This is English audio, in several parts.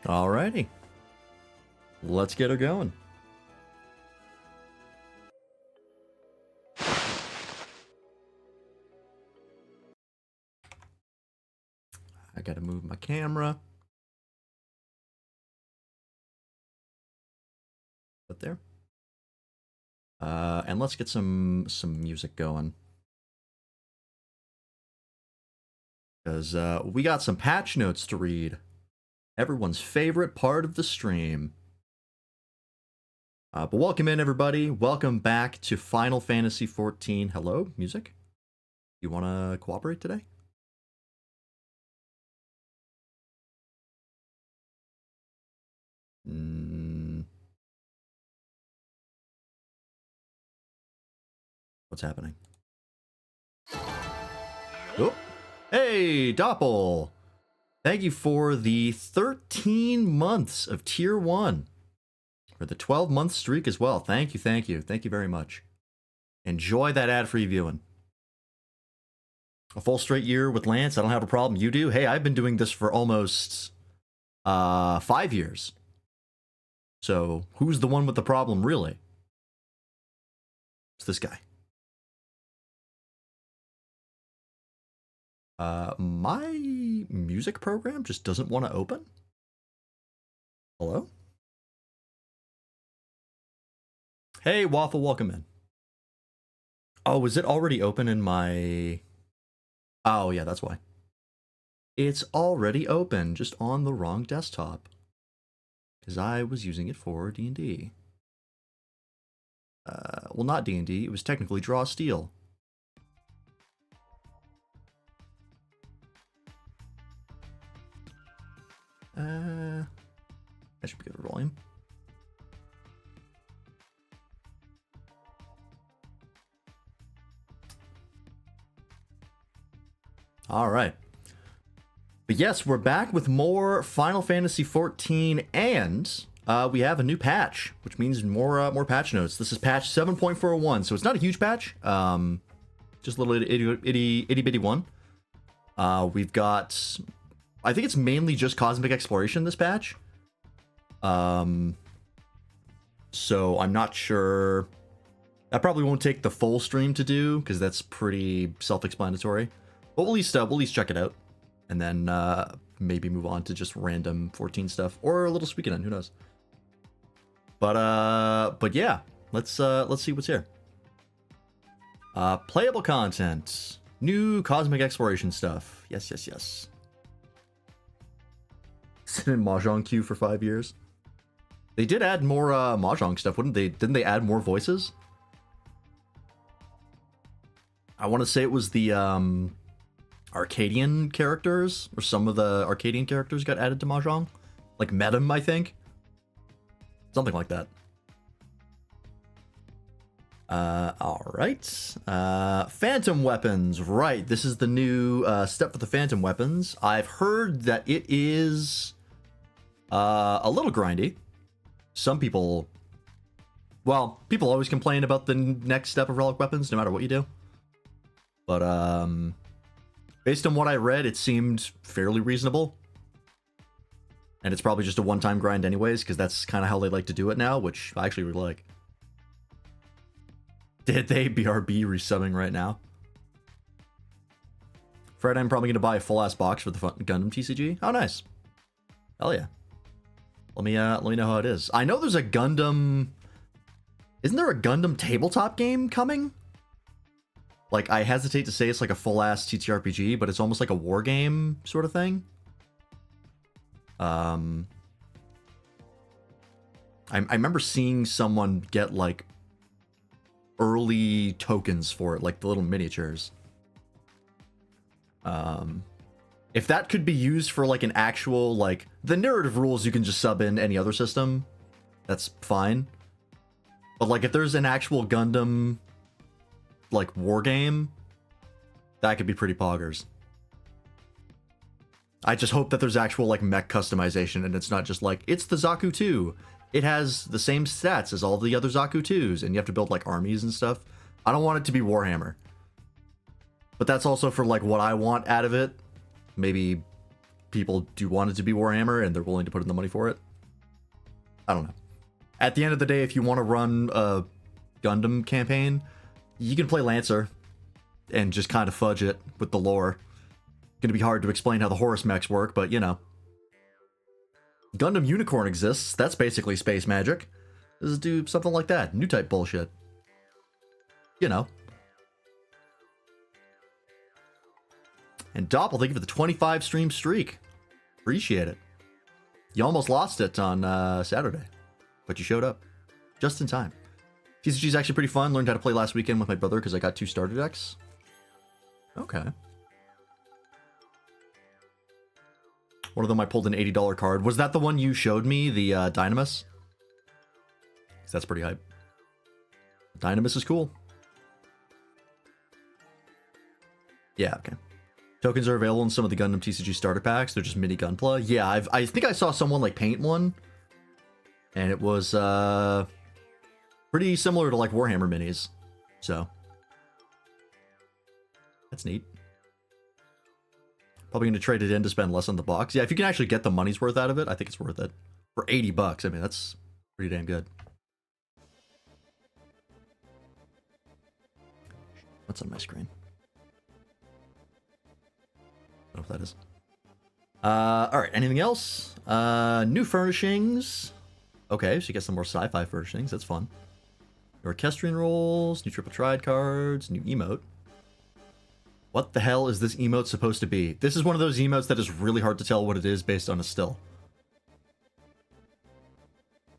Alrighty. Let's get her going. I gotta move my camera. Up there. And let's get some music going. Because we got some patch notes to read. Everyone's favorite part of the stream. But welcome in, everybody. Welcome back to Final Fantasy XIV. Hello, music? You want to cooperate today? What's happening? Oh, hey, Doppel! Thank you for the 13 months of Tier 1. For the 12-month streak as well. Thank you, thank you. Thank you very much. Enjoy that ad-free viewing. A full straight year with Lance, I don't have a problem. You do? Hey, I've been doing this for almost 5 years. So, who's the one with the problem, really? It's this guy. My music program just doesn't want to open? Hello? Hey, Waffle, welcome in. Oh, was it already open in my... Oh, yeah, that's why. It's already open, just on the wrong desktop. Because I was using it for D&D. Well, not D&D, it was technically Draw Steel. That should be good for volume. Alright. But yes, we're back with more Final Fantasy XIV, and we have a new patch, which means more patch notes. This is patch 7.41, so it's not a huge patch. Just a little itty bitty one. We've got... I think it's mainly just cosmic exploration this patch. So I'm not sure. That probably won't take the full stream to do because that's pretty self-explanatory. But we'll at least check it out, and then maybe move on to just random 14 stuff or a little Suikoden, who knows. But yeah, let's see what's here. Playable content, new cosmic exploration stuff. Yes. Sit in Mahjong queue for 5 years. They did add more Mahjong stuff, wouldn't they? Didn't they add more voices? I want to say it was the Arcadian characters, or some of the Arcadian characters got added to Mahjong. Like Medem, I think. Something like that. Alright. Phantom weapons. Right, this is the new step for the Phantom weapons. I've heard that it is a little grindy. Some people... Well, people always complain about the next step of relic weapons, no matter what you do. But, based on what I read, it seemed fairly reasonable. And it's probably just a one-time grind anyways, because that's kind of how they like to do it now, which I actually really like. Did they BRB resubbing right now? Fred, I'm probably going to buy a full-ass box for the Gundam TCG. Oh, nice. Hell yeah. Let me know how it is. I know there's a Gundam... Isn't there a Gundam tabletop game coming? Like, I hesitate to say it's like a full-ass TTRPG, but it's almost like a war game sort of thing. I remember seeing someone get, like, early tokens for it, like the little miniatures. If that could be used for, like, an actual, like... The narrative rules you can just sub in any other system. That's fine. But, like, if there's an actual Gundam... like war game, that could be pretty poggers. I just hope that there's actual like mech customization and it's not just like, it's the Zaku 2. It has the same stats as all the other Zaku 2s and you have to build like armies and stuff. I don't want it to be Warhammer. But that's also for like what I want out of it. Maybe people do want it to be Warhammer and they're willing to put in the money for it. I don't know. At the end of the day, if you want to run a Gundam campaign, you can play Lancer and just kind of fudge it with the lore. Gonna be hard to explain how the Horus mechs work, but you know. Gundam Unicorn exists. That's basically space magic. Let's do something like that. New type bullshit. You know. And Doppel, thank you for the 25 stream streak. Appreciate it. You almost lost it on Saturday, but you showed up just in time. TCG is actually pretty fun. Learned how to play last weekend with my brother because I got 2 starter decks. Okay. One of them I pulled an $80 card. Was that the one you showed me, the Dynamis? That's pretty hype. Dynamis is cool. Yeah, okay. Tokens are available in some of the Gundam TCG starter packs. They're just mini Gunpla. Yeah, I think I saw someone like paint one. And it was pretty similar to like Warhammer minis. So. That's neat. Probably going to trade it in to spend less on the box. Yeah, if you can actually get the money's worth out of it, I think it's worth it. For $80, I mean, that's pretty damn good. What's on my screen? I don't know what that is. Alright, anything else? New furnishings. Okay, so you get some more sci-fi furnishings. That's fun. New Orchestrion rolls, new Triple Triad cards, new emote. What the hell is this emote supposed to be? This is one of those emotes that is really hard to tell what it is based on a still.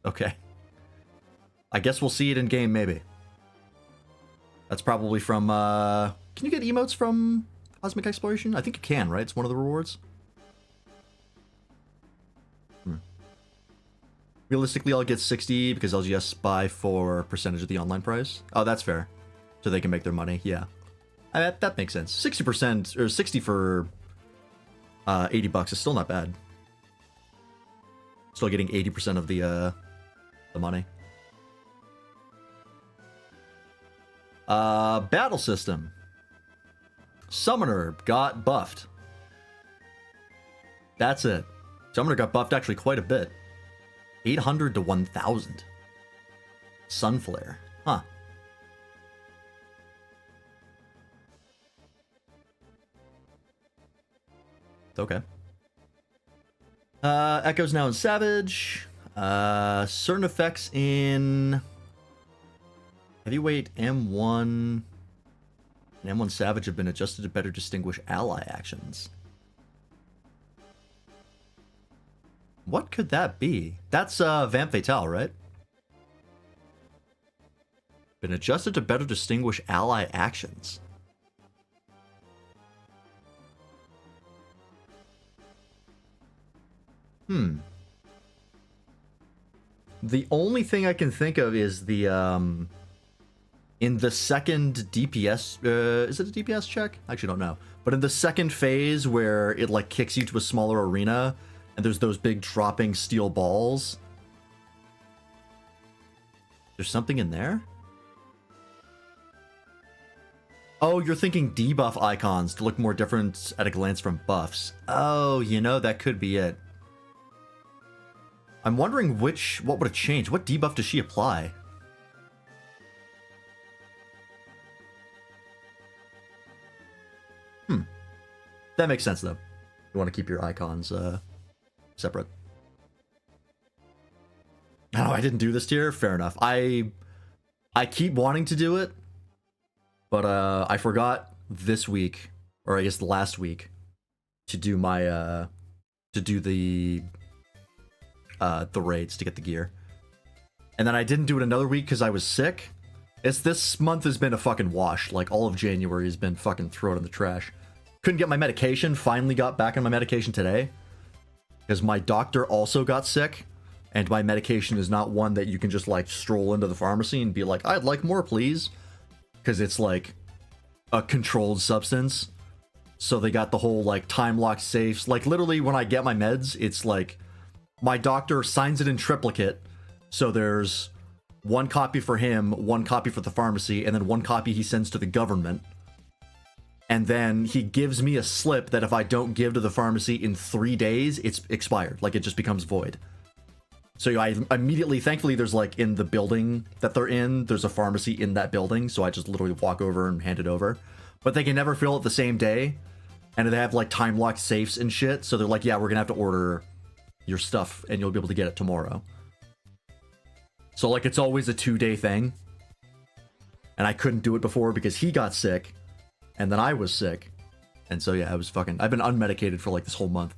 Okay. I guess we'll see it in game, maybe. That's probably from, can you get emotes from Cosmic Exploration? I think you can, right? It's one of the rewards. Realistically, I'll get 60 because LGS buy for percentage of the online price. Oh, that's fair. So they can make their money, yeah. That makes sense. 60% or 60 for $80 is still not bad. Still getting 80% of the money. Battle system. Summoner got buffed. That's it. Summoner got buffed actually quite a bit. 800 to 1000. Sunflare. Huh. Okay. Echo's now in Savage. Certain effects in Heavyweight M1 and M1 Savage have been adjusted to better distinguish ally actions. What could that be? That's Vamp Fatale, right? Been adjusted to better distinguish ally actions. The only thing I can think of is the, in the second DPS, is it a DPS check? I actually don't know. But in the second phase where it, like, kicks you to a smaller arena, and there's those big dropping steel balls. There's something in there? Oh, you're thinking debuff icons to look more different at a glance from buffs. Oh, you know, that could be it. I'm wondering what would have changed? What debuff does she apply? That makes sense, though. You want to keep your icons separate. No, I didn't do this tier. Fair enough. I keep wanting to do it, but I forgot this week, or I guess last week, to do my the raids to get the gear. And then I didn't do it another week because I was sick. This month has been a fucking wash. Like, all of January has been fucking thrown in the trash. Couldn't get my medication. Finally got back on my medication today. Because my doctor also got sick. And my medication is not one that you can just, like, stroll into the pharmacy and be like, I'd like more, please. Because it's, like, a controlled substance. So they got the whole, like, time-locked safes. Like, literally, when I get my meds, it's like, my doctor signs it in triplicate. So there's one copy for him, one copy for the pharmacy, and then one copy he sends to the government. and then he gives me a slip that if I don't give to the pharmacy in 3 days, it's expired. Like, it just becomes void. So I immediately, thankfully, there's like in the building that they're in, there's a pharmacy in that building. So I just literally walk over and hand it over. But they can never fill it the same day. And they have like time locked safes and shit. So they're like, yeah, we're going to have to order your stuff and you'll be able to get it tomorrow. So like, it's always a 2-day thing. And I couldn't do it before because he got sick. And then I was sick. And so yeah, I've been unmedicated for like this whole month.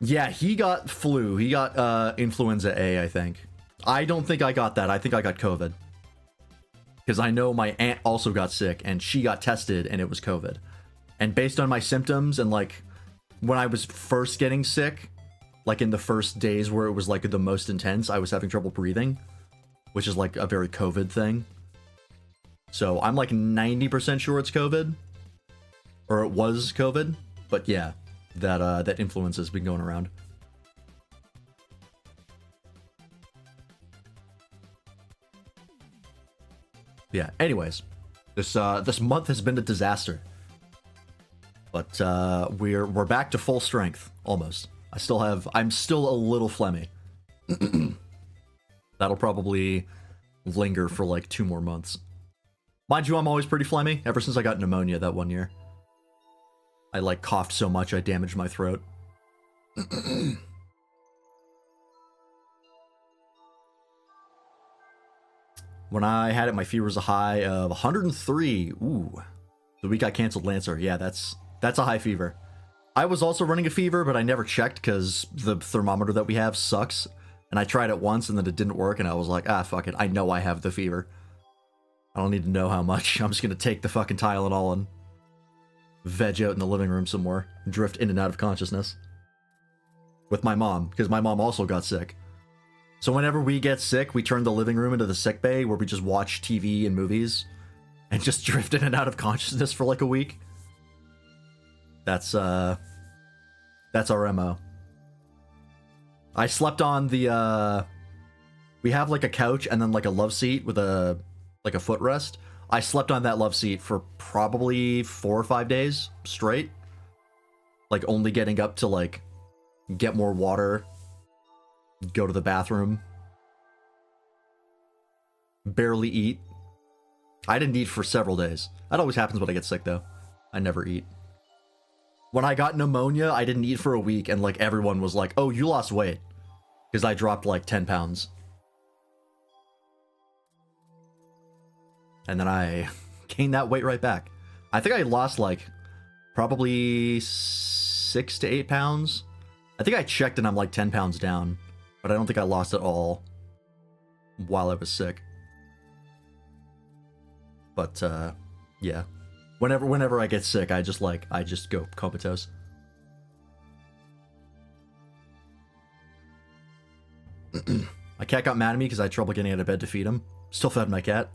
Yeah, he got flu. He got influenza A, I think. I don't think I got that. I think I got COVID. Because I know my aunt also got sick, and she got tested, and it was COVID. And based on my symptoms, and like, when I was first getting sick, like in the first days where it was like the most intense, I was having trouble breathing, which is like a very COVID thing. So I'm like 90% sure it's COVID. Or it was COVID. But yeah. That influence has been going around. Yeah, anyways. This month has been a disaster. But we're back to full strength, almost. I'm still a little phlegmy. That'll probably linger for like 2 more months. Mind you, I'm always pretty phlegmy, ever since I got pneumonia that one year. I like coughed so much I damaged my throat. When I had it, my fever was a high of 103. Ooh. The week I canceled Lancer. Yeah, that's a high fever. I was also running a fever, but I never checked because the thermometer that we have sucks. And I tried it once and then it didn't work and I was like, ah, fuck it. I know I have the fever. I don't need to know how much. I'm just gonna take the fucking Tylenol and veg out in the living room some more, drift in and out of consciousness with my mom, because my mom also got sick. So whenever we get sick, we turn the living room into the sick bay where we just watch TV and movies and just drift in and out of consciousness for like a week. That's our MO. I slept on the we have like a couch and then like a love seat with a footrest. I slept on that love seat for probably 4 or 5 days straight. Like, only getting up to, like, get more water, go to the bathroom, barely eat. I didn't eat for several days. That always happens when I get sick, though. I never eat. When I got pneumonia, I didn't eat for a week, and, like, everyone was like, oh, you lost weight. Because I dropped, like, 10 pounds. And then I gained that weight right back. I think I lost like probably 6 to 8 pounds. I think I checked and I'm like 10 pounds down, but I don't think I lost it all while I was sick. But yeah, whenever I get sick, I just go comatose. My cat got mad at me because I had trouble getting out of bed to feed him. Still fed my cat.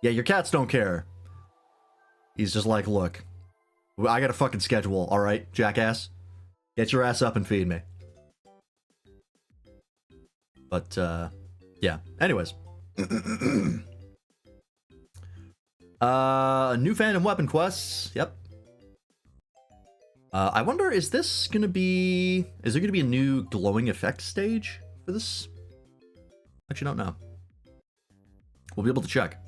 Yeah, your cats don't care. He's just like, look, I got a fucking schedule, alright, jackass? Get your ass up and feed me. But, yeah. Anyways. New Phantom Weapon quests. Yep. I wonder, is there gonna be a new glowing effect stage for this? Actually, don't know. We'll be able to check.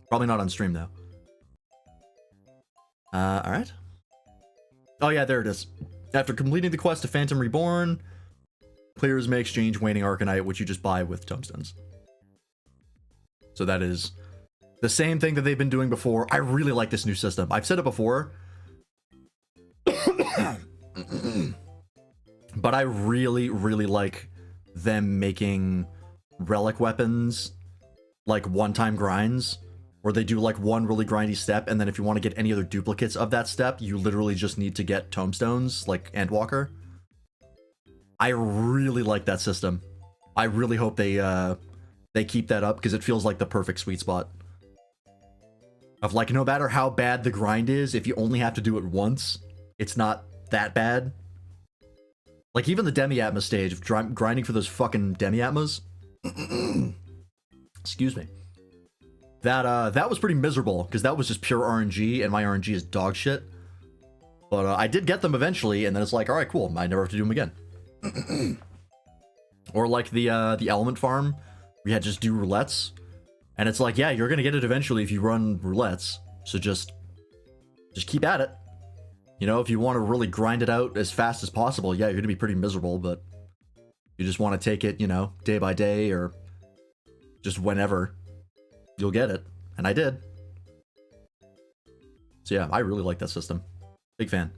Probably not on stream, though. Alright. Oh, yeah, there it is. After completing the quest of Phantom Reborn, players may exchange Waning Arcanite, which you just buy with tombstones. So that is the same thing that they've been doing before. I really like this new system. I've said it before. But I really, really like them making relic weapons like one-time grinds, where they do like one really grindy step, and then if you want to get any other duplicates of that step, you literally just need to get tombstones, like Endwalker. I really like that system. I really hope they keep that up, because it feels like the perfect sweet spot. Of like, no matter how bad the grind is, if you only have to do it once, it's not that bad. Like, even the Demi-Atma stage, of grinding for those fucking Demi-Atmas. Excuse me. That was pretty miserable, because that was just pure RNG, and my RNG is dog shit. But I did get them eventually, and then it's like, alright, cool, I never have to do them again. Or like the element farm, we had to just do roulettes. And it's like, yeah, you're gonna get it eventually if you run roulettes. So just keep at it. You know, if you want to really grind it out as fast as possible, yeah, you're gonna be pretty miserable, but you just want to take it, you know, day by day or just whenever, you'll get it. And I did. So yeah, I really like that system. Big fan.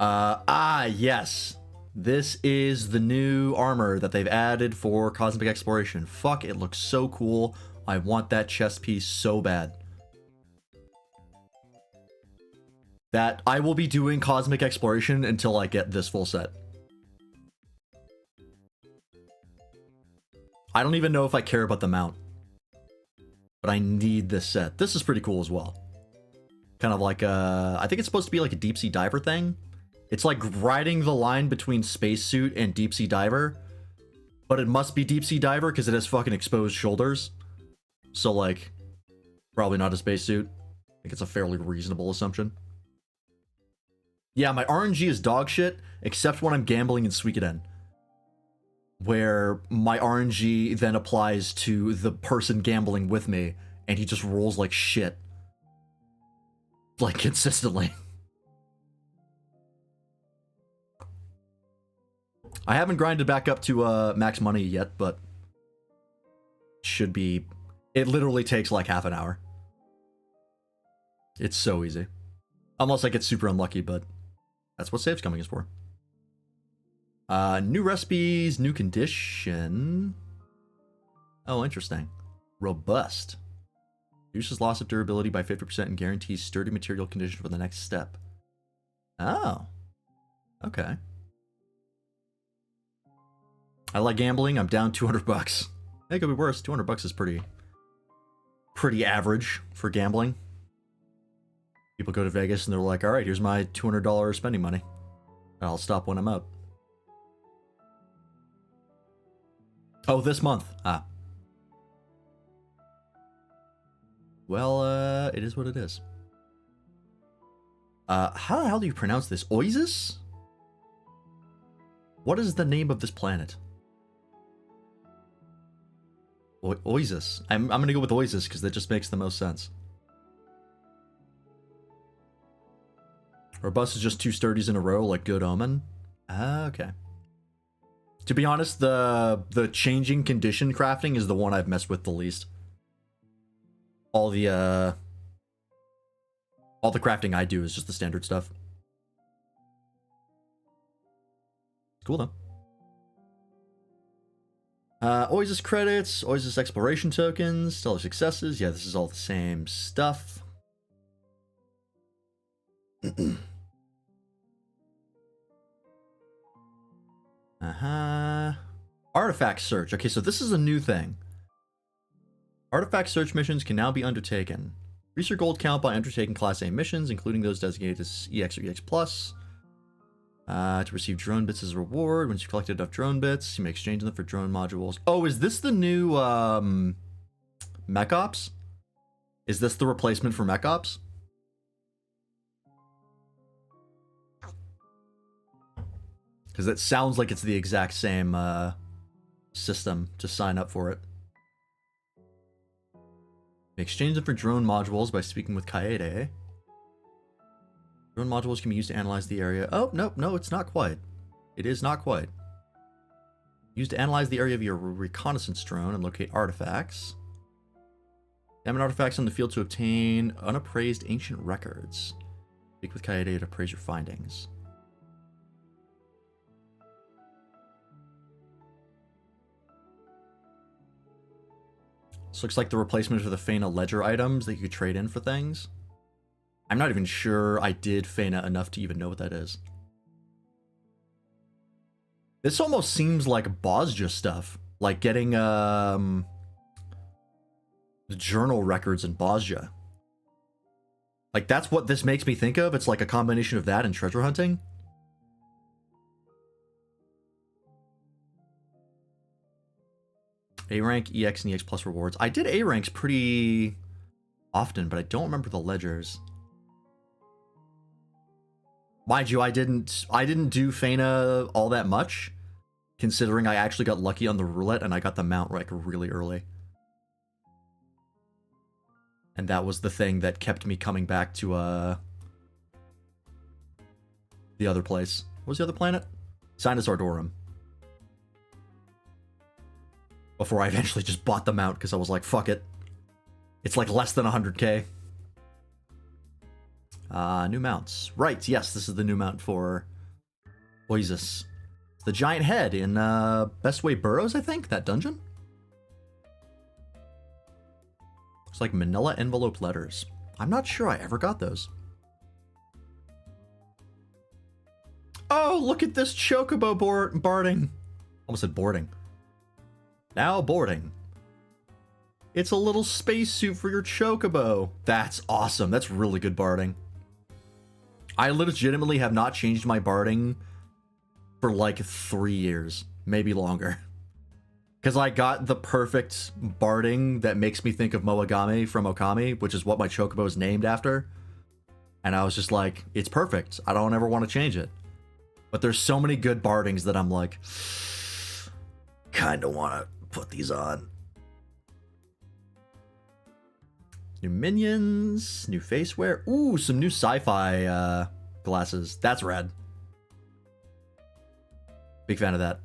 Yes. This is the new armor that they've added for Cosmic Exploration. Fuck, it looks so cool. I want that chest piece so bad. That I will be doing Cosmic Exploration until I get this full set. I don't even know if I care about the mount. But I need this set. This is pretty cool as well. Kind of like a... I think it's supposed to be like a deep sea diver thing. It's like riding the line between spacesuit and deep sea diver. But it must be deep sea diver because it has fucking exposed shoulders. So like, probably not a spacesuit. I think it's a fairly reasonable assumption. Yeah, my RNG is dog shit, except when I'm gambling in Suikoden. Where my RNG then applies to the person gambling with me, and he just rolls like shit. Like, consistently. I haven't grinded back up to max money yet, but should be... It literally takes like half an hour. It's so easy. Unless I get super unlucky, but that's what Saves Coming is for. New recipes, new condition. Oh, interesting. Robust. Reduces loss of durability by 50% and guarantees sturdy material condition for the next step. Oh. Okay. I like gambling. I'm down 200 bucks. It could be worse. 200 bucks is pretty average for gambling. People go to Vegas and they're like, all right, here's my $200 spending money. I'll stop when I'm out. Oh, this month. Ah. Well, it is what it is. How the hell do you pronounce this? Oasis? What is the name of this planet? Oasis. I'm gonna go with Oasis because that just makes the most sense. Robust is just two sturdies in a row, like Good Omen. Ah, okay. To be honest, the changing condition crafting is the one I've messed with the least. All the crafting I do is just the standard stuff. Cool though. Oasis credits, Oasis exploration tokens, stellar successes. Yeah, this is all the same stuff. Artifact search. Okay, so this is a new thing. Artifact search missions can now be undertaken. Increase your gold count by undertaking Class A missions, including those designated as EX or EX+. To receive drone bits as a reward. Once you've collected enough drone bits, you may exchange them for drone modules. Oh, is this the new Mech Ops? Is this the replacement for Mech Ops? Because it sounds like it's the exact same system to sign up for it. Exchange them for drone modules by speaking with Kaede. Drone modules can be used to analyze the area. Oh, no, it's not quite. It is not quite. Used to analyze the area via reconnaissance drone and locate artifacts. Examine artifacts on the field to obtain unappraised ancient records. Speak with Kaede to appraise your findings. This looks like the replacement for the Feyna ledger items that you could trade in for things. I'm not even sure I did Feyna enough to even know what that is. This almost seems like Bosja stuff. Like getting the journal records in Bosja. Like that's what this makes me think of. It's like a combination of that and treasure hunting. A rank, EX, and EX plus rewards. I did A ranks pretty often, but I don't remember the ledgers. Mind you, I didn't do Fena all that much, considering I actually got lucky on the roulette and I got the mount like really early. And that was the thing that kept me coming back to the other place. What was the other planet? Sinus Ardorum. Before I eventually just bought the mount because I was like, fuck it. It's like less than 100k. New mounts. Right, yes, this is the new mount for Oasis. It's the giant head in Best Way Burrows, I think, that dungeon? It's like manila envelope letters. I'm not sure I ever got those. Oh, look at this chocobo boarding. Almost said boarding. Now boarding. It's a little spacesuit for your chocobo. That's awesome. That's really good barding. I legitimately have not changed my barding for like 3 years, maybe longer. Because I got the perfect barding that makes me think of Moagame from Okami, which is what my chocobo is named after. And I was just like, it's perfect. I don't ever want to change it. But there's so many good bardings that I'm like, kind of want to put these on. New minions, new faceware. Ooh, some new sci-fi glasses. That's rad. Big fan of that.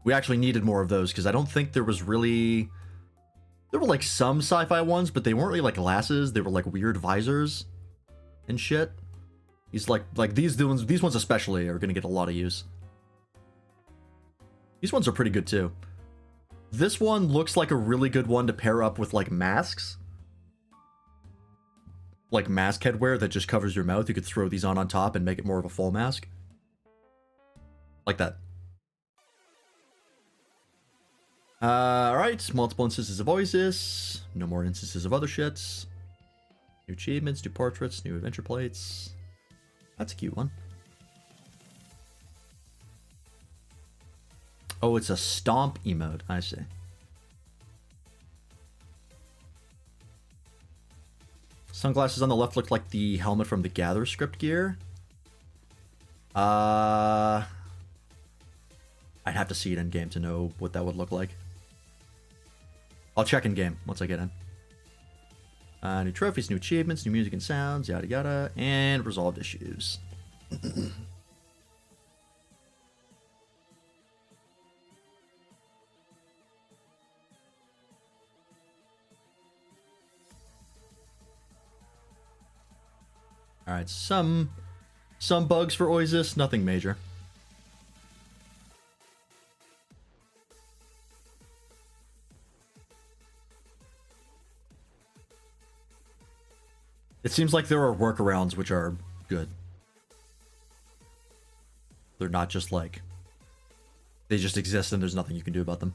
We actually needed more of those because I don't think there was really... There were like some sci-fi ones, but they weren't really like glasses. They were like weird visors and shit. These like these ones especially are gonna get a lot of use. These ones are pretty good too. This one looks like a really good one to pair up with like masks. Like mask headwear that just covers your mouth. You could throw these on top and make it more of a full mask. Like that. Alright, multiple instances of Oasis. No more instances of other shits. New achievements, new portraits, new adventure plates. That's a cute one. Oh, it's a stomp emote. I see. Sunglasses on the left look like the helmet from the Gather script gear. I'd have to see it in game to know what that would look like. I'll check in game once I get in. New trophies, new achievements, new music and sounds, yada yada, and resolved issues. Alright, some bugs for Oasis, nothing major. It seems like there are workarounds which are good. They're not just like... They just exist and there's nothing you can do about them.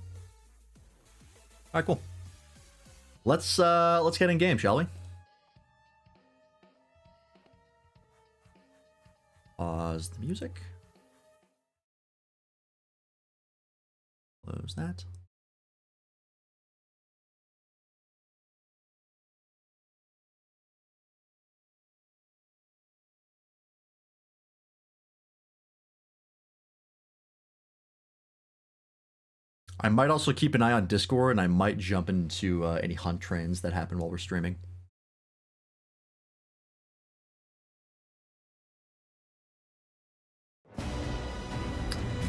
Alright, cool. Let's get in game, shall we? Pause the music. Close that. I might also keep an eye on Discord, and I might jump into any hunt trains that happen while we're streaming.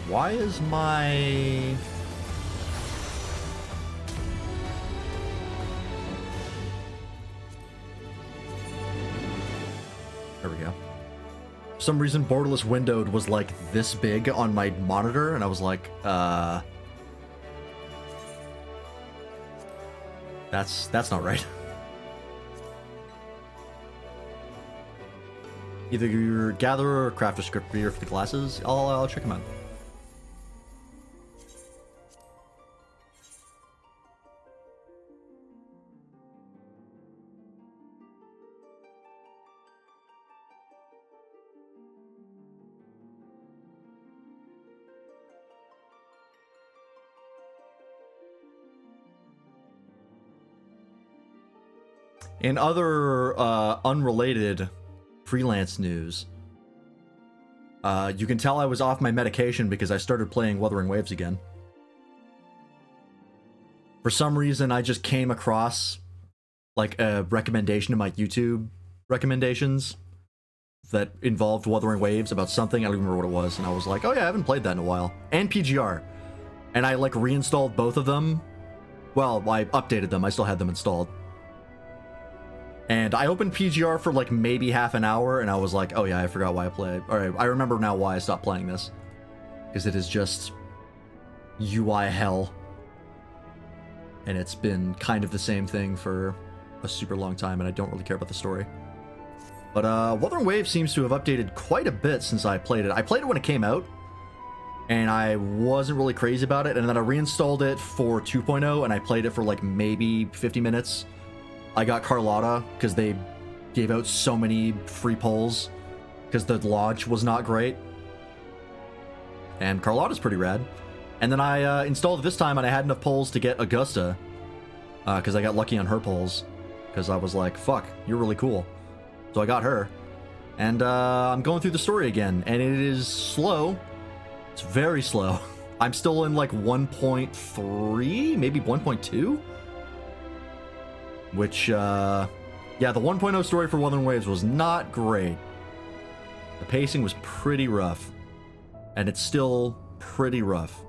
Why is my... There we go. For some reason, Borderless Windowed was like this big on my monitor, and I was like, That's not right. Either your Gatherer or Crafter script reader for the glasses. I'll check them out. In other unrelated freelance news, you can tell I was off my medication because I started playing Wuthering Waves again. For some reason, I just came across like a recommendation in my YouTube recommendations that involved Wuthering Waves about something. I don't remember what it was, and I was like, oh yeah, I haven't played that in a while. And PGR. And I like reinstalled both of them. Well, I updated them. I still had them installed. And I opened PGR for like maybe half an hour, and I was like, oh yeah, I forgot why I played. Alright, I remember now why I stopped playing this. Because it is just UI hell. And it's been kind of the same thing for a super long time, and I don't really care about the story. But Wuthering Waves seems to have updated quite a bit since I played it. I played it when it came out, and I wasn't really crazy about it, and then I reinstalled it for 2.0, and I played it for like maybe 50 minutes. I got Carlotta, because they gave out so many free polls, because the launch was not great. And Carlotta's pretty rad. And then I installed it this time, and I had enough polls to get Augusta, because I got lucky on her polls, because I was like, fuck, you're really cool. So I got her. And I'm going through the story again, and it is slow. It's very slow. I'm still in like 1.3, maybe 1.2? Which, yeah, the 1.0 story for Wuthering Waves was not great. The pacing was pretty rough. And it's still pretty rough.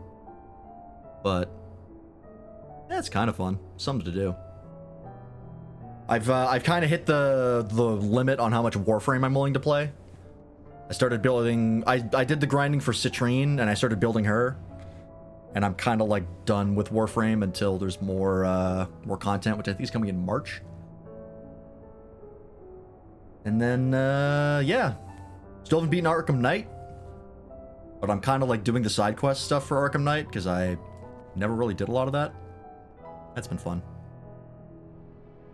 But, yeah, it's kind of fun. Something to do. I've kind of hit the limit on how much Warframe I'm willing to play. I started building... I did the grinding for Citrine, and I started building her. And I'm kind of, like, done with Warframe until there's more content, which I think is coming in March. And then, yeah. Still haven't beaten Arkham Knight. But I'm kind of, like, doing the side quest stuff for Arkham Knight, because I never really did a lot of that. That's been fun.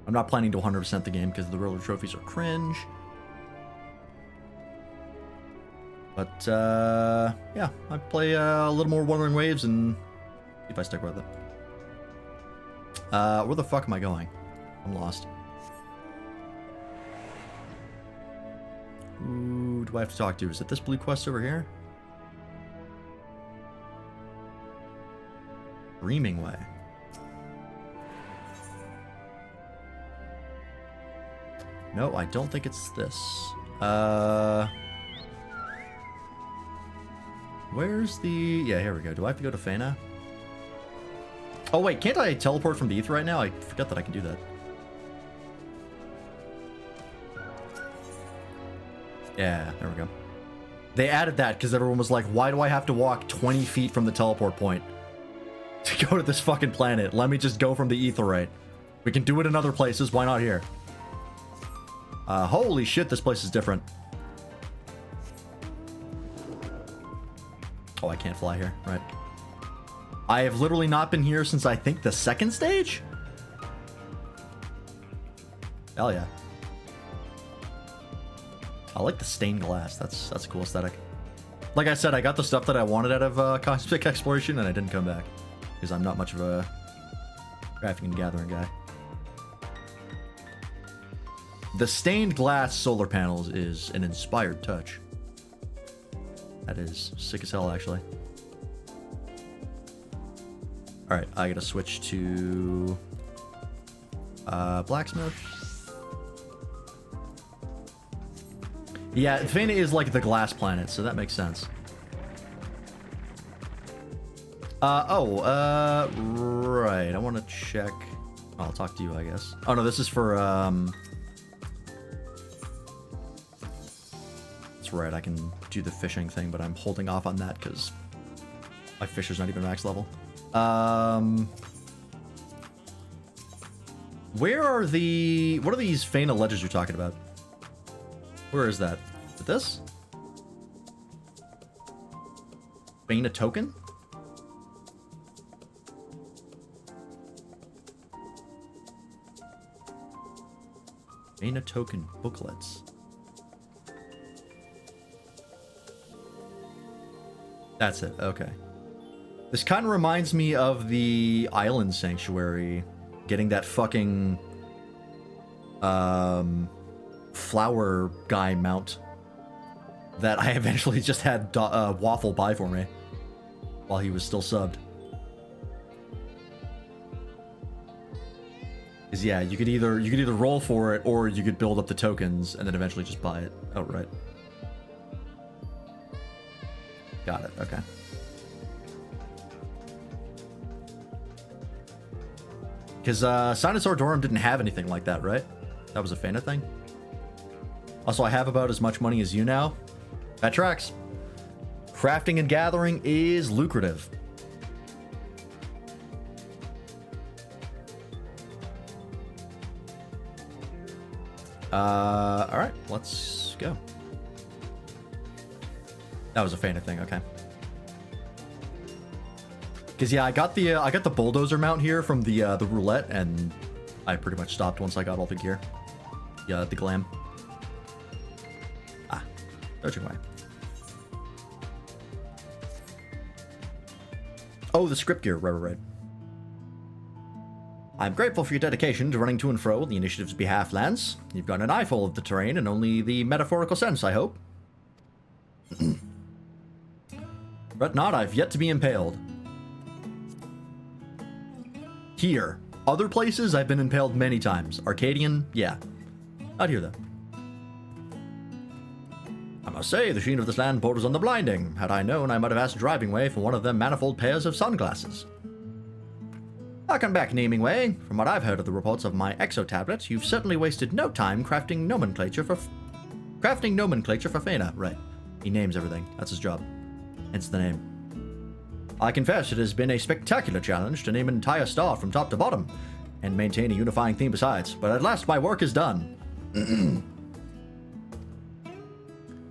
I'm not planning to 100% the game, because the Riddler trophies are cringe. But, yeah, I play a little more Wuthering Waves and see if I stick with it. Where the fuck am I going? I'm lost. Who do I have to talk to? Is it this blue quest over here? Dreaming Way. No, I don't think it's this. Where's the... Yeah, here we go. Do I have to go to Fana? Oh, wait. Can't I teleport from the Ether right now? I forgot that I can do that. Yeah, there we go. They added that because everyone was like, why do I have to walk 20 feet from the teleport point to go to this fucking planet? Let me just go from the Aetheryte. We can do it in other places. Why not here? Holy shit, this place is different. Oh, I can't fly here. Right. I have literally not been here since I think the second stage? Hell yeah. I like the stained glass. That's a cool aesthetic. Like I said, I got the stuff that I wanted out of Cosmic Exploration, and I didn't come back. Because I'm not much of a crafting and gathering guy. The stained glass solar panels is an inspired touch. That is sick as hell, actually. Alright, I gotta switch to... Blacksmith. Yeah, Fana is like the glass planet, so that makes sense. Right, I want to check... I'll talk to you, I guess. Oh, no, this is for, That's right, I can do the fishing thing, but I'm holding off on that because my fisher's not even max level. Where are the... What are these Fana ledges you're talking about? Where is that? Is it this? Fana token? Fana token booklets. That's it, okay. This kind of reminds me of the Island Sanctuary, getting that fucking flower guy mount that I eventually just had Waffle buy for me while he was still subbed. Because yeah, you could either roll for it or you could build up the tokens and then eventually just buy it outright. Got it. Okay. Because Sinosaur Dorum didn't have anything like that, right? That was a Fana thing. Also, I have about as much money as you now. That tracks. Crafting and gathering is lucrative. All right, let's go. That was a Fana thing, okay. Because yeah, I got the bulldozer mount here from the roulette, and I pretty much stopped once I got all the gear. Yeah, the glam. Ah, dodging away. Oh, the script gear, right. I'm grateful for your dedication to running to and fro in the initiative's behalf, Lance. You've got an eyeful of the terrain in only the metaphorical sense, I hope. But not, I've yet to be impaled. Here. Other places, I've been impaled many times. Arcadian, yeah. Not here, though. I must say, the sheen of this land borders on the blinding. Had I known, I might have asked Driving Way for one of them manifold pairs of sunglasses. Harken back, Naming Way. From what I've heard of the reports of my exo-tablet, you've certainly wasted no time crafting nomenclature for Fana. Right. He names everything. That's his job. Hence the name. I confess it has been a spectacular challenge to name an entire star from top to bottom, and maintain a unifying theme besides, but at last my work is done.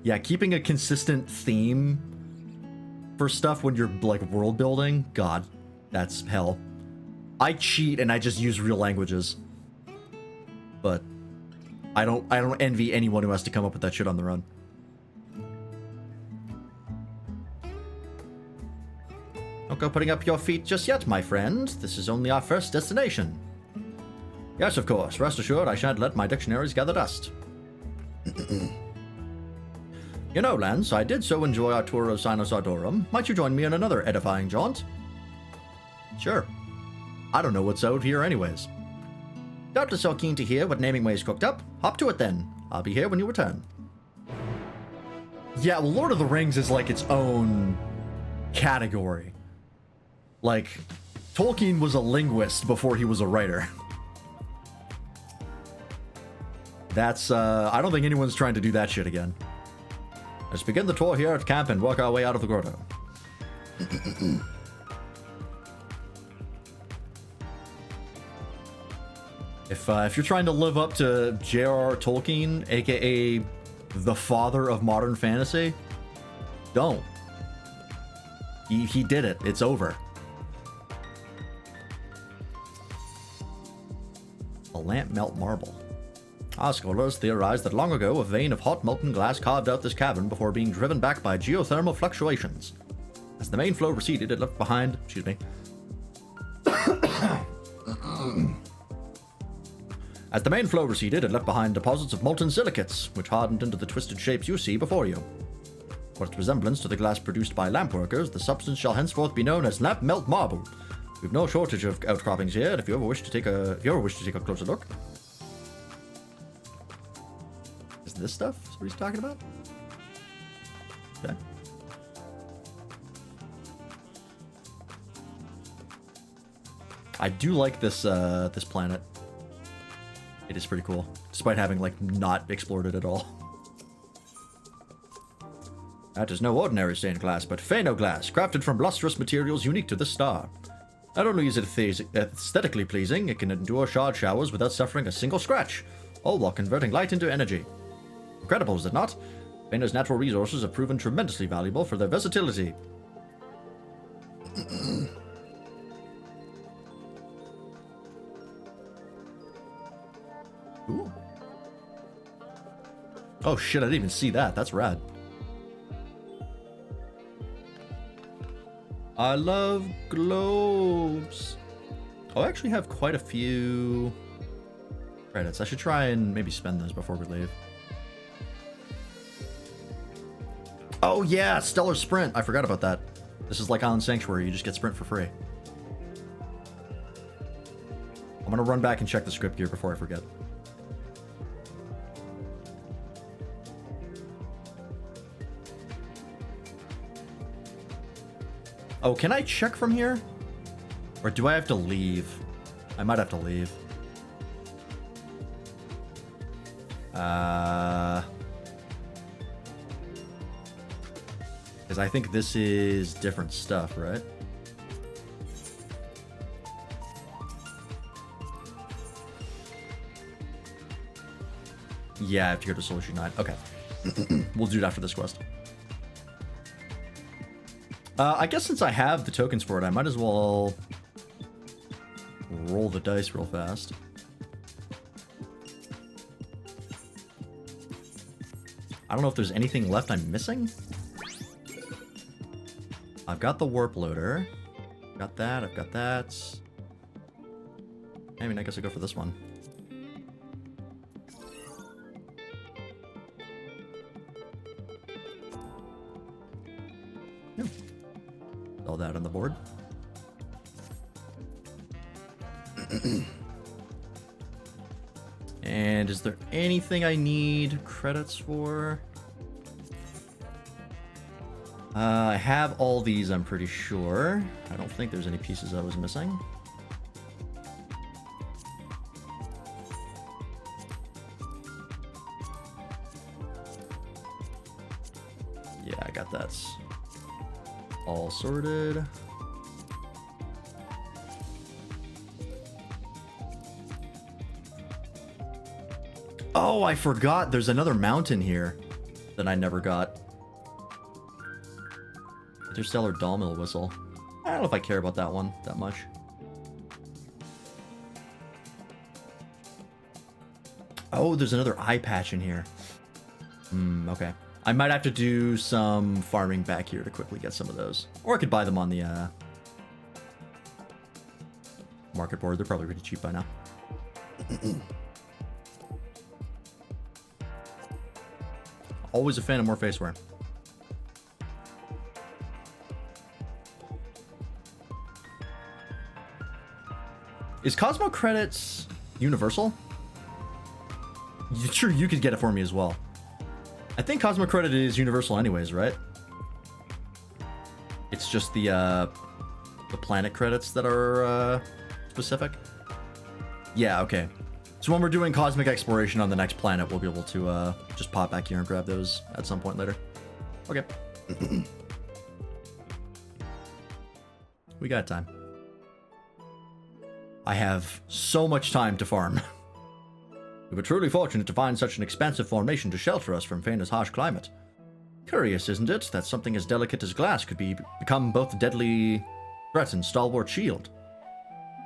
Yeah, keeping a consistent theme for stuff when you're, like, world building, God, that's hell. I cheat and I just use real languages. But I don't envy anyone who has to come up with that shit on their own. Don't go putting up your feet just yet, my friend. This is only our first destination. Yes, of course. Rest assured I shan't let my dictionaries gather dust. You know, Lance, I did so enjoy our tour of Sinosaudorum. Might you join me on another edifying jaunt? Sure. I don't know what's out here anyways. Doubtless so keen to hear what Naming Way's cooked up. Hop to it then. I'll be here when you return. Yeah, well, Lord of the Rings is like its own category. Like, Tolkien was a linguist before he was a writer. That's, I don't think anyone's trying to do that shit again. Let's begin the tour here at camp and work our way out of the grotto. If you're trying to live up to J.R.R. Tolkien, aka the father of modern fantasy, don't. He did it. It's over. A lamp melt marble. Our scholars theorized that long ago a vein of hot molten glass carved out this cavern before being driven back by geothermal fluctuations. As the main flow receded, it left behind... Excuse me. As the main flow receded, it left behind deposits of molten silicates, which hardened into the twisted shapes you see before you. For its resemblance to the glass produced by lamp workers, the substance shall henceforth be known as lamp melt marble. We've no shortage of outcroppings here, and if you ever wish to take a closer look. Is this stuff what he's talking about? Okay. I do like this this planet. It is pretty cool, despite having, like, not explored it at all. That is no ordinary stained glass, but Phano glass, crafted from lustrous materials unique to this star. Not only is it aesthetically pleasing, it can endure shard showers without suffering a single scratch, all while converting light into energy. Incredible, is it not? Phano's natural resources have proven tremendously valuable for their versatility. Ooh. Oh shit, I didn't even see that. That's rad. I love globes. Oh, I actually have quite a few credits. I should try and maybe spend those before we leave. Oh yeah, Stellar Sprint. I forgot about that. This is like Island Sanctuary. You just get Sprint for free. I'm gonna run back and check the script gear before I forget. Oh, can I check from here? Or do I have to leave? I might have to leave. Because I think this is different stuff, right? Yeah, I have to go to Solution 9. Okay. We'll do it after this quest. I guess since I have the tokens for it, I might as well roll the dice real fast. I don't know if there's anything left I'm missing. I've got the warp loader. Got that, I've got that. I mean, I guess I'll go for this one. Yep. All that on the board. And is there anything I need credits for? I have all these, I'm pretty sure. I don't think there's any pieces I was missing. Yeah, I got that all sorted. Oh, I forgot. There's another mountain here that I never got. Interstellar Dawmill Whistle. I don't know if I care about that one that much. Oh, there's another eye patch in here. Okay. I might have to do some farming back here to quickly get some of those. Or I could buy them on the market board. They're probably pretty cheap by now. Always a fan of more face wear. Is Cosmo Credits universal? Sure, you could get it for me as well. I think Cosmo Credit is universal anyways, right? It's just the planet credits that are specific. Yeah, okay. So when we're doing cosmic exploration on the next planet, we'll be able to just pop back here and grab those at some point later. Okay. We got time. I have so much time to farm. We were truly fortunate to find such an expansive formation to shelter us from Faina's harsh climate. Curious, isn't it, that something as delicate as glass could become both a deadly threat and stalwart shield?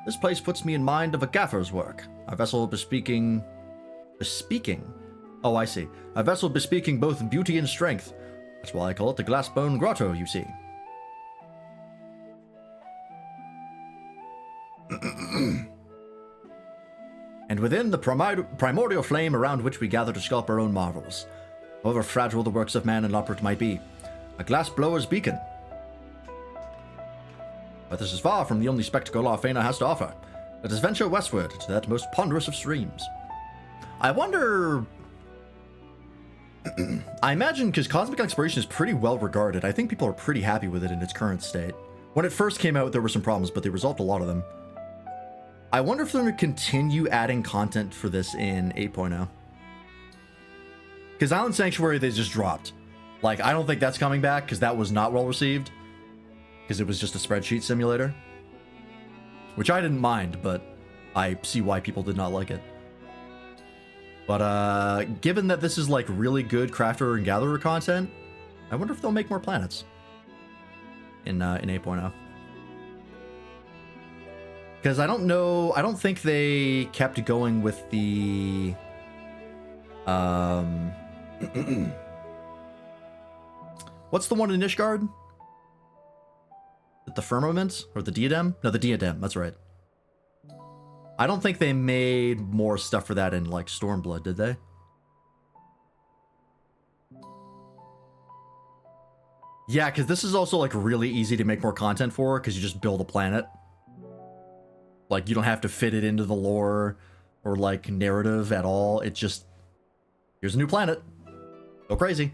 This place puts me in mind of a gaffer's work, a vessel bespeaking... Oh, I see. A vessel bespeaking both beauty and strength. That's why I call it the Glassbone Grotto, you see. And within the primordial flame around which we gather to sculpt our own marvels, however fragile the works of man and operate might be, a glass blower's beacon. But this is far from the only spectacle our Faina has to offer. Let us venture westward to that most ponderous of streams. I wonder... I imagine, because cosmic exploration is pretty well regarded, I think people are pretty happy with it in its current state. When it first came out, there were some problems, but they resolved a lot of them. I wonder if they're going to continue adding content for this in 8.0. Because Island Sanctuary, they just dropped. Like, I don't think that's coming back, because that was not well received. Because it was just a spreadsheet simulator. Which I didn't mind, but I see why people did not like it. But, given that this is, like, really good crafter and gatherer content, I wonder if they'll make more planets in 8.0. Because I don't know, I don't think they kept going with the, what's the one in Ishgard? The firmament? Or the diadem? No, the diadem, that's right. I don't think they made more stuff for that in, like, Stormblood, did they? Yeah, because this is also, like, really easy to make more content for, because you just build a planet. Like, you don't have to fit it into the lore or, like, narrative at all. It's just, here's a new planet. Go crazy.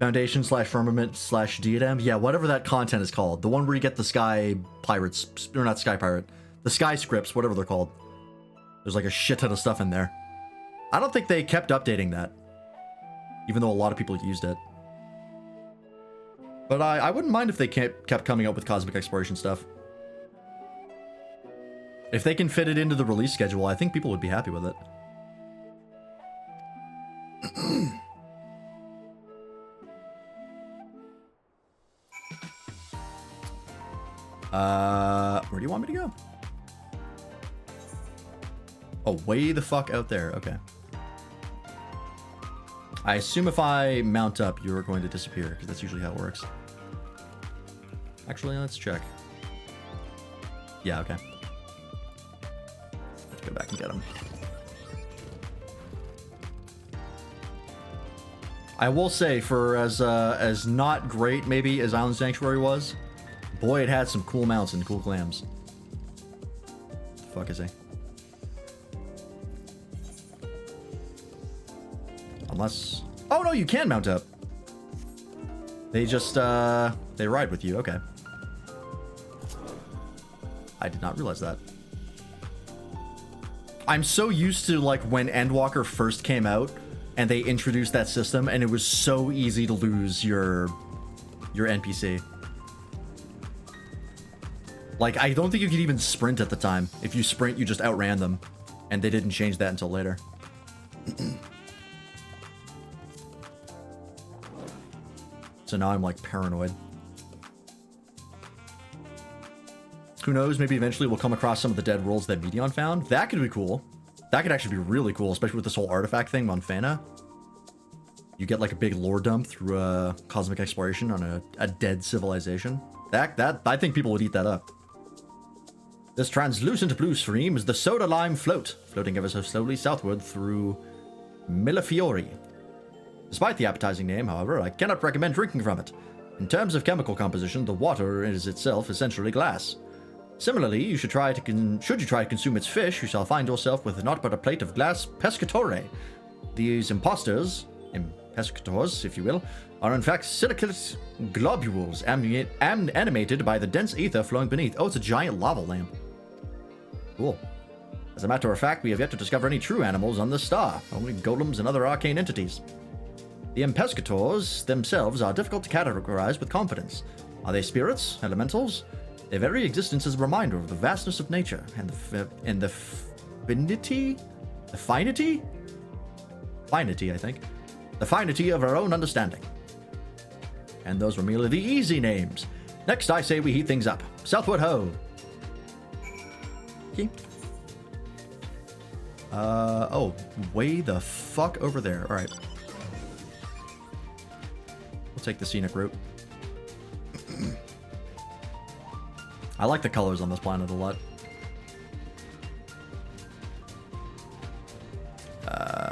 Foundation / firmament / diadem. Yeah, whatever that content is called. The one where you get the sky pirates, or not sky pirate, the sky scripts, whatever they're called. There's like a shit ton of stuff in there. I don't think they kept updating that, even though a lot of people used it. But I wouldn't mind if they kept coming up with cosmic exploration stuff. If they can fit it into the release schedule, I think people would be happy with it. Where do you want me to go? Oh, way the fuck out there. Okay. I assume if I mount up, you're going to disappear, because that's usually how it works. Actually, let's check. Yeah, okay. Let's go back and get him. I will say, for as not great, maybe, as Island Sanctuary was, boy, it had some cool mounts and cool clams. The fuck is he? Unless... Oh, no, you can mount up. They just, they ride with you. Okay. I did not realize that. I'm so used to, like, when Endwalker first came out, and they introduced that system, and it was so easy to lose your NPC. Like, I don't think you could even sprint at the time. If you sprint, you just outran them. And they didn't change that until later. So now I'm, like, paranoid. Who knows, maybe eventually we'll come across some of the dead worlds that Medion found. That could be cool. That could actually be really cool, especially with this whole artifact thing on Fana. You get, like, a big lore dump through a cosmic exploration on a dead civilization. That I think people would eat that up. This translucent blue stream is the Soda Lime Float, floating ever so slowly southward through Millefiori. Despite the appetizing name, however, I cannot recommend drinking from it. In terms of chemical composition, the water is itself essentially glass. Similarly, should you try to consume its fish, you shall find yourself with naught but a plate of glass pescatore. These pescators, if you will, are in fact silicate globules animated by the dense ether flowing beneath. Oh, it's a giant lava lamp. Cool. As a matter of fact, we have yet to discover any true animals on this star, only golems and other arcane entities. The pescators themselves are difficult to categorize with confidence. Are they spirits, elementals? Their very existence is a reminder of the vastness of nature and the finity, I think. The finity of our own understanding. And those were merely the easy names. Next, I say we heat things up. Southward ho! Okay. Oh, way the fuck over there. Alright. We'll take the scenic route. I like the colors on this planet a lot.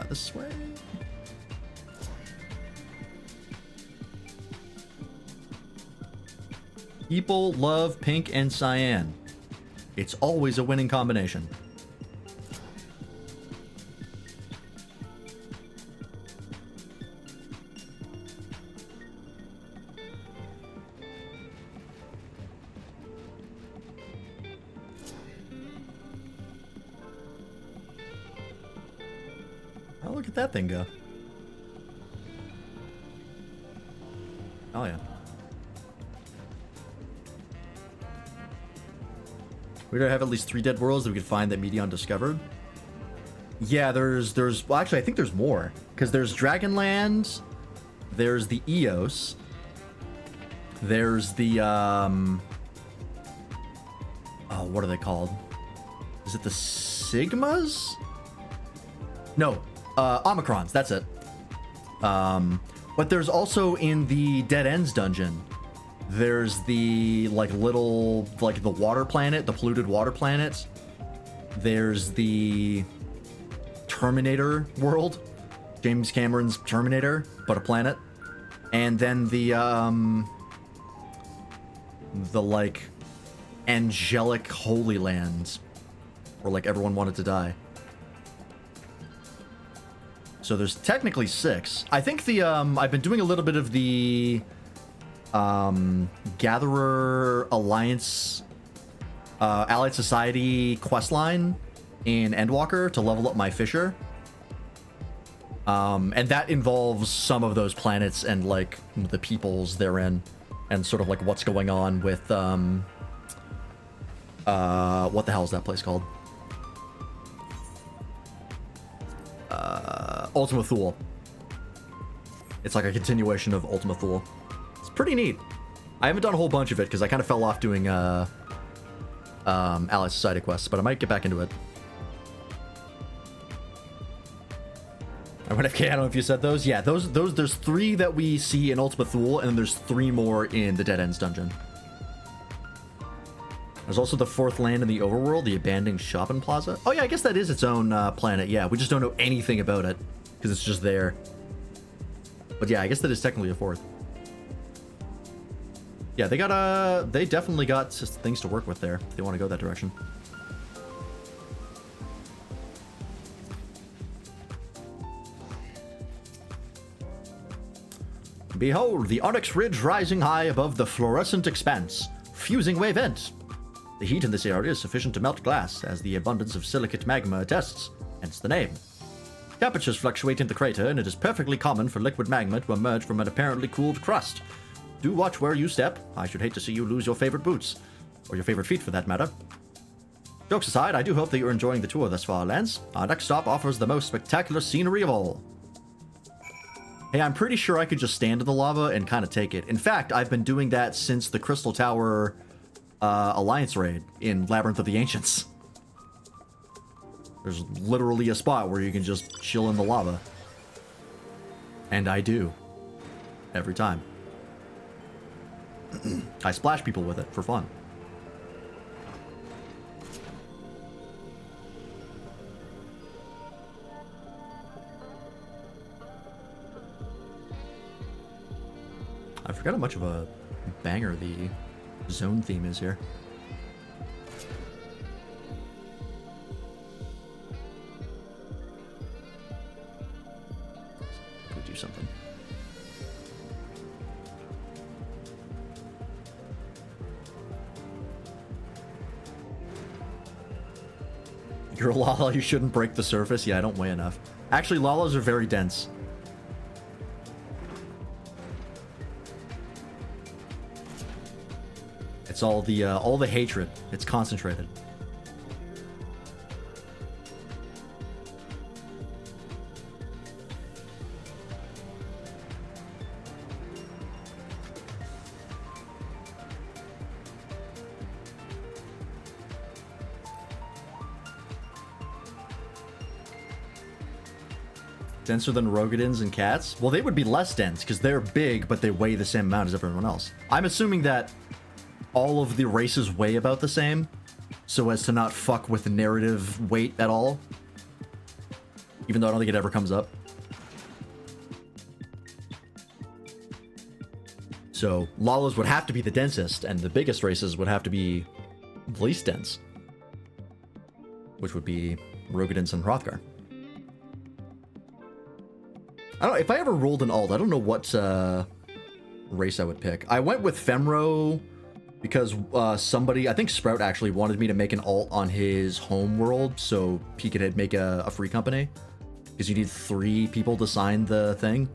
This way. People love pink and cyan. It's always a winning combination. Oh, look at that thing go. Oh, yeah. We gotta have at least 3 dead worlds that we could find that Medion discovered. Yeah, there's well, actually, I think there's more. Because there's Dragonland, there's the Eos, there's the, oh, what are they called? Is it the Sigmas? No, Omicrons, that's it. But there's also in the Dead Ends dungeon, There's the, like, little, like, the water planet, the polluted water planet. There's the Terminator world. James Cameron's Terminator, but a planet. And then the, like, angelic Holy Land, where, like, everyone wanted to die. So there's technically 6. I think the, I've been doing a little bit of the, Gatherer Alliance, Allied Society questline in Endwalker to level up my Fisher. And that involves some of those planets and, like, the peoples therein, and sort of, like, what's going on with, what the hell is that place called? Ultima Thule. It's like a continuation of Ultima Thule. It's pretty neat. I haven't done a whole bunch of it because I kind of fell off doing Allied Society quests, but I might get back into it. I went FK, I don't know if you said those. Yeah, those there's 3 that we see in Ultima Thule, and then there's 3 more in the Dead Ends dungeon. There's also the 4th land in the overworld, the abandoned shopping plaza. Oh yeah, I guess that is its own planet. Yeah, we just don't know anything about it because it's just there. But yeah, I guess that is technically a 4th. Yeah, they definitely got things to work with there if they want to go that direction. Behold, the Onyx Ridge rising high above the fluorescent expanse. Fusing wave vent. The heat in this area is sufficient to melt glass, as the abundance of silicate magma attests, hence the name. Temperatures fluctuate in the crater, and it is perfectly common for liquid magma to emerge from an apparently cooled crust. Do watch where you step. I should hate to see you lose your favorite boots. Or your favorite feet, for that matter. Jokes aside, I do hope that you're enjoying the tour thus far, Lance. Our next stop offers the most spectacular scenery of all. Hey, I'm pretty sure I could just stand in the lava and kind of take it. In fact, I've been doing that since the Crystal Tower Alliance raid in Labyrinth of the Ancients. There's literally a spot where you can just chill in the lava. And I do. Every time. I splash people with it for fun. I forgot how much of a banger the zone theme is here. Let me do something. You're a Lala, you shouldn't break the surface. Yeah, I don't weigh enough. Actually, Lalas are very dense. It's all the hatred. It's concentrated. Denser than Rogadins and cats? Well, they would be less dense because they're big, but they weigh the same amount as everyone else. I'm assuming that all of the races weigh about the same, so as to not fuck with the narrative weight at all. Even though I don't think it ever comes up. So, Lalas would have to be the densest, and the biggest races would have to be the least dense. Which would be Rogadins and Hrothgar. I don't know, if I ever rolled an alt, I don't know what race I would pick. I went with Femro because somebody, I think Sprout actually wanted me to make an alt on his home world so he could make a free company. Because you need 3 people to sign the thing.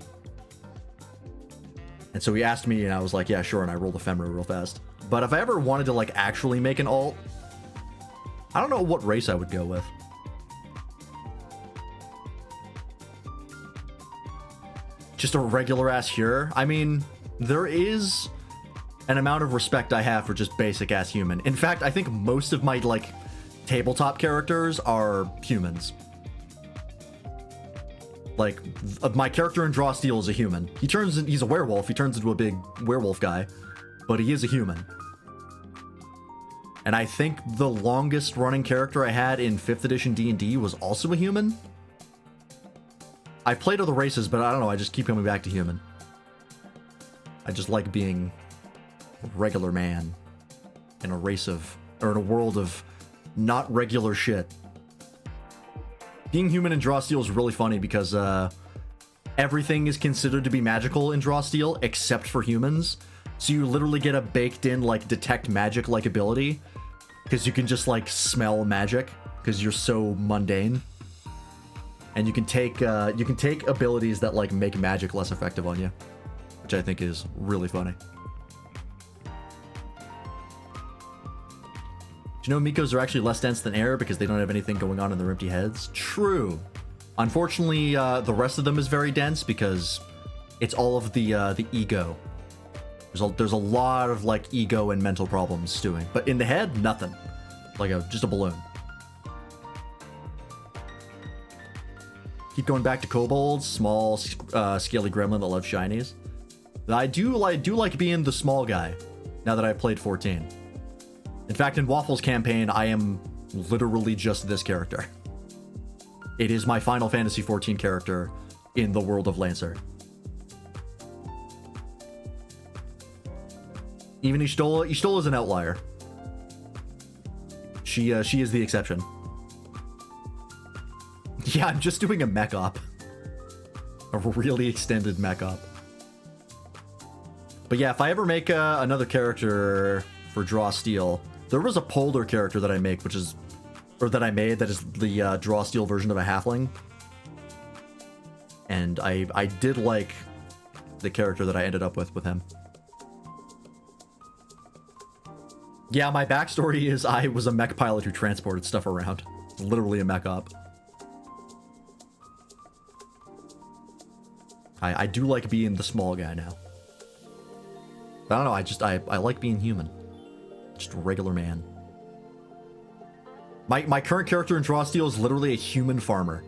And so he asked me and I was like, yeah, sure, and I rolled a Femro real fast. But if I ever wanted to like actually make an alt, I don't know what race I would go with. Just a regular ass Hur? I mean, there is an amount of respect I have for just basic ass human. In fact, I think most of my like tabletop characters are humans. Like my character in Draw Steel is a human. He's a werewolf. He turns into a big werewolf guy. but he is a human. And I think the longest running character I had in 5th edition D&D was also a human. I played other races, but I don't know, I just keep coming back to human. I just like being a regular man in a in a world of not regular shit. Being human in Draw Steel is really funny because everything is considered to be magical in Draw Steel except for humans. So you literally get a baked in like detect magic like ability because you can just like smell magic because you're so mundane. And you can take abilities that like make magic less effective on you, which I think is really funny. Do you know Mikos are actually less dense than air because they don't have anything going on in their empty heads? True. Unfortunately, the rest of them is very dense because it's all of the ego. There's a lot of like ego and mental problems stewing, but in the head, nothing. Like just a balloon. Keep going back to kobolds, small, scaly gremlin that loves shinies. I do like being the small guy. Now that I've played 14. In fact, in Waffle's campaign, I am literally just this character. It is my Final Fantasy XIV character in the world of Lancer. Even Y'shtola is an outlier. She is the exception. Yeah, I'm just doing a mech op. A really extended mech op. But yeah, if I ever make another character for Draw Steel, there was a Polder character that I made that is the Draw Steel version of a halfling. And I did like the character that I ended up with him. Yeah, my backstory is I was a mech pilot who transported stuff around. Literally a mech op. I do like being the small guy now. I don't know, I like being human. Just a regular man. My current character in Draw Steel is literally a human farmer.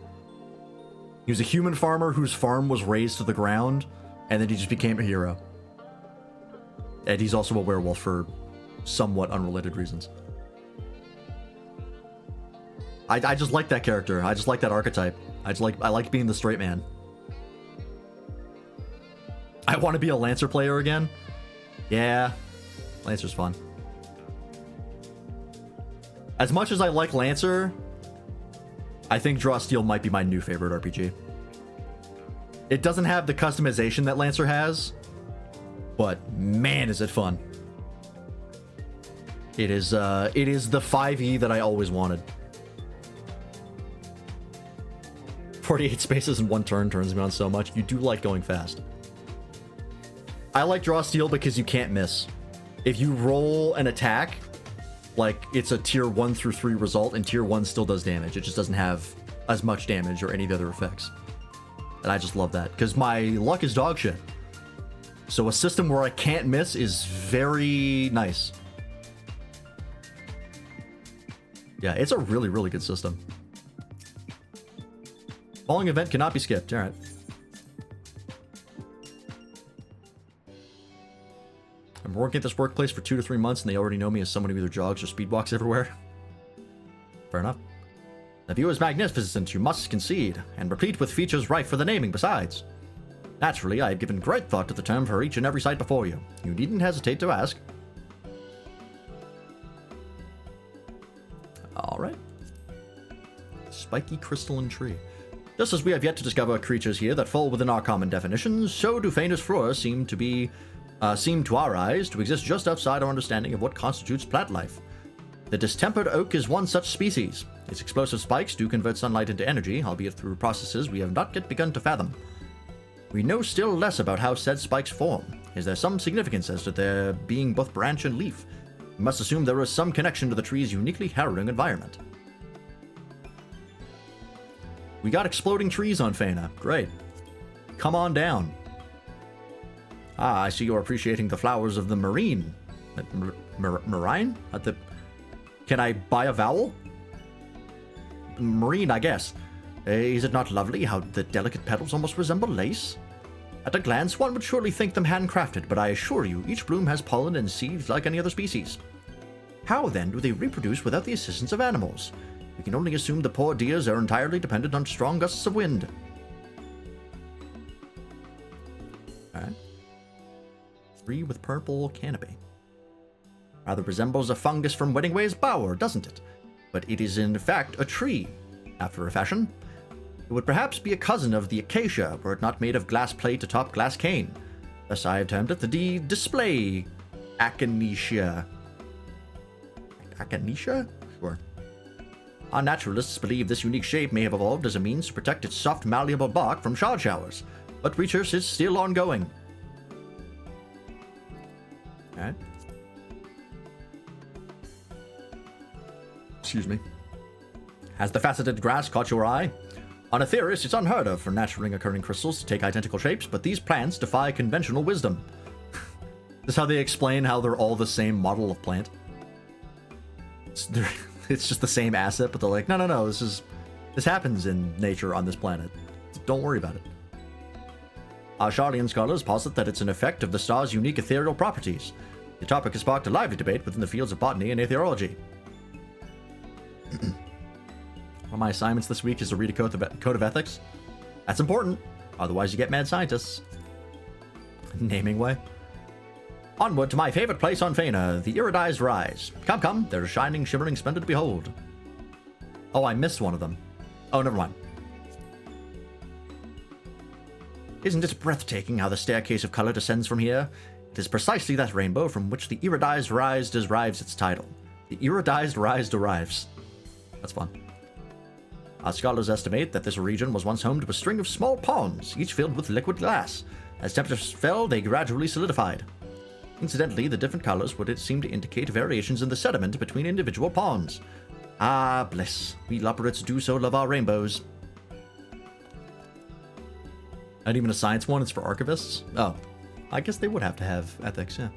He was a human farmer whose farm was razed to the ground, and then he just became a hero. And he's also a werewolf for somewhat unrelated reasons. I just like that character. I just like that archetype. I like being the straight man. I want to be a Lancer player again. Yeah, Lancer's fun. As much as I like Lancer, I think Draw Steel might be my new favorite RPG. It doesn't have the customization that Lancer has, but man, is it fun. It is the 5e that I always wanted. 48 spaces in one turn turns me on so much. You do like going fast. I like Draw Steel because you can't miss. If you roll an attack, like it's a tier 1 through 3 result, and tier 1 still does damage. It just doesn't have as much damage or any of the other effects. And I just love that, because my luck is dog shit. So a system where I can't miss is very nice. Yeah, it's a really, really good system. Following event cannot be skipped. Alright. I'm working at this workplace for 2 to 3 months, and they already know me as someone who either jogs or speedwalks everywhere. Fair enough. The view is magnificent, you must concede, and replete with features rife for the naming besides. Naturally, I have given great thought to the term for each and every site before you. You needn't hesitate to ask. Alright. Spiky crystalline tree. Just as we have yet to discover creatures here that fall within our common definitions, so do Phaenis flora seem to our eyes to exist just outside our understanding of what constitutes plant life. The distempered oak is one such species. Its explosive spikes do convert sunlight into energy, albeit through processes we have not yet begun to fathom. We know still less about how said spikes form. Is there some significance as to their being both branch and leaf? We must assume there is some connection to the tree's uniquely harrowing environment. We got exploding trees on Faena. Great. Come on down. Ah, I see you're appreciating the flowers of the marine. Marine? Can I buy a vowel? Marine, I guess. Is it not lovely how the delicate petals almost resemble lace? At a glance, one would surely think them handcrafted, but I assure you, each bloom has pollen and seeds like any other species. How then do they reproduce without the assistance of animals? We can only assume the poor deers are entirely dependent on strong gusts of wind. Alright. 3 with purple canopy. Rather resembles a fungus from Weddingway's bower, doesn't it? But it is in fact a tree, after a fashion. It would perhaps be a cousin of the acacia, were it not made of glass plate atop glass cane. Thus I have termed it the display Echinacea. Echinacea? Sure. Our naturalists believe this unique shape may have evolved as a means to protect its soft, malleable bark from shard showers, but research is still ongoing. Alright. Excuse me. Has the faceted grass caught your eye? On Aetheris, it's unheard of for naturally occurring crystals to take identical shapes, but these plants defy conventional wisdom. This is how they explain how they're all the same model of plant. It's just the same asset, but they're like, no, this happens in nature on this planet. Don't worry about it. Our Charlian scholars posit that it's an effect of the star's unique ethereal properties. The topic has sparked a lively debate within the fields of botany and aetherology. One of my assignments this week is to read a code of ethics. That's important, otherwise you get mad scientists. Naming way. Onward to my favorite place on Fana, the Iridized Rise. Come, they're shining, shimmering, splendid to behold. Oh, I missed one of them. Oh, never mind. Isn't it breathtaking how the staircase of color descends from here? It is precisely that rainbow from which the Iridized Rise derives its title. The Iridized Rise derives. That's fun. Our scholars estimate that this region was once home to a string of small ponds, each filled with liquid glass. As temperatures fell, they gradually solidified. Incidentally, the different colors would seem to indicate variations in the sediment between individual ponds. Ah, bliss. We Loperates do so love our rainbows. Not even a science one, it's for archivists? Oh, I guess they would have to have ethics, yeah.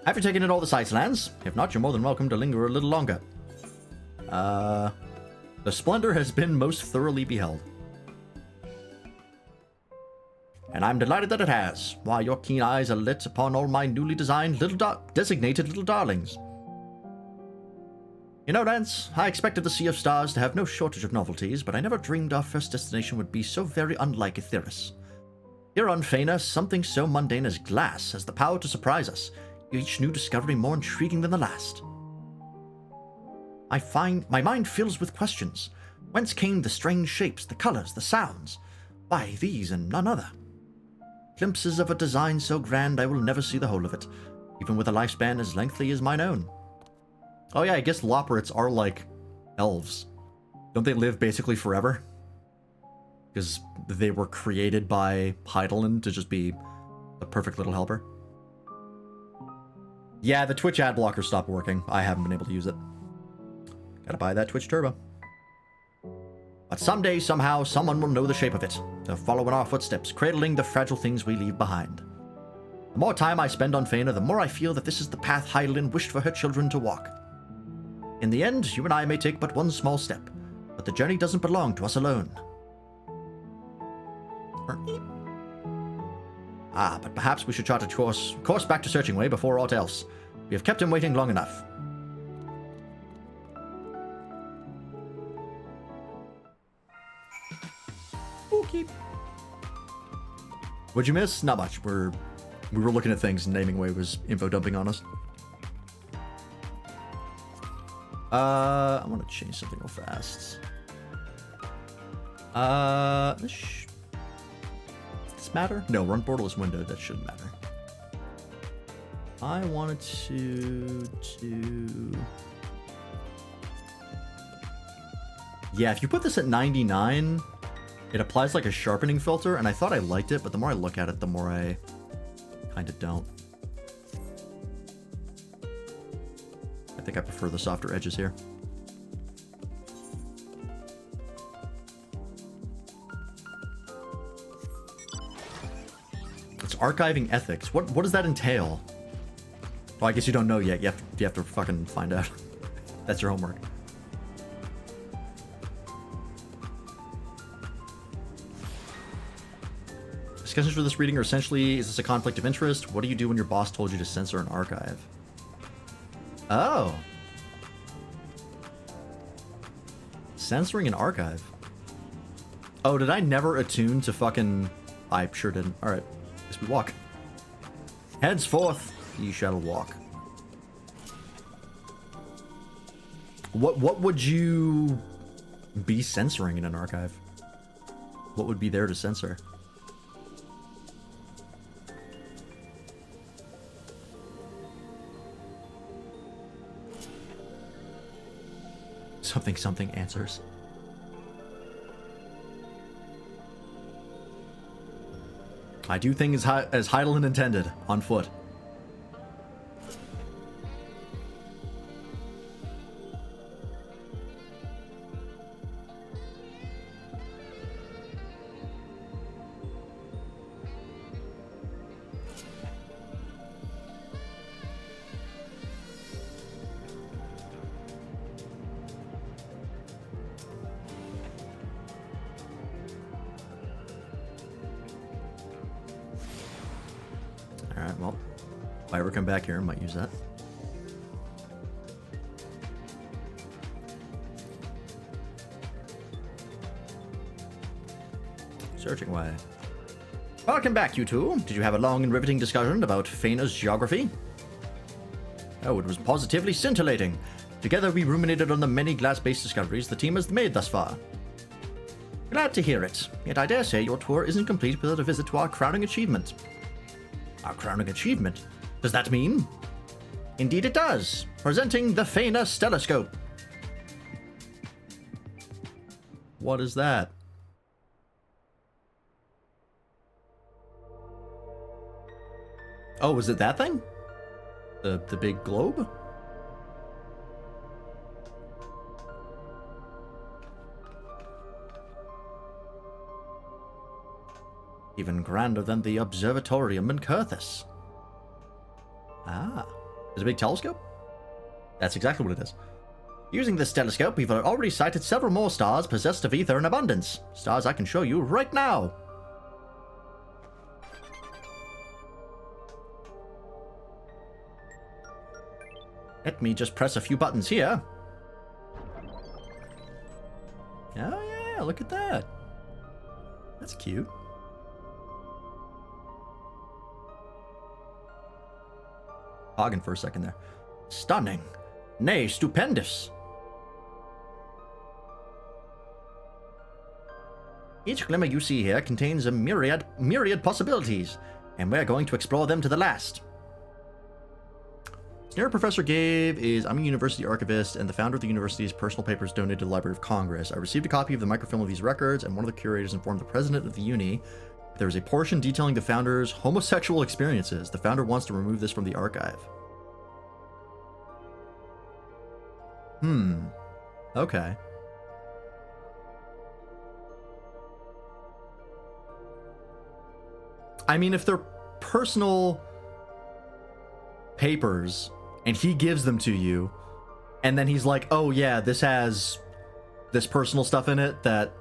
Have you taken in all the sights, Lance? If not, you're more than welcome to linger a little longer. The splendor has been most thoroughly beheld. And I'm delighted that it has. Why, your keen eyes are lit upon all my newly designed designated little darlings. You know, Lance, I expected the Sea of Stars to have no shortage of novelties, but I never dreamed our first destination would be so very unlike Aetheris. Here on Fana, something so mundane as glass has the power to surprise us, each new discovery more intriguing than the last. I find my mind fills with questions. Whence came the strange shapes, the colors, the sounds? Why these and none other? Glimpses of a design so grand I will never see the whole of it, even with a lifespan as lengthy as mine own. Oh yeah, I guess Loperates are like elves. Don't they live basically forever? Because they were created by Heidelin to just be a perfect little helper. Yeah, the Twitch ad blocker stopped working. I haven't been able to use it. Gotta buy that Twitch Turbo. But someday, somehow, someone will know the shape of it. They'll follow in our footsteps, cradling the fragile things we leave behind. The more time I spend on Fana, the more I feel that this is the path Heidelin wished for her children to walk. In the end, you and I may take but one small step, but the journey doesn't belong to us alone. But perhaps we should chart a course back to Searching Way before aught else. We have kept him waiting long enough. Okay. What'd you miss? Not much. We were looking at things and Naming Way was info dumping on us. I want to change something real fast. Does this matter? No, run borderless window. That shouldn't matter. I wanted to do... Yeah, if you put this at 99, it applies like a sharpening filter, and I thought I liked it, but the more I look at it, the more I kind of don't. I think I prefer the softer edges here. It's archiving ethics. What does that entail? Well, I guess you don't know yet. You have to fucking find out. That's your homework. Discussions for this reading are essentially, is this a conflict of interest? What do you do when your boss told you to censor an archive? Oh. Censoring an archive. Oh, did I never attune to fucking... I sure didn't. Alright. Guess we walk. Henceforth, ye shall walk. What would you be censoring in an archive? What would be there to censor? Something answers. I do things as Heidelin intended, on foot. Alright, well, if I ever come back here, I might use that. Searching away. Welcome back, you two. Did you have a long and riveting discussion about Fena's geography? Oh, it was positively scintillating. Together we ruminated on the many glass-based discoveries the team has made thus far. Glad to hear it. Yet I dare say your tour isn't complete without a visit to our crowning achievement. Our crowning achievement? Does that mean? Indeed it does. Presenting the Fena Stelloscope. What is that? Oh, is it that thing? The big globe? Even grander than the observatorium in Kurthus. Ah, is it a big telescope? That's exactly what it is. Using this telescope, we've already sighted several more stars possessed of ether in abundance. Stars I can show you right now. Let me just press a few buttons here. Oh yeah, look at that. That's cute. Hogging for a second there. Stunning. Nay, stupendous. Each glimmer you see here contains a myriad possibilities, and we're going to explore them to the last. Scenario Professor gave is, I'm a university archivist and the founder of the university's personal papers donated to the Library of Congress. I received a copy of the microfilm of these records, and one of the curators informed the president of the uni there is a portion detailing the founder's homosexual experiences. The founder wants to remove this from the archive. Okay. I mean, if they're personal papers and he gives them to you, and then he's like, oh yeah, this has this personal stuff in it that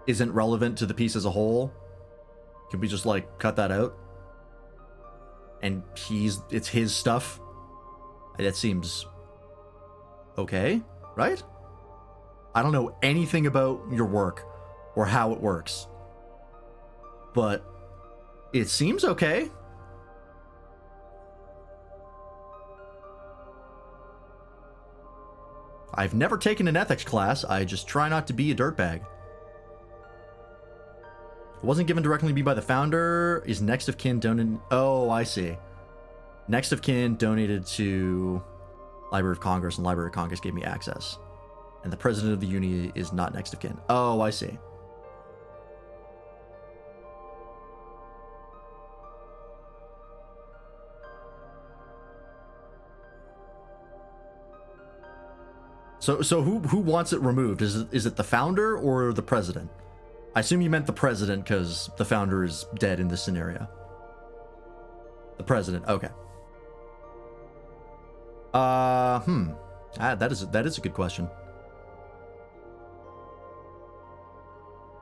isn't relevant to the piece as a whole, can we just like cut that out? And it's his stuff. That seems okay, right? I don't know anything about your work or how it works, but it seems okay. I've never taken an ethics class. I just try not to be a dirtbag. It wasn't given directly to me by the founder. Is next of kin donated? Oh, I see. Next of kin donated to Library of Congress, and Library of Congress gave me access. And the president of the uni is not next of kin. Oh, I see. So who wants it removed? Is it the founder or the president? I assume you meant the president because the founder is dead in this scenario. The president, okay. That is a good question.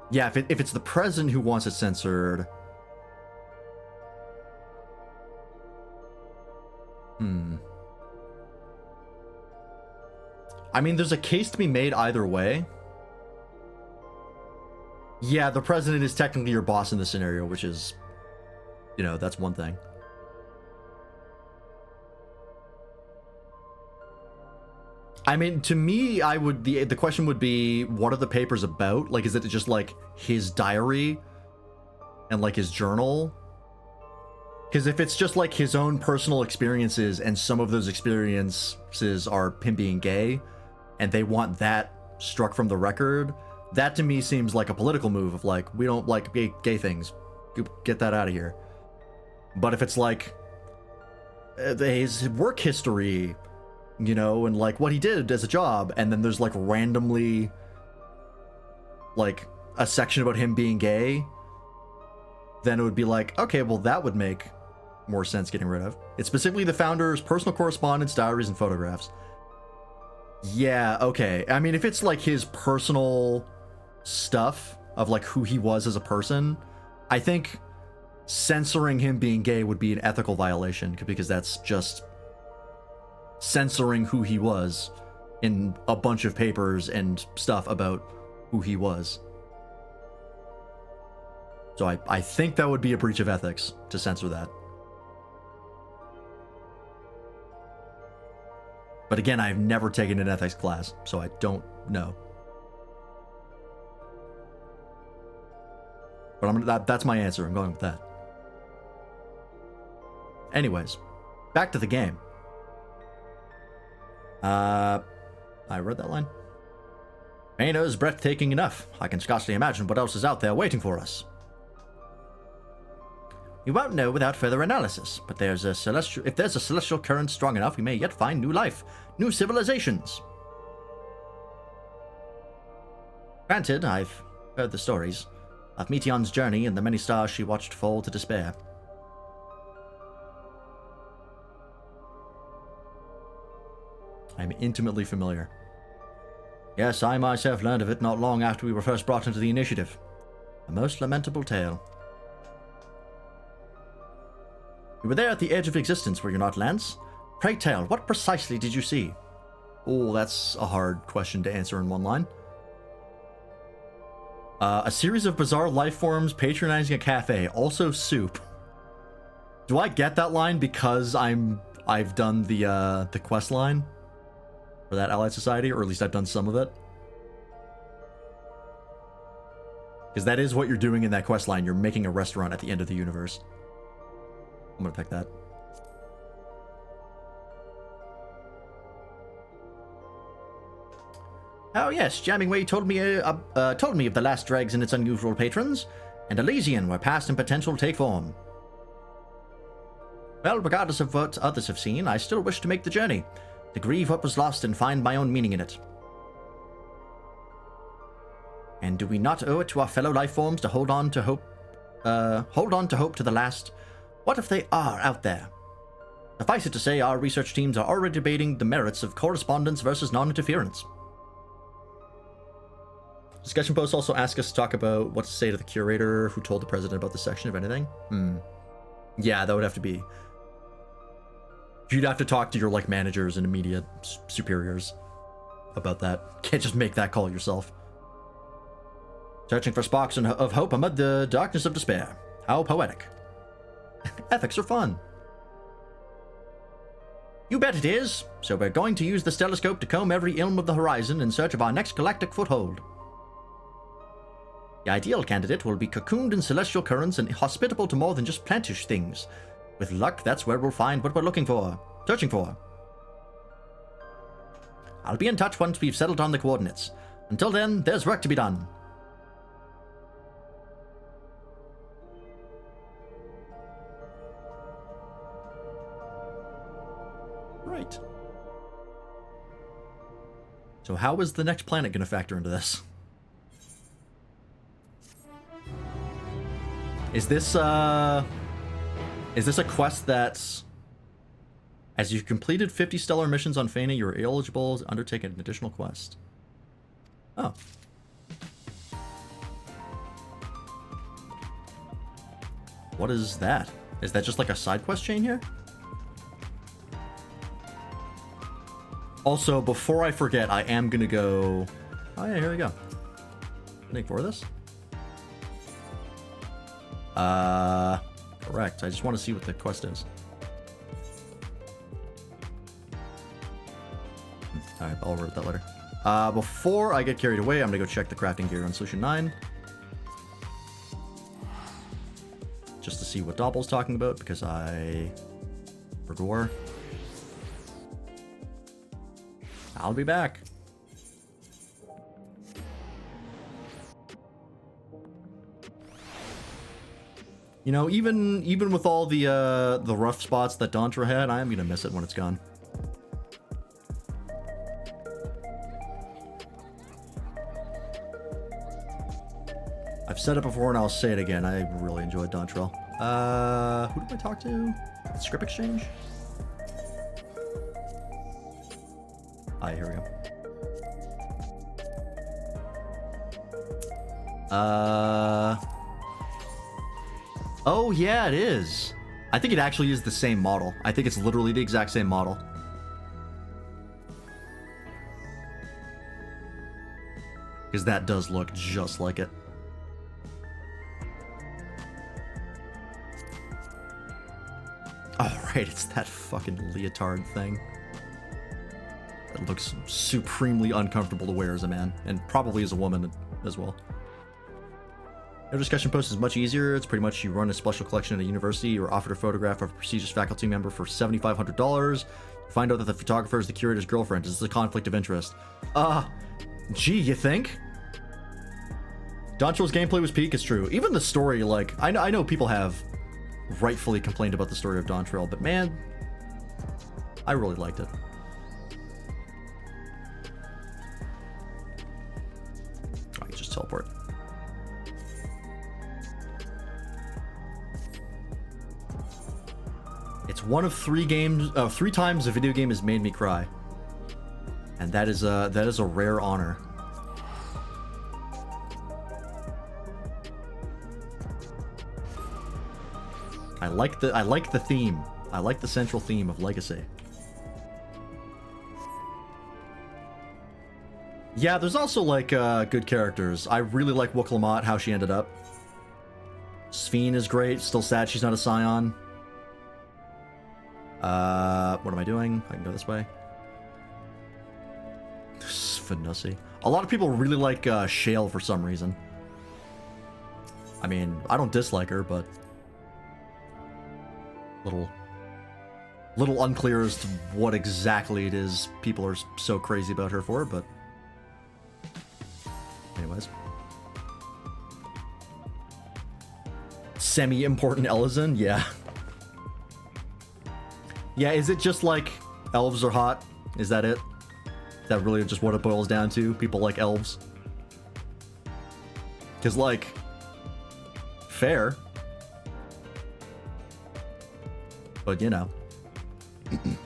Yeah, if it's the president who wants it censored, I mean, there's a case to be made either way. Yeah, the president is technically your boss in this scenario, which is, you know, that's one thing. I mean, to me, I would, the question would be, what are the papers about? Like, is it just like his diary and like his journal? Because if it's just like his own personal experiences and some of those experiences are him being gay and they want that struck from the record, that to me seems like a political move of like, we don't like gay things. Get that out of here. But if it's like his work history, you know, and like what he did as a job, and then there's like randomly like a section about him being gay, then it would be like, okay, well, that would make more sense getting rid of. It's specifically the founder's personal correspondence, diaries, and photographs. Yeah, okay. I mean, if it's like his personal stuff of like who he was as a person, I think censoring him being gay would be an ethical violation, because that's just censoring who he was in a bunch of papers and stuff about who he was. So I think that would be a breach of ethics to censor that. But again, I've never taken an ethics class, so I don't know. But that's my answer. I'm going with that. Anyways, back to the game. I read that line. Maina is breathtaking enough. I can scarcely imagine what else is out there waiting for us. You won't know without further analysis, but if there's a celestial current strong enough, we may yet find new life, new civilizations. Granted, I've heard the stories of Meteon's journey and the many stars she watched fall to despair. I'm intimately familiar. Yes, I myself learned of it not long after we were first brought into the initiative. A most lamentable tale. You were there at the edge of existence, were you not, Lance? Pray tell, what precisely did you see? Oh, that's a hard question to answer in one line. A series of bizarre life forms patronizing a cafe, also soup. Do I get that line because I've done the quest line for that Allied Society, or at least I've done some of it? Because that is what you're doing in that quest line. You're making a restaurant at the end of the universe. I'm gonna pick that. Oh yes, Jammingway told me of the last dregs and its unusual patrons, and Elysian, where past and potential take form. Well, regardless of what others have seen, I still wish to make the journey, to grieve what was lost and find my own meaning in it. And do we not owe it to our fellow life forms to hold on to hope to the last? What if they are out there? Suffice it to say, our research teams are already debating the merits of correspondence versus non-interference. Discussion posts also ask us to talk about what to say to the curator who told the president about the section, if anything. Yeah, that would have to be... You'd have to talk to your, like, managers and immediate superiors about that. Can't just make that call yourself. Searching for sparks of hope amid the darkness of despair. How poetic. Ethics are fun. You bet it is. So we're going to use the telescope to comb every ilm of the horizon in search of our next galactic foothold. The ideal candidate will be cocooned in celestial currents and hospitable to more than just plantish things. With luck, that's where we'll find what we're searching for. I'll be in touch once we've settled on the coordinates. Until then, there's work to be done. Right. So how is the next planet going to factor into this? Is this a quest that's... As you've completed 50 stellar missions on Fana, you're eligible to undertake an additional quest. Oh. What is that? Is that just like a side quest chain here? Also, before I forget, I am gonna go... Oh yeah, here we go. Can I ignore this? Correct. I just want to see what the quest is. Alright, I'll read that later. Before I get carried away, I'm gonna go check the crafting gear on Solution 9. Just to see what Doppel's talking about, because I forgot. I'll be back. You know, even with all the rough spots that Dawntrail had, I am gonna miss it when it's gone. I've said it before and I'll say it again. I really enjoyed Dawntrail. Who did I talk to? Script Exchange? Alright, here we go. Oh yeah, it is. I think it actually is the same model. I think it's literally the exact same model. Because that does look just like it. Oh right, it's that fucking leotard thing. It looks supremely uncomfortable to wear as a man, and probably as a woman as well. No discussion post is much easier. It's pretty much you run a special collection at a university or offered a photograph of a prestigious faculty member for $7,500. Find out that the photographer is the curator's girlfriend. Is this a conflict of interest? Gee, you think? Dawntrail's gameplay was peak, it's true. Even the story, like, I know people have rightfully complained about the story of Dawntrail, but man, I really liked it. I can just teleport. It's one of three times a video game has made me cry, and that is a rare honor. I like the theme. I like the central theme of Legacy. Yeah, there's also like good characters. I really like Wooklamot, how she ended up. Sphene is great. Still sad she's not a Scion. What am I doing? I can go this way. Svenussi. A lot of people really like Shale for some reason. I mean, I don't dislike her, but little unclear as to what exactly it is people are so crazy about her for, but anyways. Semi-important Elizin? Yeah. Yeah, is it just like elves are hot? Is that it? Is that really just what it boils down to? People like elves? Because, like, fair. But, you know. You know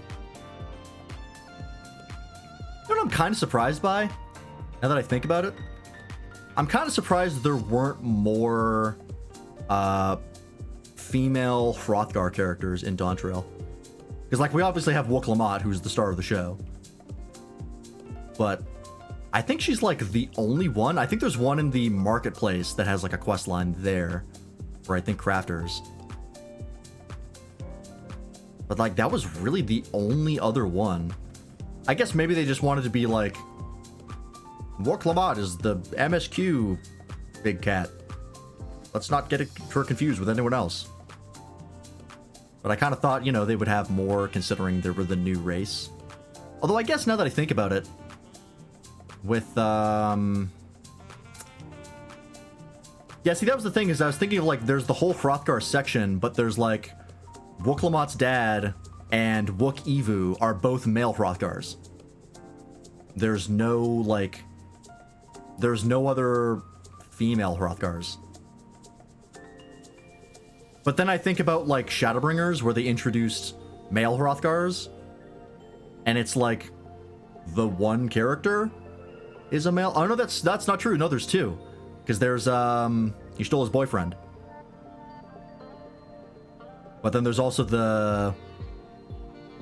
what I'm kind of surprised by? Now that I think about it? I'm kind of surprised there weren't more female Hrothgar characters in Dawntrail. Because, like, we obviously have Wooklamot, who's the star of the show. But I think she's, like, the only one. I think there's one in the marketplace that has, like, a quest line there for, I think, crafters. But, like, that was really the only other one. I guess maybe they just wanted to be, like, Wooklamot is the MSQ big cat. Let's not get her confused with anyone else. But I kind of thought, you know, they would have more considering they were the new race. Although I guess now that I think about it, with, yeah, see, that was the thing, is I was thinking of, like, there's the whole Hrothgar section, but there's, like, Wooklamot's dad and Wook Evu are both male Hrothgars. There's no, like, there's no other female Hrothgars. But then I think about, like, Shadowbringers, where they introduced male Hrothgars, and it's like the one character is a male. Oh no, that's not true. No, there's two, because there's he stole his boyfriend. But then there's also the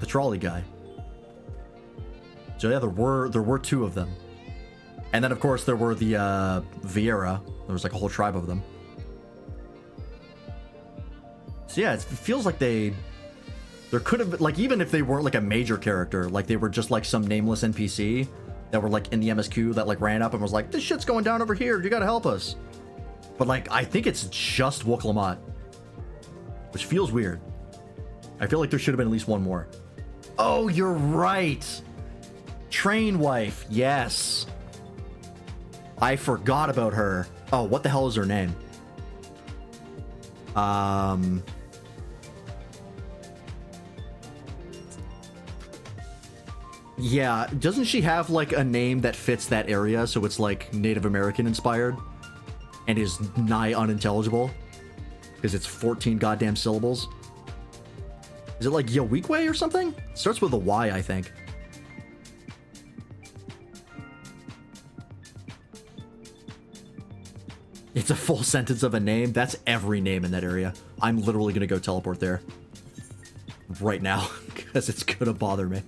trolley guy. So yeah, there were two of them. And then of course there were the Vieira. There was like a whole tribe of them. So yeah, it feels like there could have been, like, even if they weren't like a major character, like they were just like some nameless NPC that were like in the MSQ that like ran up and was like, this shit's going down over here, you gotta help us. But like, I think it's just Wook Lamont, which feels weird. I feel like there should have been at least one more. Oh, you're right. Train wife, yes. I forgot about her. Oh, what the hell is her name? Yeah, doesn't she have like a name that fits that area, so it's like Native American inspired and is nigh unintelligible because it's 14 goddamn syllables? Is it like Yoweekwe or something? It starts with a Y, I think. It's a full sentence of a name. That's every name in that area. I'm literally gonna go teleport there right now because it's gonna bother me.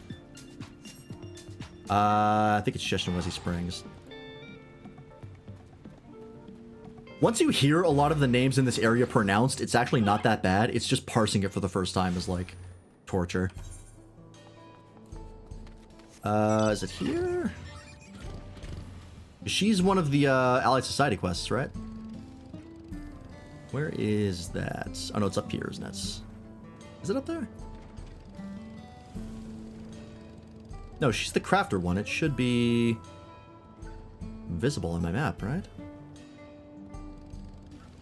I think it's Sheshinwezi Springs. Once you hear a lot of the names in this area pronounced, it's actually not that bad. It's just parsing it for the first time is like torture. Is it here? She's one of the Allied Society quests, right? Where is that? Oh no, it's up here, isn't it? Is it up there? No, she's the crafter one. It should be visible on my map, right?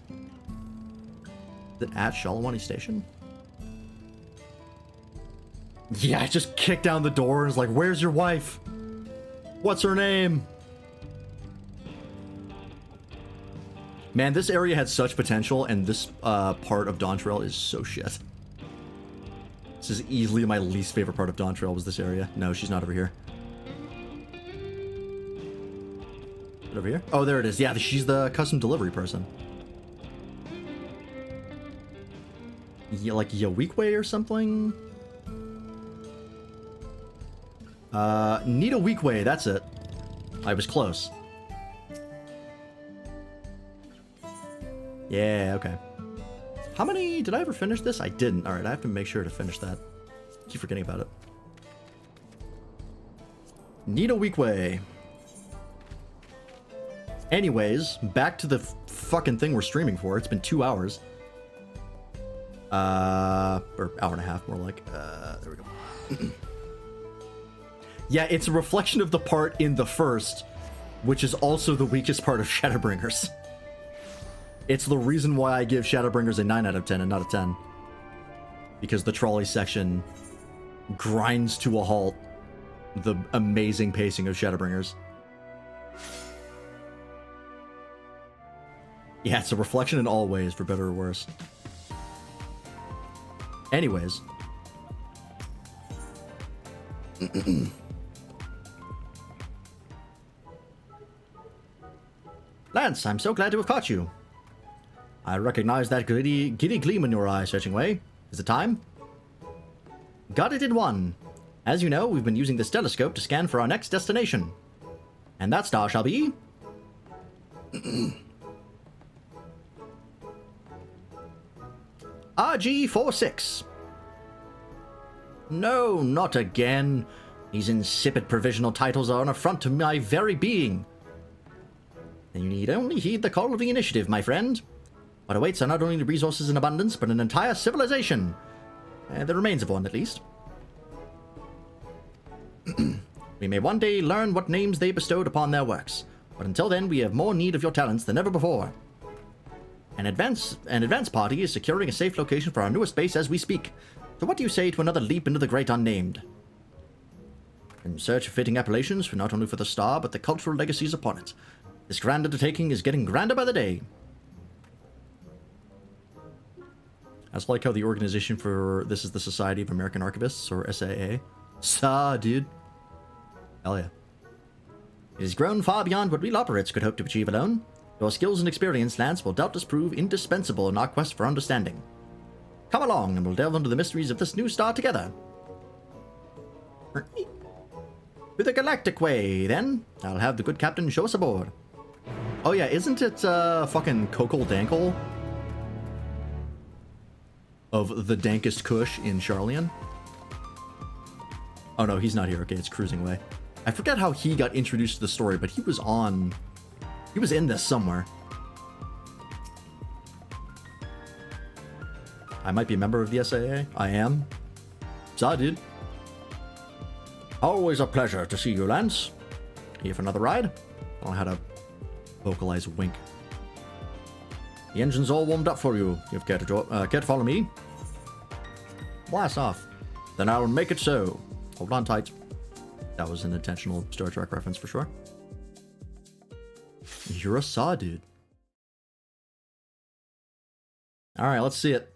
Is it at Shalawani Station? Yeah, I just kicked down the door and was like, where's your wife? What's her name? Man, this area had such potential, and this part of Dawntrail is so shit. This is easily my least favorite part of Dawntrail was this area. No, she's not over here. Is it over here? Oh, there it is. Yeah, she's the custom delivery person. Yeah, like Yoweekwe or something? Nita Weekway, that's it. I was close. Yeah, okay. How many... Did I ever finish this? I didn't. Alright, I have to make sure to finish that. Keep forgetting about it. Nita Weekway. Anyways, back to the fucking thing we're streaming for. It's been 2 hours. Or hour and a half, more like. There we go. Yeah, it's a reflection of the part in the first, which is also the weakest part of Shadowbringers. It's the reason why I give Shadowbringers a 9 out of 10 and not a 10. Because the trolley section grinds to a halt the amazing pacing of Shadowbringers. Yeah, it's a reflection in all ways, for better or worse. Anyways. Lance, I'm so glad to have caught you. I recognize that giddy gleam in your eye, searching way. Is it time? Got it in one. As you know, we've been using this telescope to scan for our next destination. And that star shall be... RG46. No, not again. These insipid provisional titles are an affront to my very being. And you need only heed the call of the initiative, my friend. What awaits are not only resources in abundance, but an entire civilization. The remains of one, at least. We may one day learn what names they bestowed upon their works, but until then we have more need of your talents than ever before. An advance party is securing a safe location for our newest base as we speak. So what do you say to another leap into the great unnamed? In search of fitting appellations for not only for the star, but the cultural legacies upon it. This grand undertaking is getting grander by the day. I just like how the organization for this is the Society of American Archivists, or SAA. Dude. Hell yeah. It has grown far beyond what real operates could hope to achieve alone. Your skills and experience, Lance, will doubtless prove indispensable in our quest for understanding. Come along, and we'll delve into the mysteries of this new star together. To the Galactic Way, then. I'll have the good captain show us aboard. Oh yeah, isn't it fucking Kokol Dankle? Of the Dankest Kush in Charlian? Oh no, he's not here. Okay, it's Cruising Way. I forget how he got introduced to the story, but he was in this somewhere. I might be a member of the SAA. I am. Saw, dude. Always a pleasure to see you, Lance. Here for another ride? I don't know how to vocalize wink. The engine's all warmed up for you. You've care to follow me? Blast off. Then I'll make it so. Hold on tight. That was an intentional Star Trek reference for sure. You're a saw, dude. Alright, let's see it.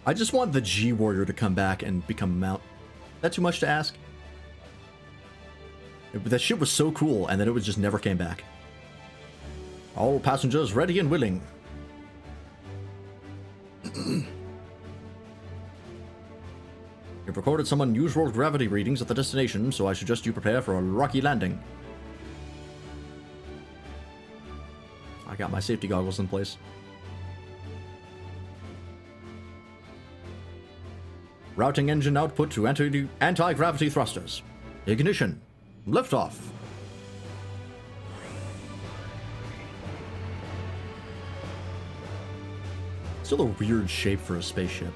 I just want the G-Warrior to come back and become a mount. Is that too much to ask? That shit was so cool, and then it was just never came back. All passengers ready and willing. You've recorded some unusual gravity readings at the destination, so I suggest you prepare for a rocky landing. I got my safety goggles in place. Routing engine output to anti-gravity thrusters. Ignition. Liftoff. Still a weird shape for a spaceship.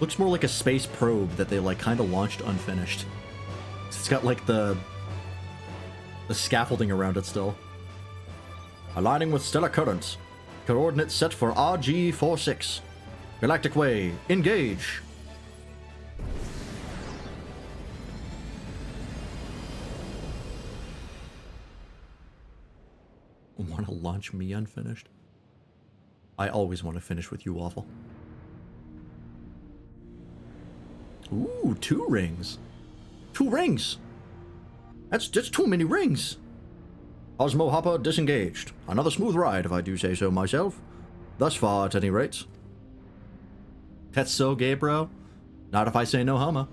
Looks more like a space probe that they like kind of launched unfinished. It's got like the scaffolding around it still. Aligning with stellar currents. Coordinates set for RG46. Galactic Way, engage. Want to launch me unfinished? I always want to finish with you, Waffle. Ooh, 2 rings. 2 rings! That's too many rings! Osmo Hopper disengaged. Another smooth ride, if I do say so myself. Thus far, at any rate. That's so gay, bro. Not if I say no homo.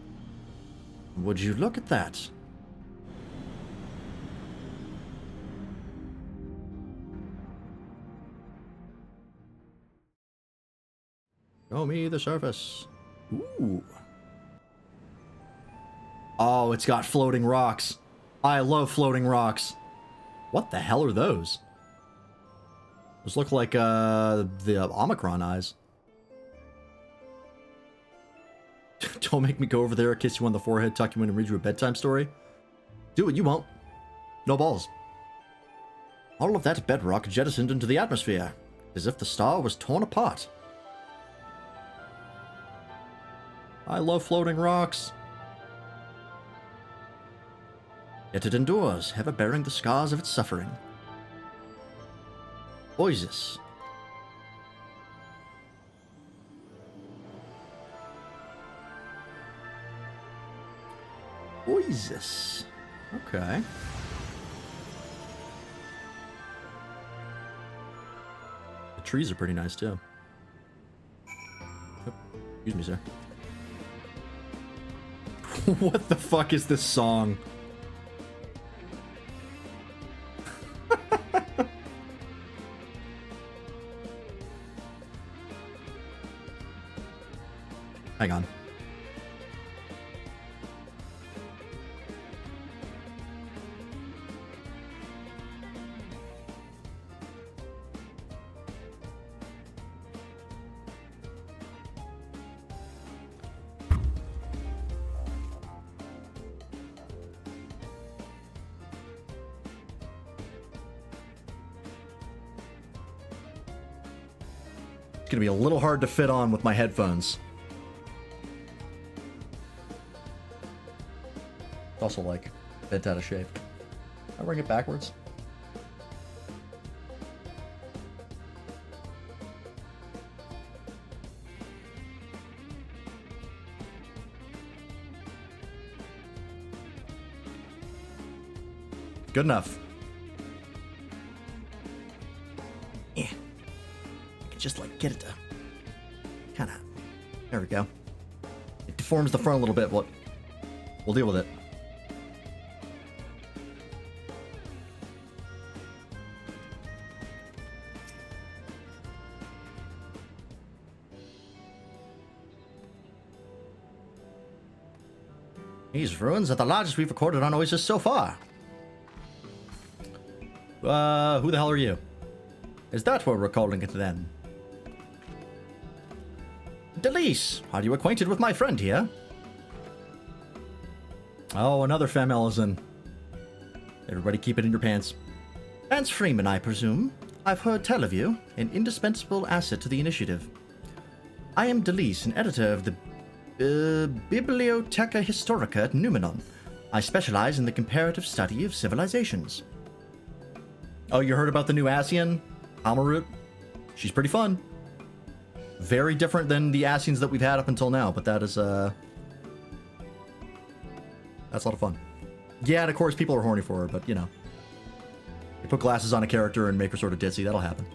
Would you look at that? Show me the surface. Ooh. Oh, it's got floating rocks. I love floating rocks. What the hell are those? Those look like the Omicron eyes. Don't make me go over there, kiss you on the forehead, tuck you in, and read you a bedtime story. Do it, you won't. No balls. All of that bedrock jettisoned into the atmosphere, as if the star was torn apart. I love floating rocks. Yet it endures, ever bearing the scars of its suffering. Oasis. Oasis. Okay. The trees are pretty nice too. Oh, excuse me, sir. What the fuck is this song? Hang on. It's gonna be a little hard to fit on with my headphones. It's also like bent out of shape. I bring it backwards. Good enough. just like get it to kind of... There we go. It deforms the front a little bit, but we'll deal with it. These ruins are the largest we've recorded on Oasis so far. Who the hell are you? Is that what we're calling it then? Delise, are you acquainted with my friend here? Oh, another Femmelison. Everybody keep it in your pants. Vance Freeman, I presume. I've heard tell of you, an indispensable asset to the initiative. I am Delise, an editor of the Bibliotheca Historica at Numenon. I specialize in the comparative study of civilizations. Oh, you heard about the new Ascian? Amarut? She's pretty fun. Very different than the Ascians that we've had up until now, but that is, that's a lot of fun. Yeah, and of course people are horny for her, but, you know. You put glasses on a character and make her sort of ditzy, that'll happen.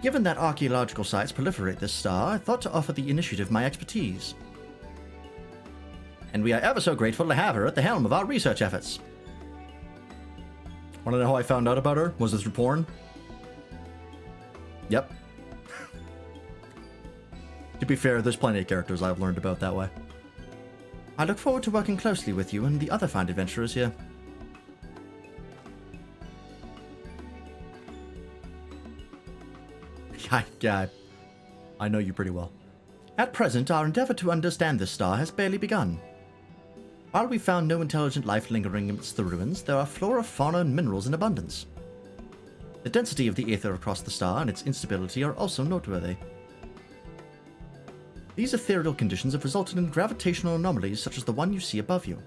Given that archaeological sites proliferate this star, I thought to offer the initiative my expertise. And we are ever so grateful to have her at the helm of our research efforts. Want to know how I found out about her? Was it through porn? Yep. To be fair, there's plenty of characters I've learned about that way. I look forward to working closely with you and the other fine adventurers here. Yeah, I know you pretty well. At present, our endeavor to understand this star has barely begun. While we found no intelligent life lingering amidst the ruins, there are flora, fauna, and minerals in abundance. The density of the aether across the star and its instability are also noteworthy. These ethereal conditions have resulted in gravitational anomalies such as the one you see above you.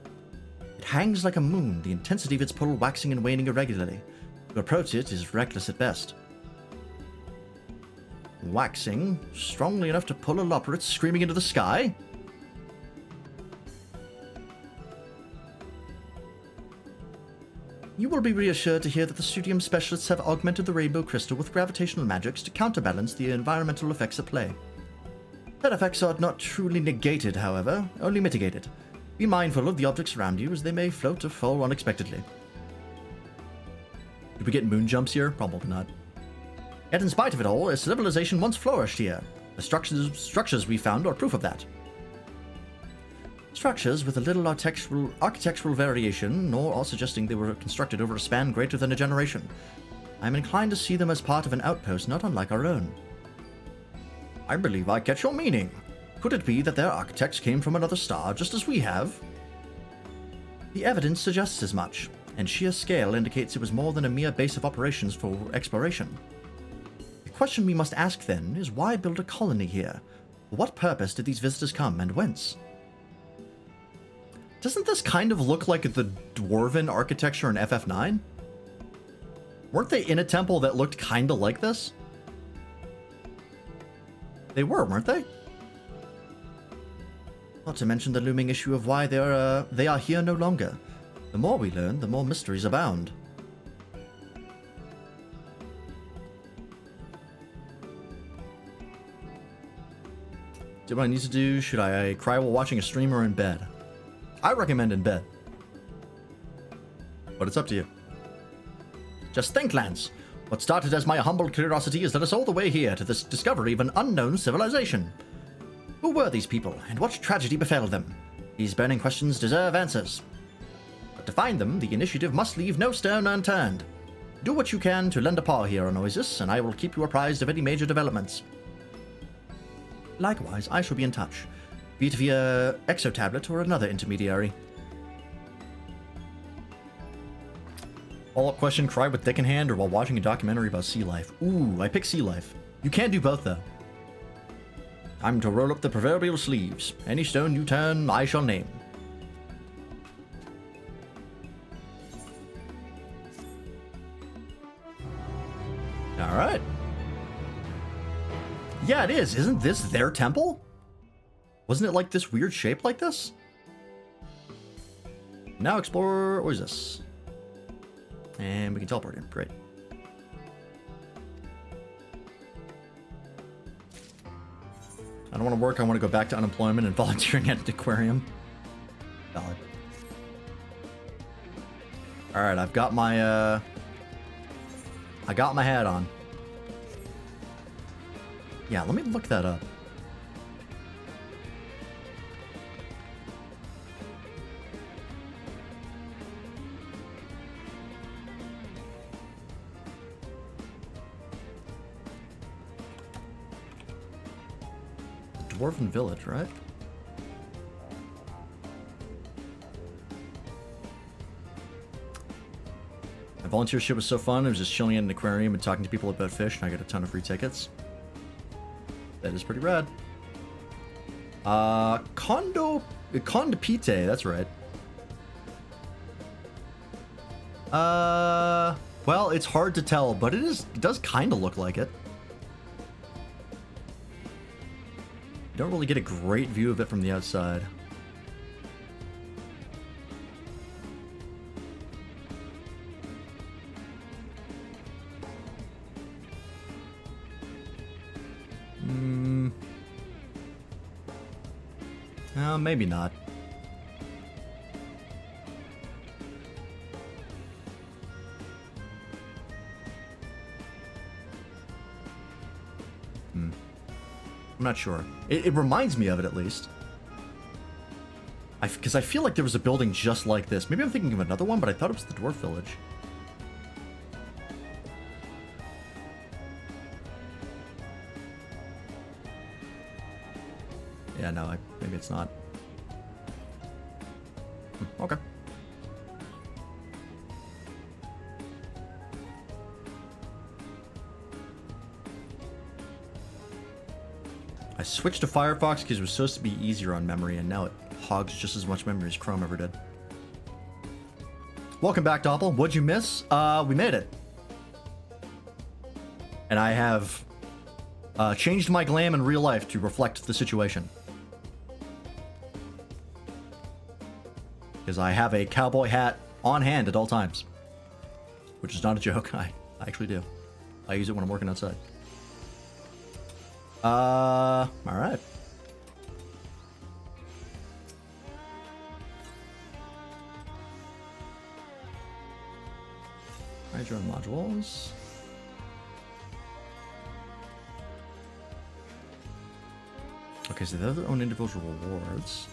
It hangs like a moon, the intensity of its pull waxing and waning irregularly. To approach it is reckless at best. Waxing, strongly enough to pull a loperate screaming into the sky? You will be reassured to hear that the Studium specialists have augmented the rainbow crystal with gravitational magics to counterbalance the environmental effects at play. Said effects are not truly negated, however, only mitigated. Be mindful of the objects around you as they may float or fall unexpectedly. Did we get moon jumps here? Probably not. Yet in spite of it all, a civilization once flourished here. The structures we found are proof of that. Structures with a little architectural variation, nor all suggesting they were constructed over a span greater than a generation. I am inclined to see them as part of an outpost not unlike our own. I believe I catch your meaning. Could it be that their architects came from another star, just as we have? The evidence suggests as much, and sheer scale indicates it was more than a mere base of operations for exploration. The question we must ask, then, is why build a colony here? For what purpose did these visitors come, and whence? Doesn't this kind of look like the dwarven architecture in FF9? Weren't they in a temple that looked kinda like this? They were, weren't they? Not to mention the looming issue of why they are here no longer. The more we learn, the more mysteries abound. Do what I need to do? Should I cry while watching a stream or in bed? I recommend in bed. But it's up to you. Just think, Lance. What started as my humble curiosity has led us all the way here to this discovery of an unknown civilization. Who were these people, and what tragedy befell them? These burning questions deserve answers. But to find them, the initiative must leave no stone unturned. Do what you can to lend a paw here on Oasis, and I will keep you apprised of any major developments. Likewise, I shall be in touch, be it via Exotablet or another intermediary. Follow-up question, cry with dick in hand or while watching a documentary about sea life? Ooh, I pick sea life. You can do both, though. Time to roll up the proverbial sleeves. Any stone you turn, I shall name. Alright. Yeah, it is. Isn't this their temple? Wasn't it like this weird shape like this? Now explore Oasis. And we can teleport in. Great. I don't want to work. I want to go back to unemployment and volunteering at an aquarium. Valid. All right, I've got my I got my hat on. Yeah, let me look that up. Dwarven village, right? My volunteership was so fun. I was just chilling in an aquarium and talking to people about fish, and I got a ton of free tickets. That is pretty rad. Condopite, that's right. Well, it's hard to tell, but it does kind of look like it. You don't really get a great view of it from the outside. Maybe not. I'm not sure. It reminds me of it, at least. Because I feel like there was a building just like this. Maybe I'm thinking of another one, but I thought it was the Dwarf Village. Yeah, no, maybe it's not. Okay. I switched to Firefox because it was supposed to be easier on memory, and now it hogs just as much memory as Chrome ever did. Welcome back, Doppel. What'd you miss? We made it. And I have changed my glam in real life to reflect the situation. Because I have a cowboy hat on hand at all times. Which is not a joke. I actually do. I use it when I'm working outside. Alright. Hydro modules. Okay, so they have their own individual rewards.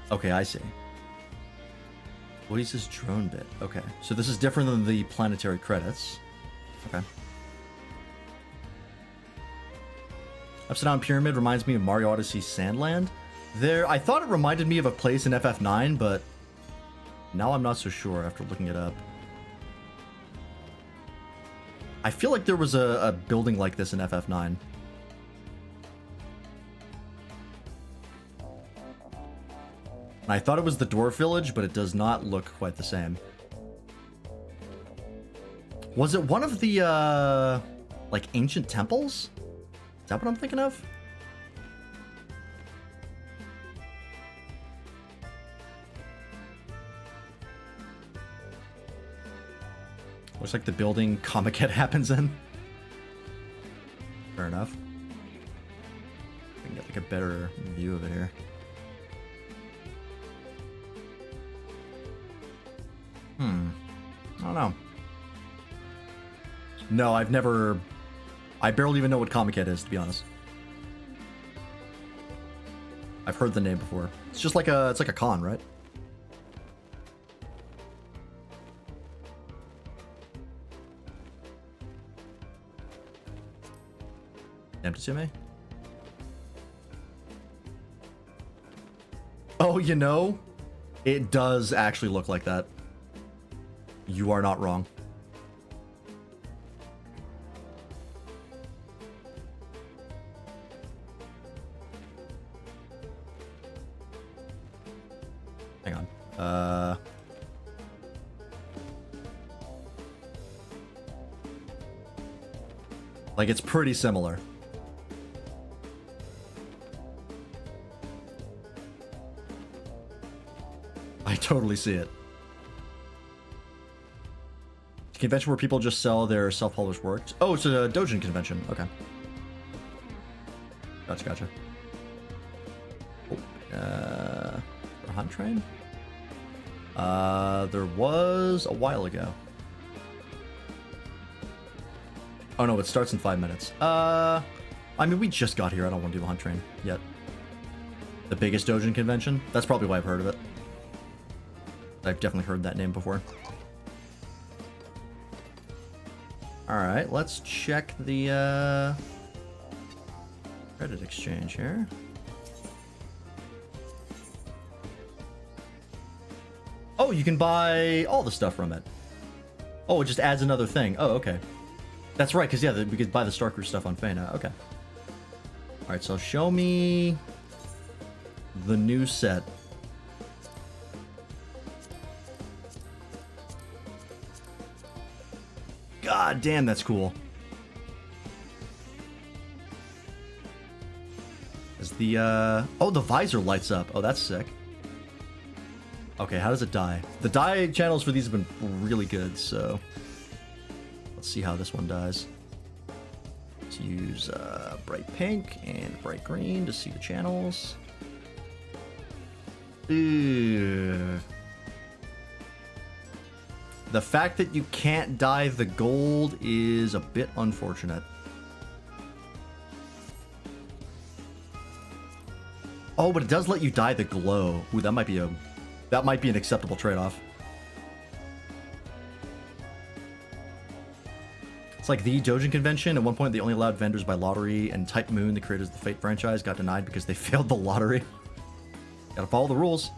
Okay, I see. What is this drone bit? Okay, so this is different than the planetary credits. Okay. Upside Down Pyramid reminds me of Mario Odyssey Sandland. I thought it reminded me of a place in FF9, but now I'm not so sure after looking it up. I feel like there was a building like this in FF9. And I thought it was the Dwarf Village, but it does not look quite the same. Was it one of the, like, ancient temples? Is that what I'm thinking of? Looks like the building Comiket happens in. Fair enough. I can get, like, a better view of it here. I don't know. No, I barely even know what Comiket is, to be honest. I've heard the name before. It's just like it's like a con, right? Empty. Oh, you know, it does actually look like that. You are not wrong. Hang on. Like, it's pretty similar. I totally see it. Convention where people just sell their self-published works. Oh, it's a Dojin convention. Okay. Gotcha. Oh, Hunt Train? There was a while ago. Oh no, it starts in 5 minutes. I mean, we just got here. I don't want to do a Hunt Train yet. The biggest Dojin convention? That's probably why I've heard of it. I've definitely heard that name before. Alright, let's check the credit exchange here. Oh, you can buy all the stuff from it. Oh, it just adds another thing. Oh, okay. That's right, because, yeah, we could buy the Starker stuff on Feyna. Okay. Alright, so show me the new set. God damn, that's cool. Is the, oh, the visor lights up. Oh, that's sick. Okay, how does it die? The die channels for these have been really good, so... Let's see how this one dies. Let's use bright pink and bright green to see the channels. Ew. The fact that you can't dye the gold is a bit unfortunate. Oh, but it does let you dye the glow. Ooh, that might be an acceptable trade-off. It's like the Dojin convention. At one point, they only allowed vendors by lottery, and Type Moon, the creators of the Fate franchise, got denied because they failed the lottery. Gotta follow the rules.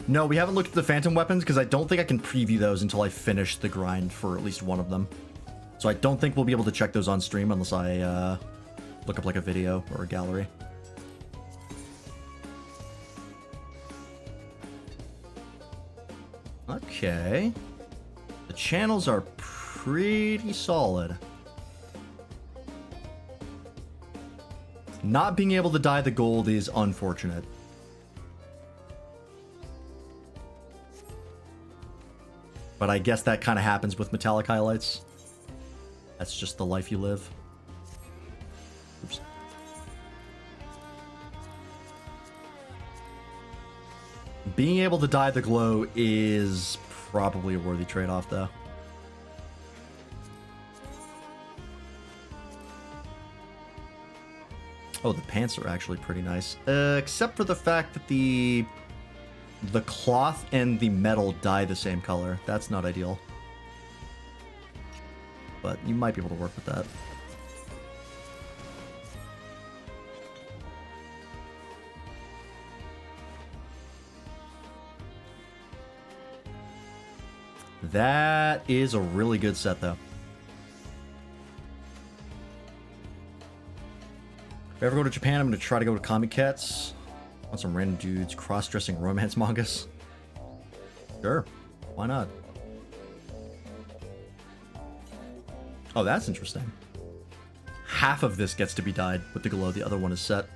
No, we haven't looked at the Phantom weapons because I don't think I can preview those until I finish the grind for at least one of them. So I don't think we'll be able to check those on stream unless I look up like a video or a gallery. Okay. The channels are pretty solid. Not being able to dye the gold is unfortunate. But I guess that kind of happens with metallic highlights. That's just the life you live. Oops. Being able to dye the glow is probably a worthy trade-off, though. Oh, the pants are actually pretty nice. Except for the fact that the cloth and the metal dye the same color. That's not ideal. But you might be able to work with that. That is a really good set, though. If I ever go to Japan, I'm going to try to go to Comic Cats. Want some random dudes cross-dressing romance mangas? Sure. Why not? Oh, that's interesting. Half of this gets to be dyed with the glow. The other one is set.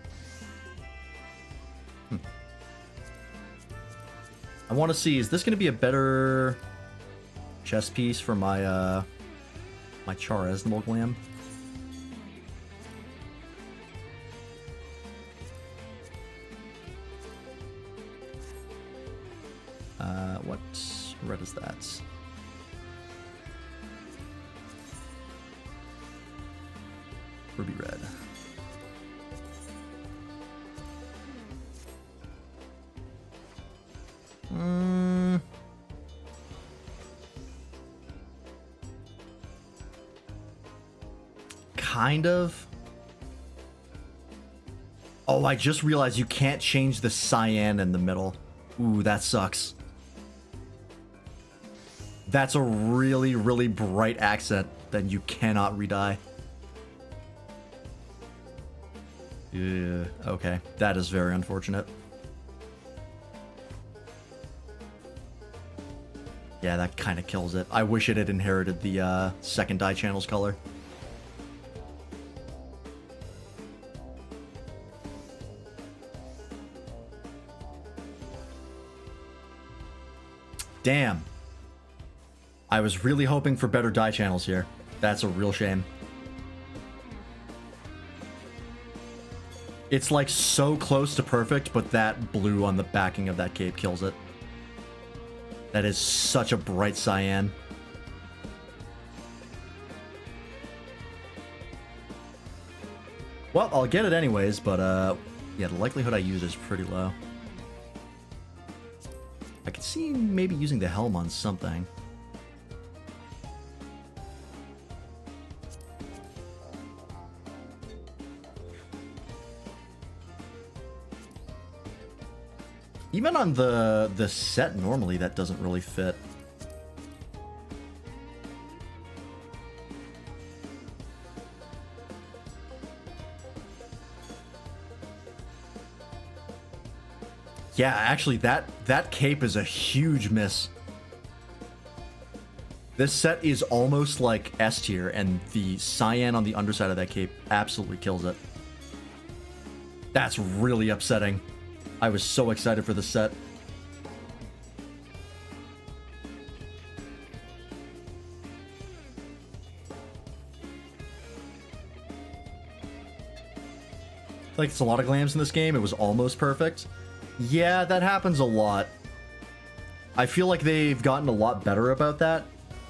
I want to see, is this going to be a better chest piece for my my Char-Esnol glam? What red is that? Ruby red. Kind of. Oh, I just realized you can't change the cyan in the middle. Ooh, that sucks. That's a really, really bright accent that you cannot re-dye. Yeah, okay. That is very unfortunate. Yeah, that kind of kills it. I wish it had inherited the second dye channel's color. Damn. I was really hoping for better dye channels here. That's a real shame. It's like so close to perfect, but that blue on the backing of that cape kills it. That is such a bright cyan. Well, I'll get it anyways, but yeah, the likelihood I use is pretty low. I could see maybe using the helm on something. Even on the set normally, that doesn't really fit. Yeah, actually, that cape is a huge miss. This set is almost like S tier, and the cyan on the underside of that cape absolutely kills it. That's really upsetting. I was so excited for the set. Like, it's a lot of glams in this game. It was almost perfect. Yeah, that happens a lot. I feel like they've gotten a lot better about that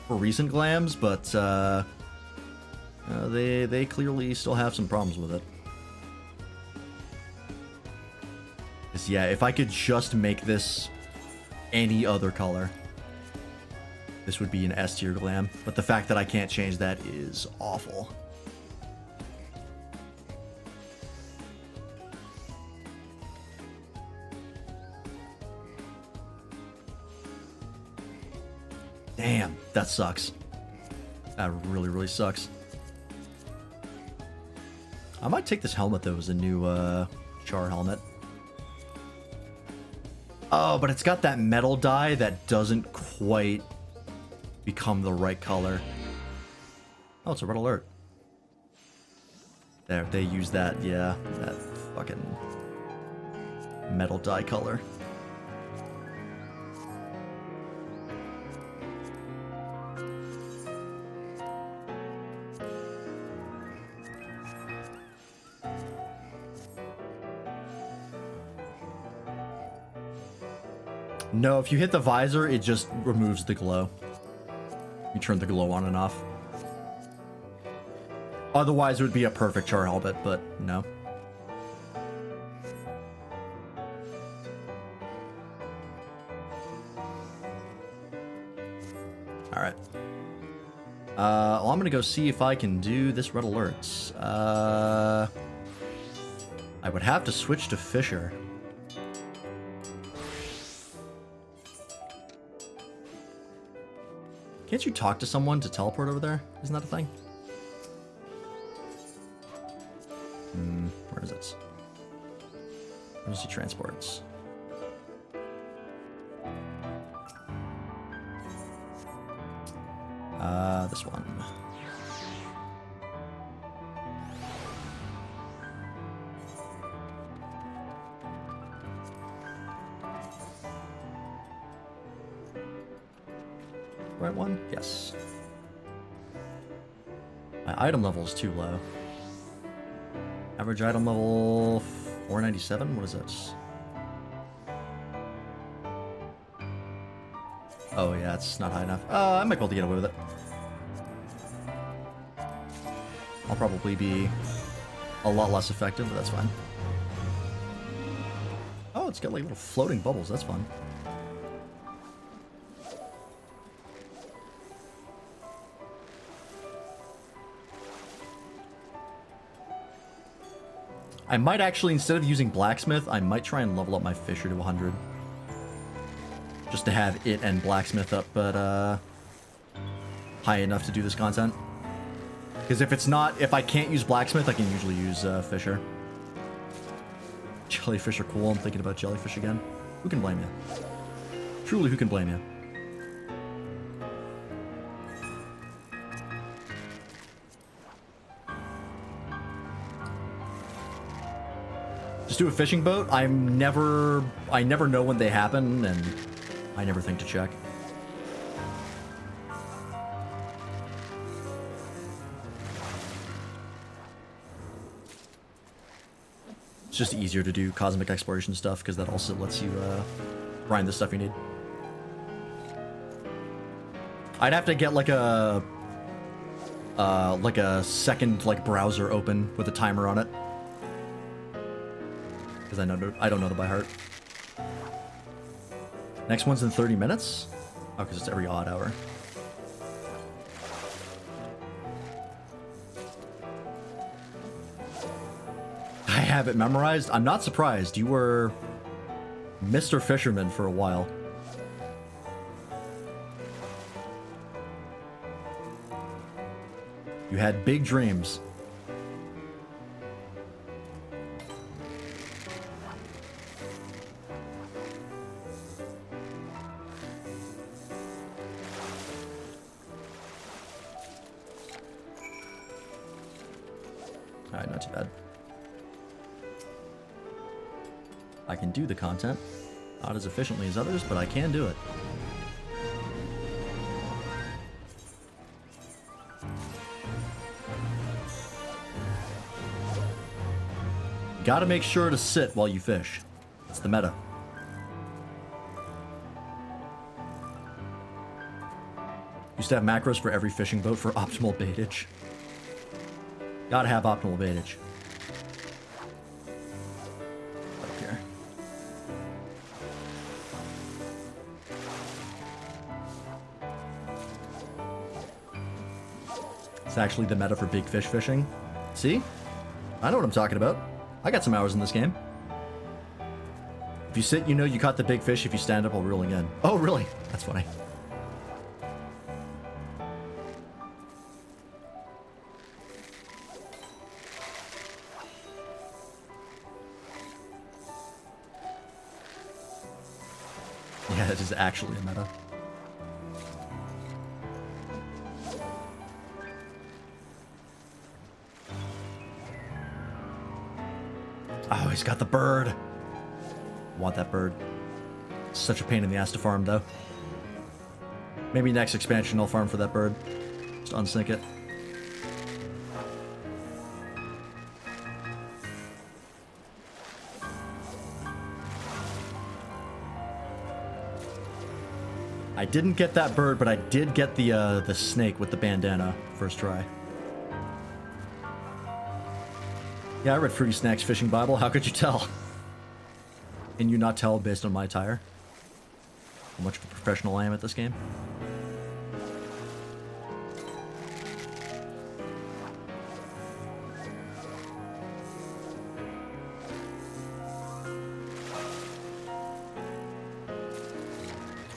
for recent glams, but they clearly still have some problems with it. Yeah, if I could just make this any other color, this would be an S tier glam. But the fact that I can't change that is awful. Damn, that sucks. That really, really sucks. I might take this helmet though as a new Char helmet. Oh, but it's got that metal dye that doesn't quite become the right color. Oh, it's a red alert. There, they use that, yeah, that fucking metal dye color. No, if you hit the visor, it just removes the glow. You turn the glow on and off. Otherwise, it would be a perfect Char helmet, but no. Alright. Well, I'm gonna go see if I can do this red alerts. I would have to switch to Fisher. Can't you talk to someone to teleport over there? Isn't that a thing? Where is it? Emergency transports. This one. Right one? Yes. My item level is too low. Average item level 497? What is this? Oh yeah, it's not high enough. I might be able to get away with it. I'll probably be a lot less effective, but that's fine. Oh, it's got like little floating bubbles. That's fun. I might actually, instead of using Blacksmith, I might try and level up my Fisher to 100. Just to have it and Blacksmith up, but high enough to do this content. Because if it's not, if I can't use Blacksmith, I can usually use Fisher. Jellyfish are cool. I'm thinking about Jellyfish again. Who can blame you? Truly, who can blame you? Just do a fishing boat. I never know when they happen, and I never think to check. It's just easier to do cosmic exploration stuff because that also lets you grind the stuff you need. I'd have to get like a second like browser open with a timer on it because I don't know it by heart. Next one's in 30 minutes. Oh, because it's every odd hour. I have it memorized. I'm not surprised. You were Mr. Fisherman for a while. You had big dreams. Alright, not too bad. I can do the content. Not as efficiently as others, but I can do it. Gotta make sure to sit while you fish. That's the meta. Used to have macros for every fishing boat for optimal baitage. Gotta have optimal baitage. Up here. It's actually the meta for big fish fishing. See? I know what I'm talking about. I got some hours in this game. If you sit, you know you caught the big fish. If you stand up while reeling in. Oh, really? That's funny. Yeah, it is actually a meta. Oh, he's got the bird. I want that bird. Such a pain in the ass to farm, though. Maybe next expansion I'll farm for that bird. Just unsync it. I didn't get that bird, but I did get the snake with the bandana first try. Yeah, I read Fruity Snack's Fishing Bible. How could you tell? Can you not tell based on my attire? How much of a professional I am at this game?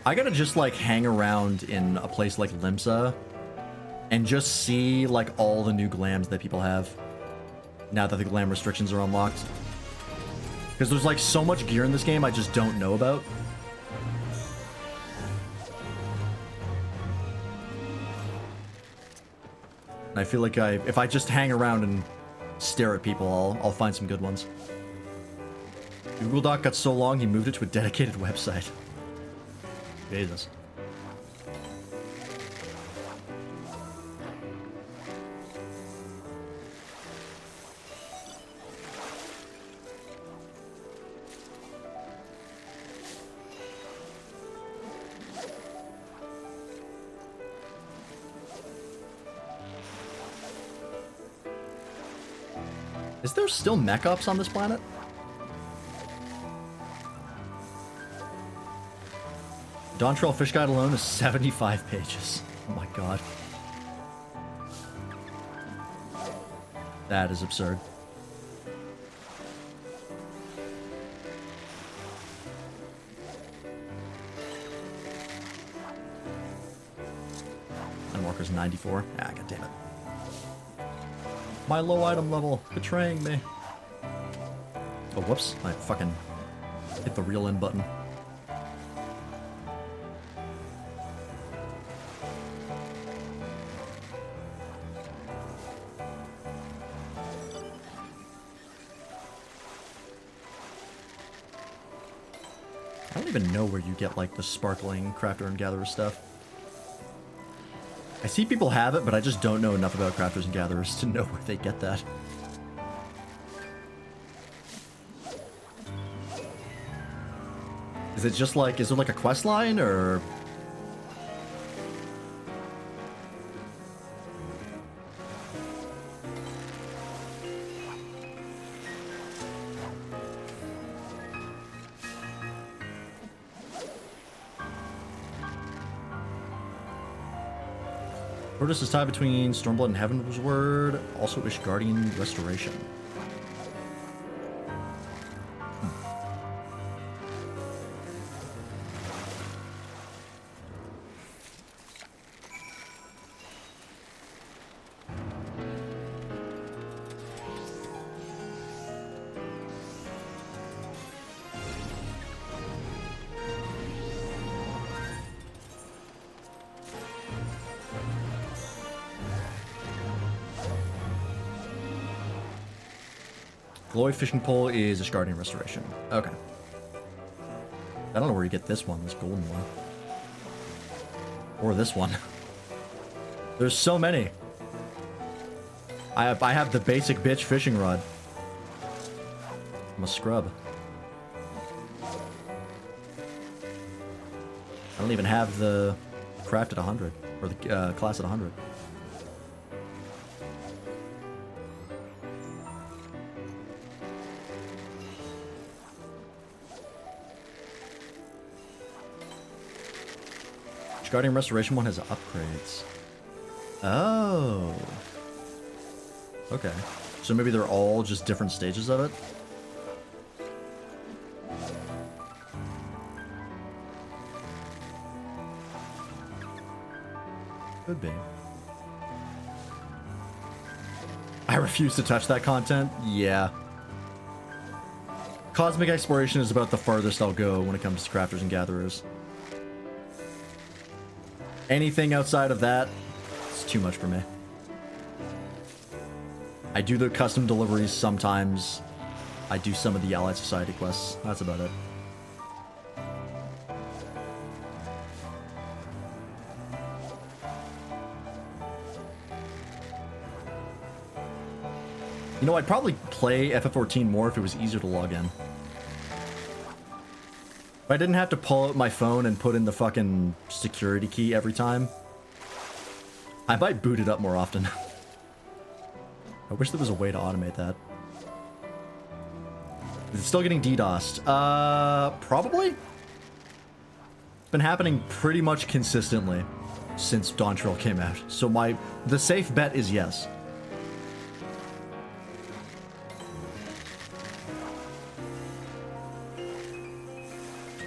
I gotta just like hang around in a place like Limsa and just see like all the new glams that people have now that the glam restrictions are unlocked. Because there's like so much gear in this game I just don't know about. And I feel like if I just hang around and stare at people, I'll find some good ones. Google Doc got so long he moved it to a dedicated website. Jesus. Is there still mech ops on this planet? Dawntrail Fish Guide alone is 75 pages. Oh my god. That is absurd. And Walker's 94. Ah, god damn it. My low item level betraying me. Oh, whoops. I fucking hit the reel in button. I don't even know where you get like the sparkling crafter and gatherer stuff. I see people have it, but I just don't know enough about crafters and gatherers to know where they get that. Is it just like, is it like a quest line, or? Tortoise is tied between Stormblood and Heaven's Word, also Ishgardian Restoration. Glowy Fishing Pole is Ishgardian Restoration. Okay. I don't know where you get this one, this golden one. Or this one. There's so many. I have the basic bitch fishing rod. I'm a scrub. I don't even have the craft at 100. Or the class at 100. Guardian Restoration one has upgrades. Oh. Okay. So maybe they're all just different stages of it? Could be. I refuse to touch that content? Yeah. Cosmic Exploration is about the farthest I'll go when it comes to crafters and gatherers. Anything outside of that, it's too much for me. I do the custom deliveries sometimes. I do some of the Allied Society quests. That's about it. You know, I'd probably play FF14 more if it was easier to log in. If I didn't have to pull out my phone and put in the fucking security key every time, I might boot it up more often. I wish there was a way to automate that. Is it still getting DDoSed? Probably? It's been happening pretty much consistently since Dawntrail came out. So the safe bet is yes.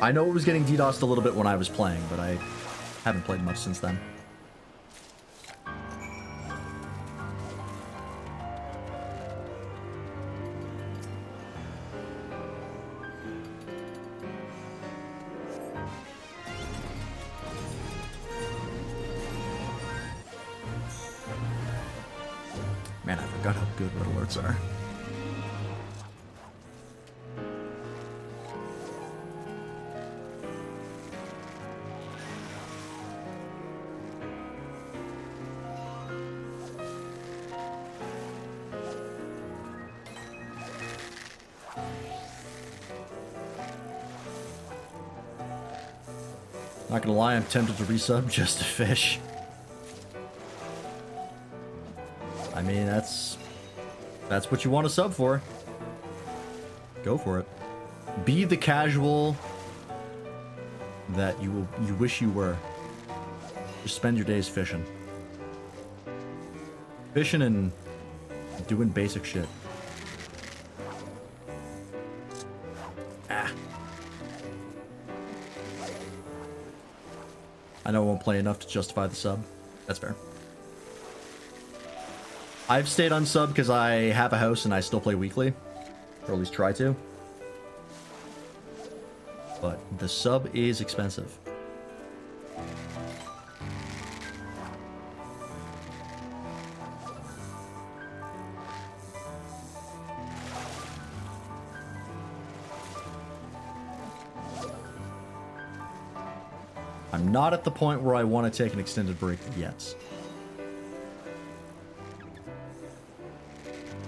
I know it was getting DDoSed a little bit when I was playing, but I haven't played much since then. Man, I forgot how good red alerts are. Not gonna lie, I'm tempted to resub just to fish. I mean, that's what you want to sub for. Go for it. Be the casual that you wish you were. Just spend your days fishing. Fishing and doing basic shit. I know I won't play enough to justify the sub. That's fair. I've stayed on sub because I have a house and I still play weekly. Or at least try to. But the sub is expensive. I'm not at the point where I want to take an extended break yet.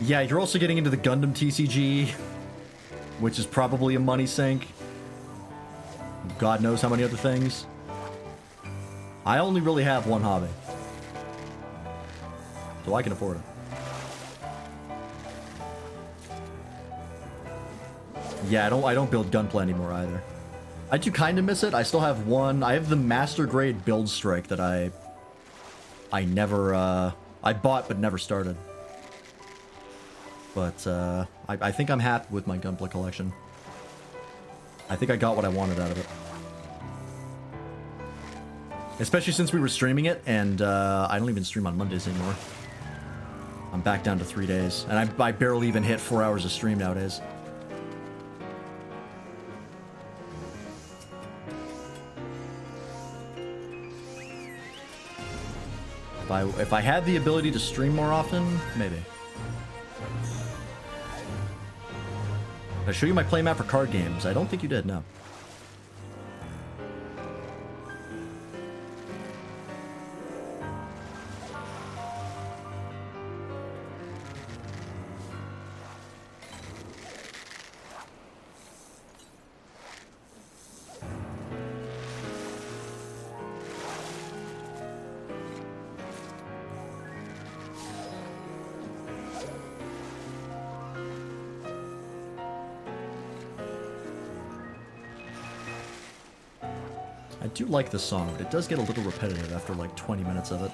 Yeah, you're also getting into the Gundam TCG, which is probably a money sink. God knows how many other things. I only really have one hobby. So I can afford it. Yeah, I don't build gunplay anymore either. I do kind of miss it. I still have one. I have the master grade build strike that I never, I bought but never started. But I think I'm happy with my gunplay collection. I think I got what I wanted out of it. Especially since we were streaming it, and I don't even stream on Mondays anymore. I'm back down to 3 days, and I barely even hit 4 hours of stream nowadays. If I had the ability to stream more often, maybe. Did I show you my playmat for card games? I don't think you did, no. I do like this song, but it does get a little repetitive after like 20 minutes of it.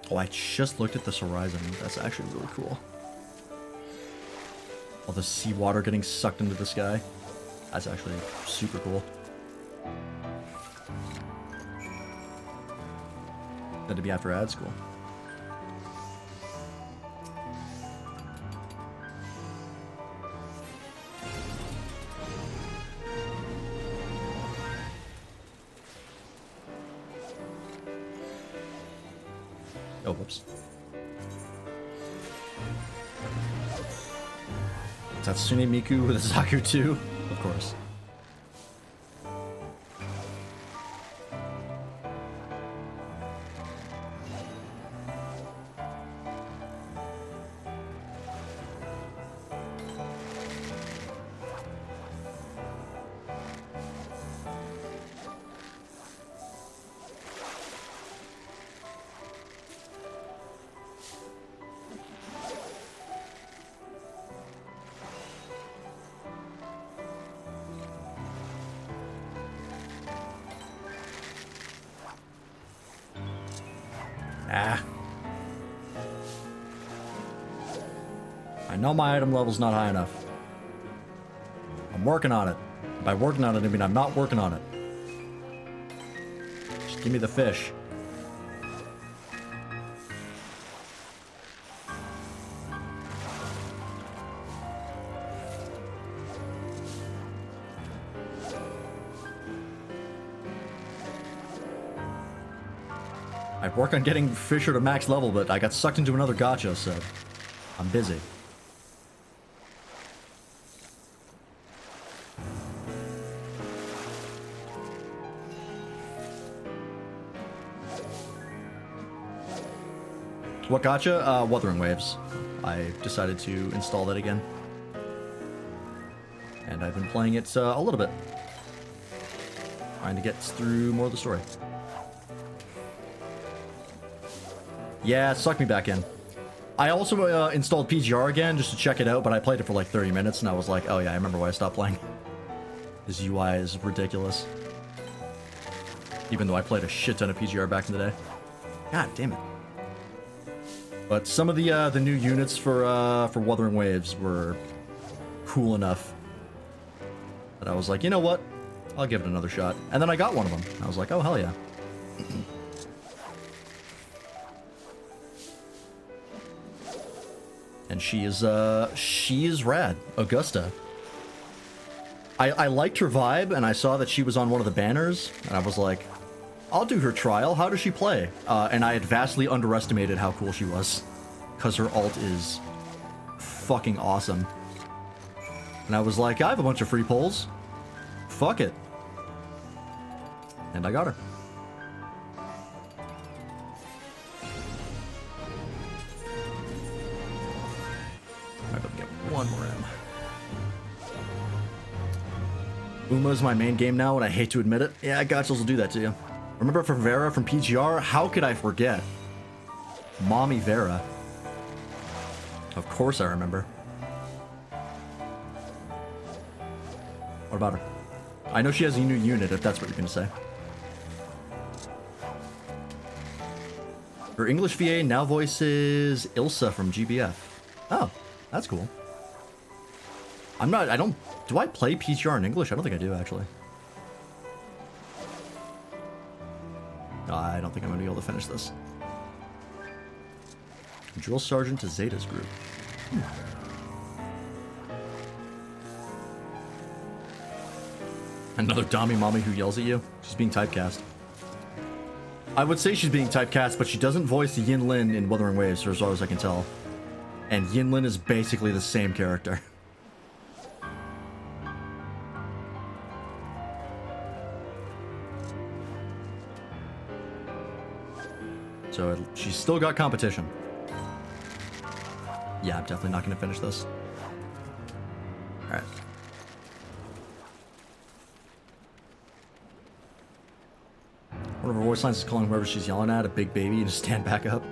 Oh, I just looked at this horizon. That's actually really cool. All the seawater getting sucked into the sky. That's actually super cool. Had to be after ad school. Oh, whoops. Tatsune Miku with a Zaku 2? Of course. Ah. I know my item level's not high enough. I'm working on it. By working on it, I mean I'm not working on it. Just give me the fish. I work on getting Fisher to max level, but I got sucked into another gacha, so I'm busy. What gacha? Wuthering Waves. I decided to install that again. And I've been playing it a little bit. Trying to get through more of the story. Yeah, it sucked me back in. I also installed PGR again just to check it out, but I played it for like 30 minutes and I was like, oh yeah, I remember why I stopped playing. This UI is ridiculous. Even though I played a shit ton of PGR back in the day. God damn it. But some of the new units for Wuthering Waves were cool enough that I was like, you know what? I'll give it another shot. And then I got one of them. I was like, oh hell yeah. And she is rad. Augusta. I liked her vibe, and I saw that she was on one of the banners, and I was like, I'll do her trial. How does she play? And I had vastly underestimated how cool she was, because her ult is fucking awesome. And I was like, I have a bunch of free pulls. Fuck it. And I got her. Alright, let me get one more in. Uma's my main game now, and I hate to admit it. Yeah, gotchas will do that to you. Remember for Vera from PGR? How could I forget? Mommy Vera. Of course I remember. What about her? I know she has a new unit, if that's what you're gonna say. Her English VA now voices Ilsa from GBF. Oh, that's cool. Do I play PGR in English? I don't think I do, actually. I don't think I'm gonna be able to finish this. Drill Sergeant to Zeta's group. Another Dami mommy who yells at you? She's being typecast. I would say she's being typecast, but she doesn't voice Yin Lin in Wuthering Waves, as far as I can tell. And Yin Lin is basically the same character. So she's still got competition. Yeah, I'm definitely not going to finish this. Alright. One of her voice lines is calling whoever she's yelling at a big baby and just stand back up.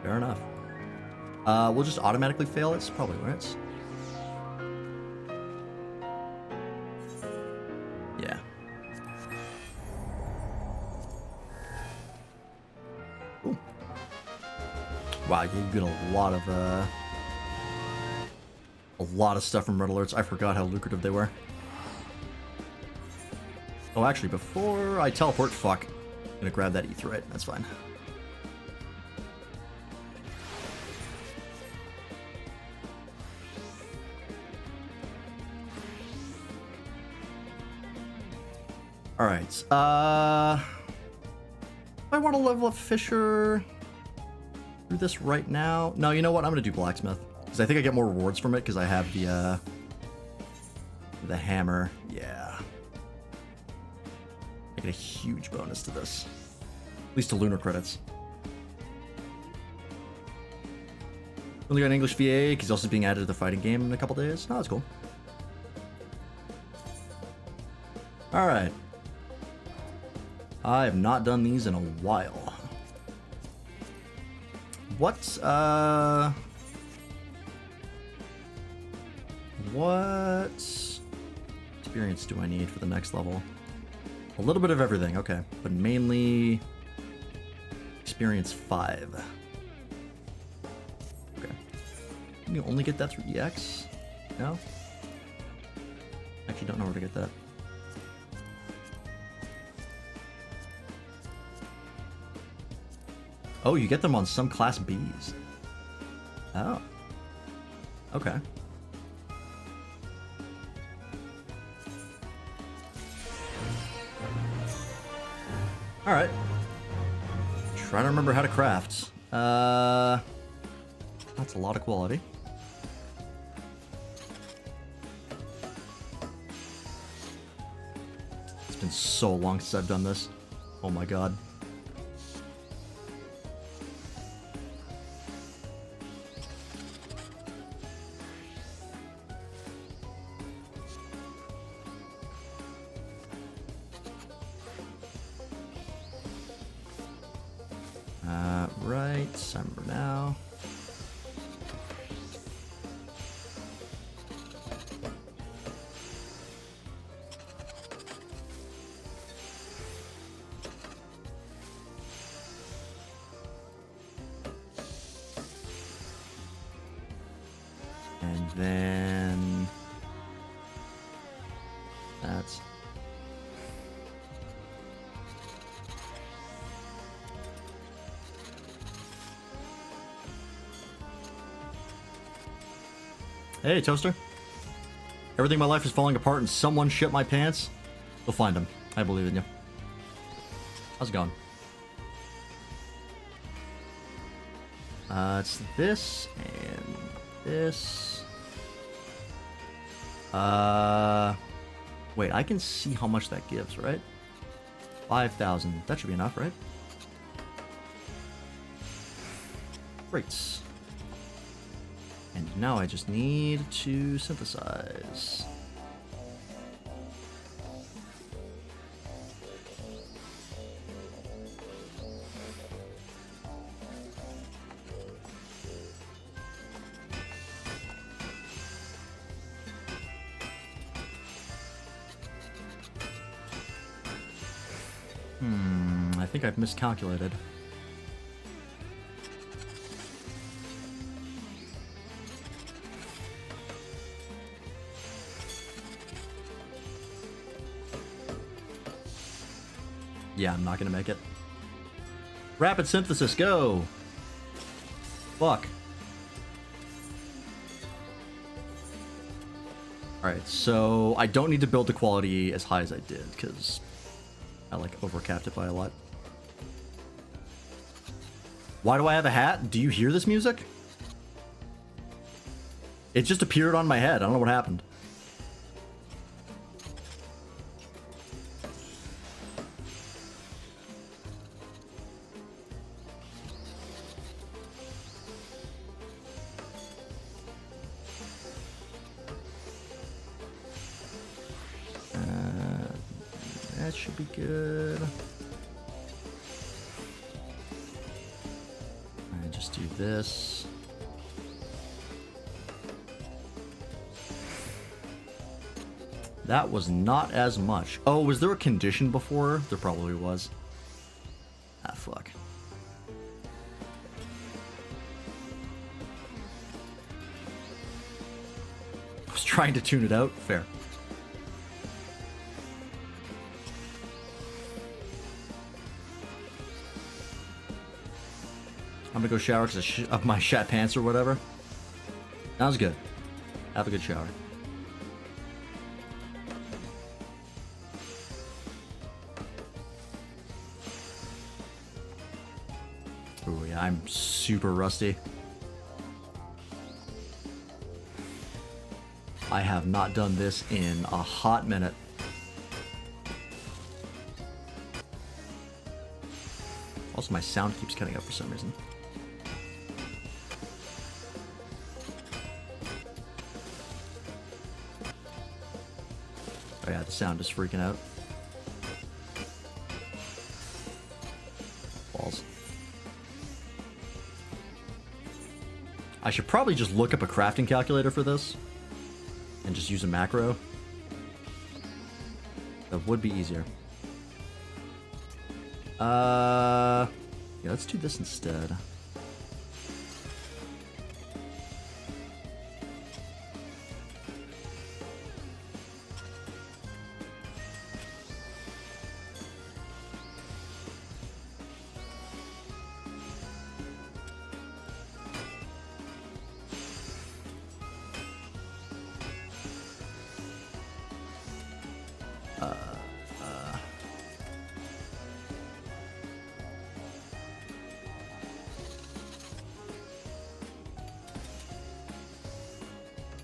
Fair enough. We'll just automatically fail it. Probably, right? Yeah. Ooh. Wow, you get a lot of stuff from red alerts. I forgot how lucrative they were. Oh, actually, before I teleport, fuck. I'm gonna grab that etherite. That's fine. Alright, if I want to level up Fisher, do this right now. No, you know what? I'm gonna do Blacksmith, because I think I get more rewards from it, because I have the hammer. Yeah. I get a huge bonus to this. At least to lunar credits. Only got an English VA, because he's also being added to the fighting game in a couple days. Oh, that's cool. Alright. I have not done these in a while. What experience do I need for the next level? A little bit of everything, okay. But mainly experience 5. Okay. Can you only get that through EX? No? Actually don't know where to get that. Oh, you get them on some class Bs. Oh. Okay. Alright. Trying to remember how to craft. That's a lot of quality. It's been so long since I've done this. Oh my god. Right, I remember now. And then that's Hey, Toaster. Everything in my life is falling apart and someone shit my pants. You'll find him. I believe in you. How's it going? It's this and this. Wait, I can see how much that gives, right? 5,000. That should be enough, right? Great. And now I just need to synthesize. I think I've miscalculated. Yeah, I'm not gonna make it. Rapid synthesis, go! Fuck. Alright, so I don't need to build the quality as high as I did, because I like overcapped it by a lot. Why do I have a hat? Do you hear this music? It just appeared on my head. I don't know what happened. That should be good. I just do this. That was not as much. Oh, was there a condition before? There probably was. Ah, fuck. I was trying to tune it out. Fair. I'm gonna go shower because of my shat pants or whatever. Sounds good. Have a good shower. Ooh, yeah, I'm super rusty. I have not done this in a hot minute. Also, my sound keeps cutting out for some reason. Oh yeah, the sound is freaking out. Balls. I should probably just look up a crafting calculator for this and just use a macro. That would be easier. Yeah, let's do this instead.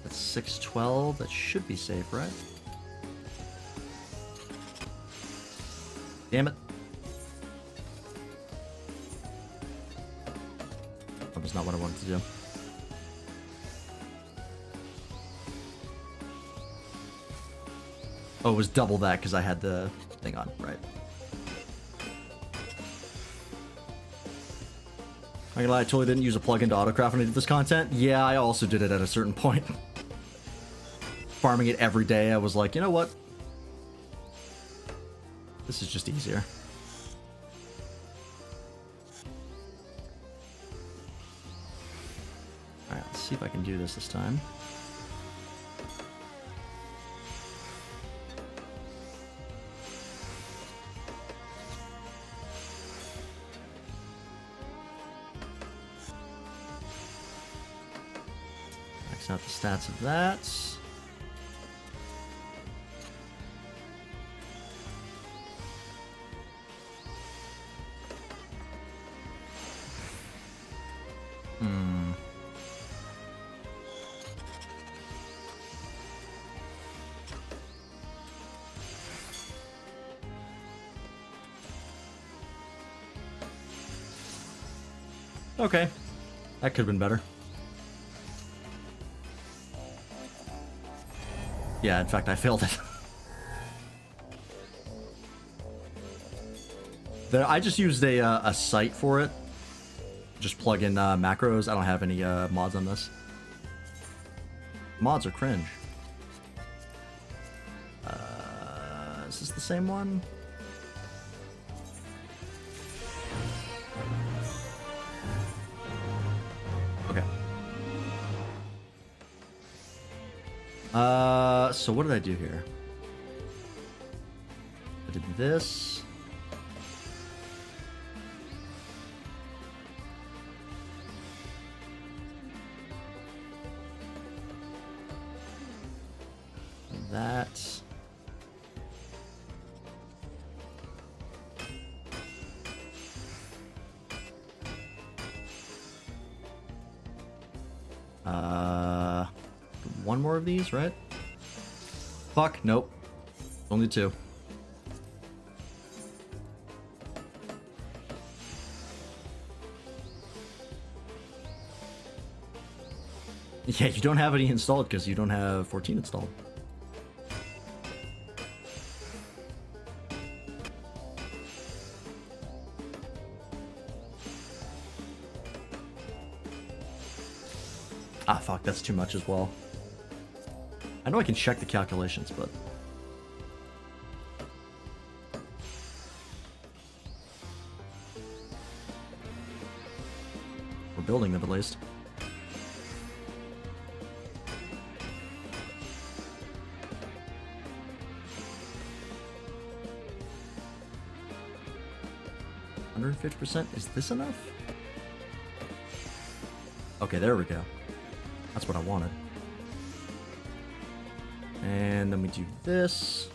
That's 612. That should be safe, right? Damn it. That was not what I wanted to do. Oh, it was double that because I had the thing on, right? I'm gonna lie, I totally didn't use a plugin to autocraft when I did this content. Yeah, I also did it at a certain point. Farming it every day, I was like, you know what? This is just easier. Alright, let's see if I can do this time. Max out the stats of that. Okay, that could have been better. Yeah, in fact, I failed it. I just used a site for it. Just plug in macros. I don't have any mods on this. Mods are cringe. Is this the same one? Okay. So what did I do here? I did this. That. One more of these, right? Fuck, nope. Only two. Yeah, you don't have any installed because you don't have 14 installed. Ah, fuck, that's too much as well. I know I can check the calculations, but... we're building them at least. %? Is this enough? Okay, there we go. That's what I wanted. And then we do this.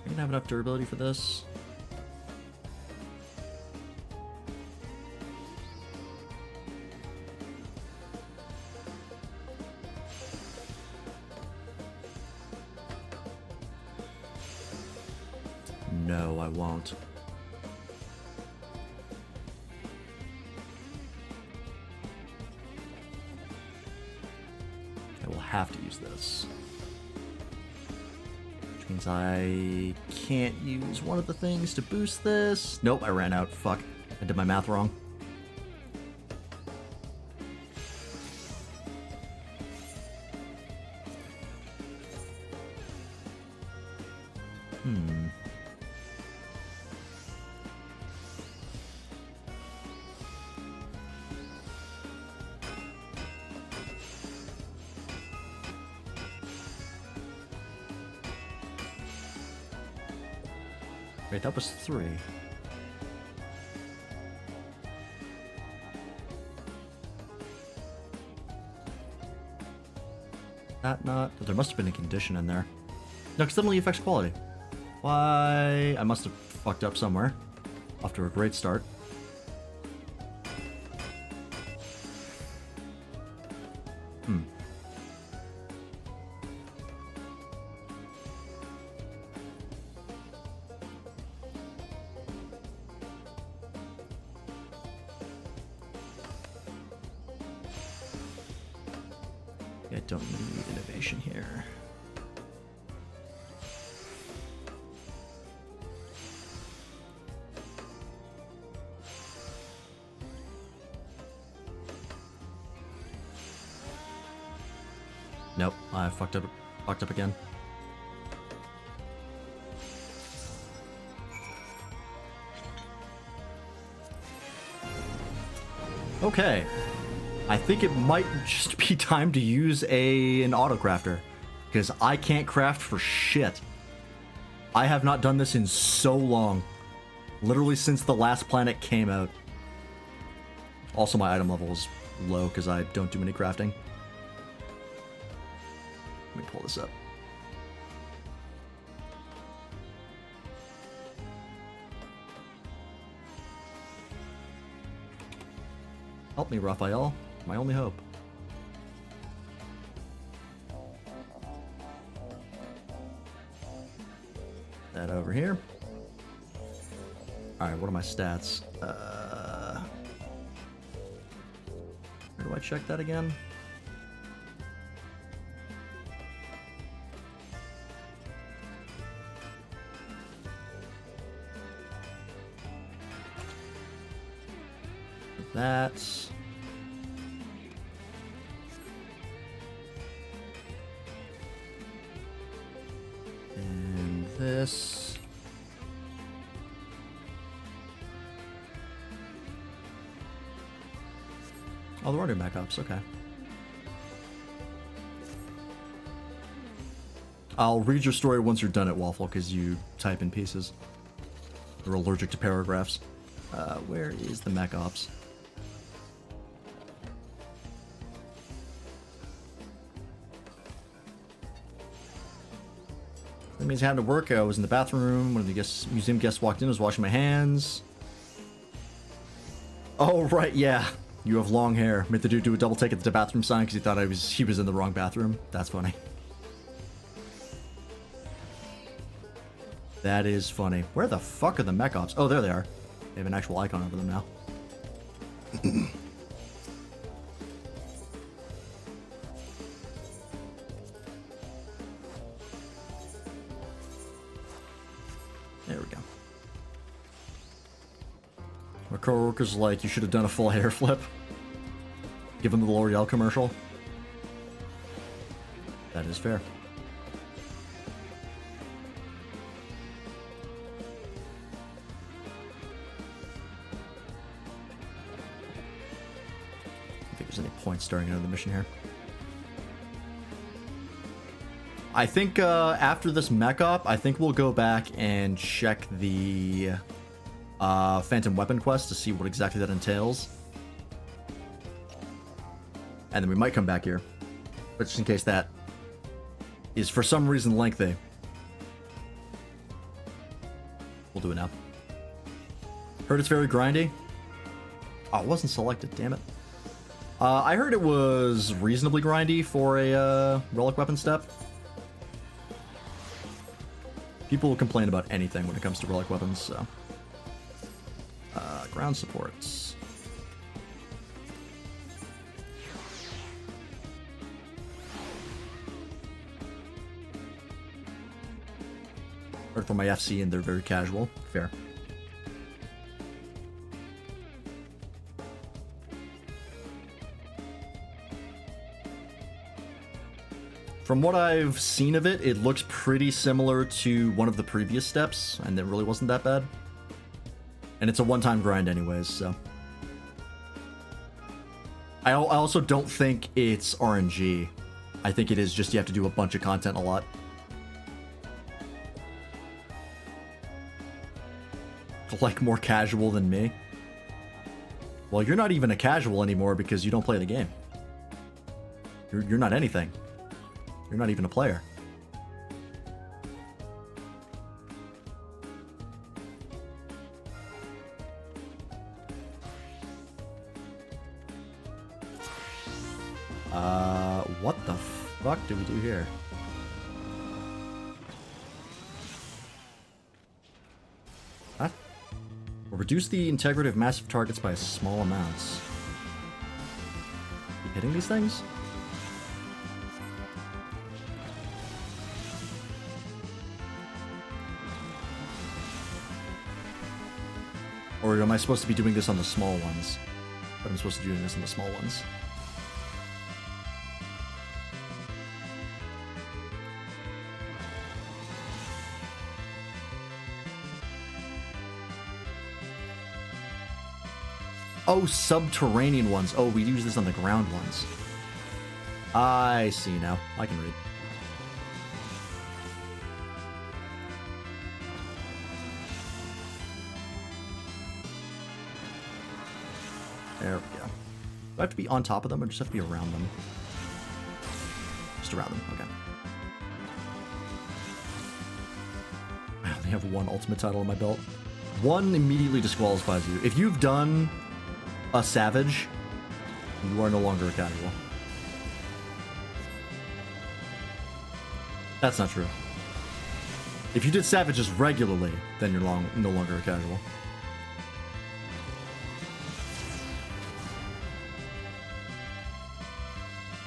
I don't have enough durability for this. No, I won't. I will have to use this. Which means I can't use one of the things to boost this. Nope, I ran out. Fuck. I did my math wrong. Wait, that was 3. That not... There must have been a condition in there. No, because that only affects quality. Why? I must have fucked up somewhere. Off to a great start. I don't need innovation here. Nope, I fucked up again. Okay. I think it might just be time to use an autocrafter. because I can't craft for shit. I have not done this in so long. Literally since the last planet came out. Also, my item level is low because I don't do any crafting. Let me pull this up. Help me, Raphael. My only hope. That over here. Alright, what are my stats? Where do I check that again? That's... and this... oh, there are new backups, okay. I'll read your story once you're done at Waffle, because you type in pieces. You're allergic to paragraphs. Where is the mech ops? That means having to work. I was in the bathroom. One of the museum guests walked in. I was washing my hands. Oh, right, yeah. You have long hair. Made the dude do a double take at the bathroom sign because he thought he was in the wrong bathroom. That's funny. That is funny. Where the fuck are the mech ops? Oh, there they are. They have an actual icon over them now. There we go. My coworker's like, you should have done a full hair flip. Give them the L'Oreal commercial. That is fair. I don't think there's any point starting another mission here. I think after this mech op, I think we'll go back and check the Phantom Weapon quest to see what exactly that entails. And then we might come back here. But just in case that is for some reason lengthy, we'll do it now. Heard it's very grindy. Oh, it wasn't selected, damn it. I heard it was reasonably grindy for a relic weapon step. People will complain about anything when it comes to relic weapons, so. Ground supports. Heard from my FC and they're very casual. Fair. From what I've seen of it, it looks pretty similar to one of the previous steps, and it really wasn't that bad. And it's a one-time grind anyways, so. I also don't think it's RNG. I think it is just you have to do a bunch of content a lot. Like more casual than me. Well, you're not even a casual anymore because you don't play the game. You're not anything. You're not even a player. What the fuck do we do here? What? Will reduce the integrity of massive targets by small amounts. You hitting these things? Or am I supposed to be doing this on the small ones? But I'm supposed to be doing this on the small ones. Oh, subterranean ones. Oh, we use this on the ground ones. I see now. I can read. There we go. Do I have to be on top of them or just have to be around them? Just around them, okay. I only have one ultimate title on my belt. One immediately disqualifies you. If you've done a Savage, you are no longer a casual. That's not true. If you did Savages regularly, then you're no longer a casual.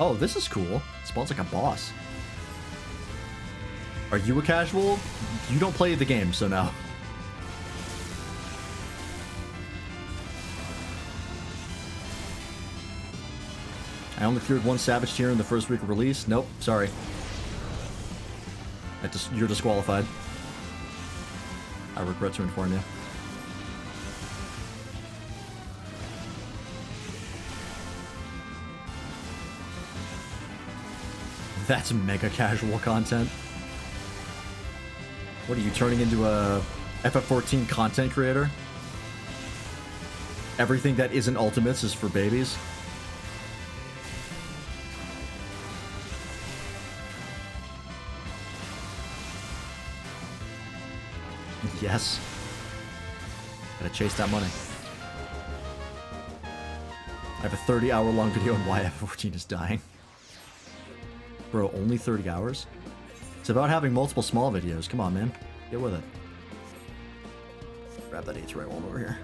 Oh, this is cool. It spawns like a boss. Are you a casual? You don't play the game, so no. I only cleared one Savage tier in the first week of release. Nope, sorry. You're disqualified. I regret to inform you. That's mega casual content. What are you turning into a FF14 content creator? Everything that isn't ultimates is for babies. Yes. Gotta chase that money. I have a 30-hour-long video on why FF14 is dying. Bro, only 30 hours? It's about having multiple small videos. Come on, man. Get with it. Grab that H-ray one over here.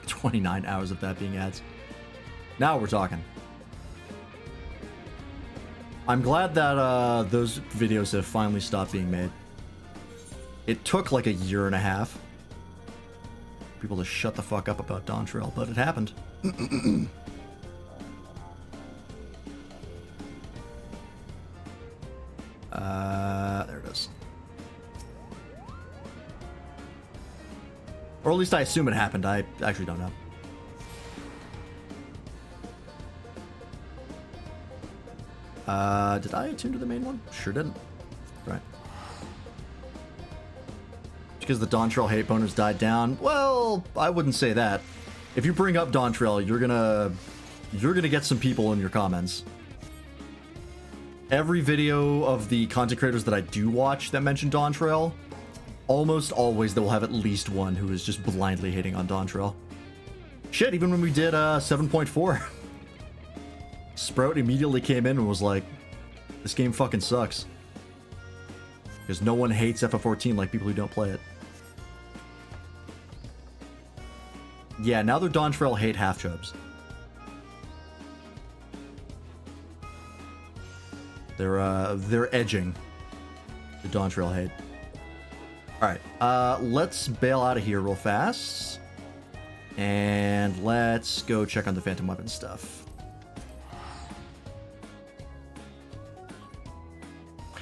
29 hours of that being ads. Now we're talking. I'm glad that those videos have finally stopped being made. It took like a year and a half. People to shut the fuck up about Dawntrail, but it happened. There it is. Or at least I assume it happened. I actually don't know. Did I attune to the main one? Sure didn't. Right. Because the Dawntrail hate boners died down. Well, I wouldn't say that. If you bring up Dawntrail, you're gonna get some people in your comments. Every video of the content creators that I do watch that mention Dawntrail, almost always they will have at least one who is just blindly hating on Dawntrail. Shit, even when we did 7.4, Sprout immediately came in and was like, "This game fucking sucks." Because no one hates FF14 like people who don't play it. Yeah, now they're Dawntrail hate half-chubs. They're edging the Dawntrail hate. Alright, let's bail out of here real fast. And let's go check on the Phantom Weapon stuff.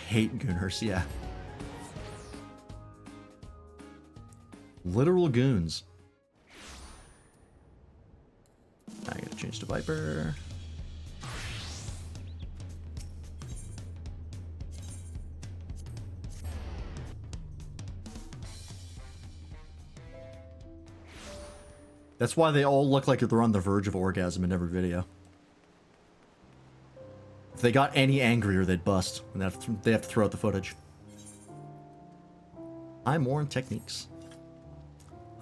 Hate Gooners, yeah. Literal goons. I gotta change to Viper. That's why they all look like they're on the verge of orgasm in every video. If they got any angrier, they'd bust. And they have to throw out the footage. I'm more in techniques.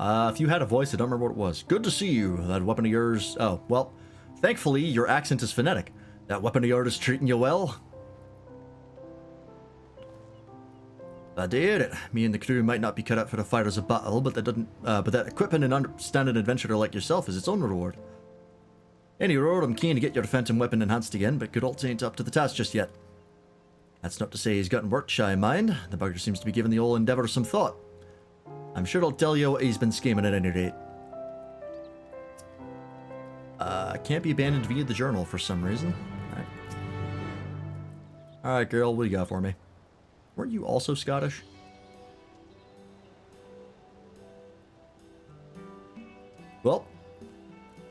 If you had a voice, I don't remember what it was. Good to see you. That weapon of yours... Oh, well, thankfully, your accent is phonetic. That weapon of yours is treating you well? I did it. Me and the crew might not be cut out for the fighters of battle, but that equipping an understanding adventurer like yourself is its own reward. Any road, I'm keen to get your phantom weapon enhanced again, but good old ain't up to the task just yet. That's not to say he's gotten work shy in mind. The bugger seems to be giving the old endeavor some thought. I'm sure he'll tell you what he's been scheming at any rate. Can't be abandoned via the journal for some reason. Alright. Alright, girl, what do you got for me? Weren't you also Scottish? Well,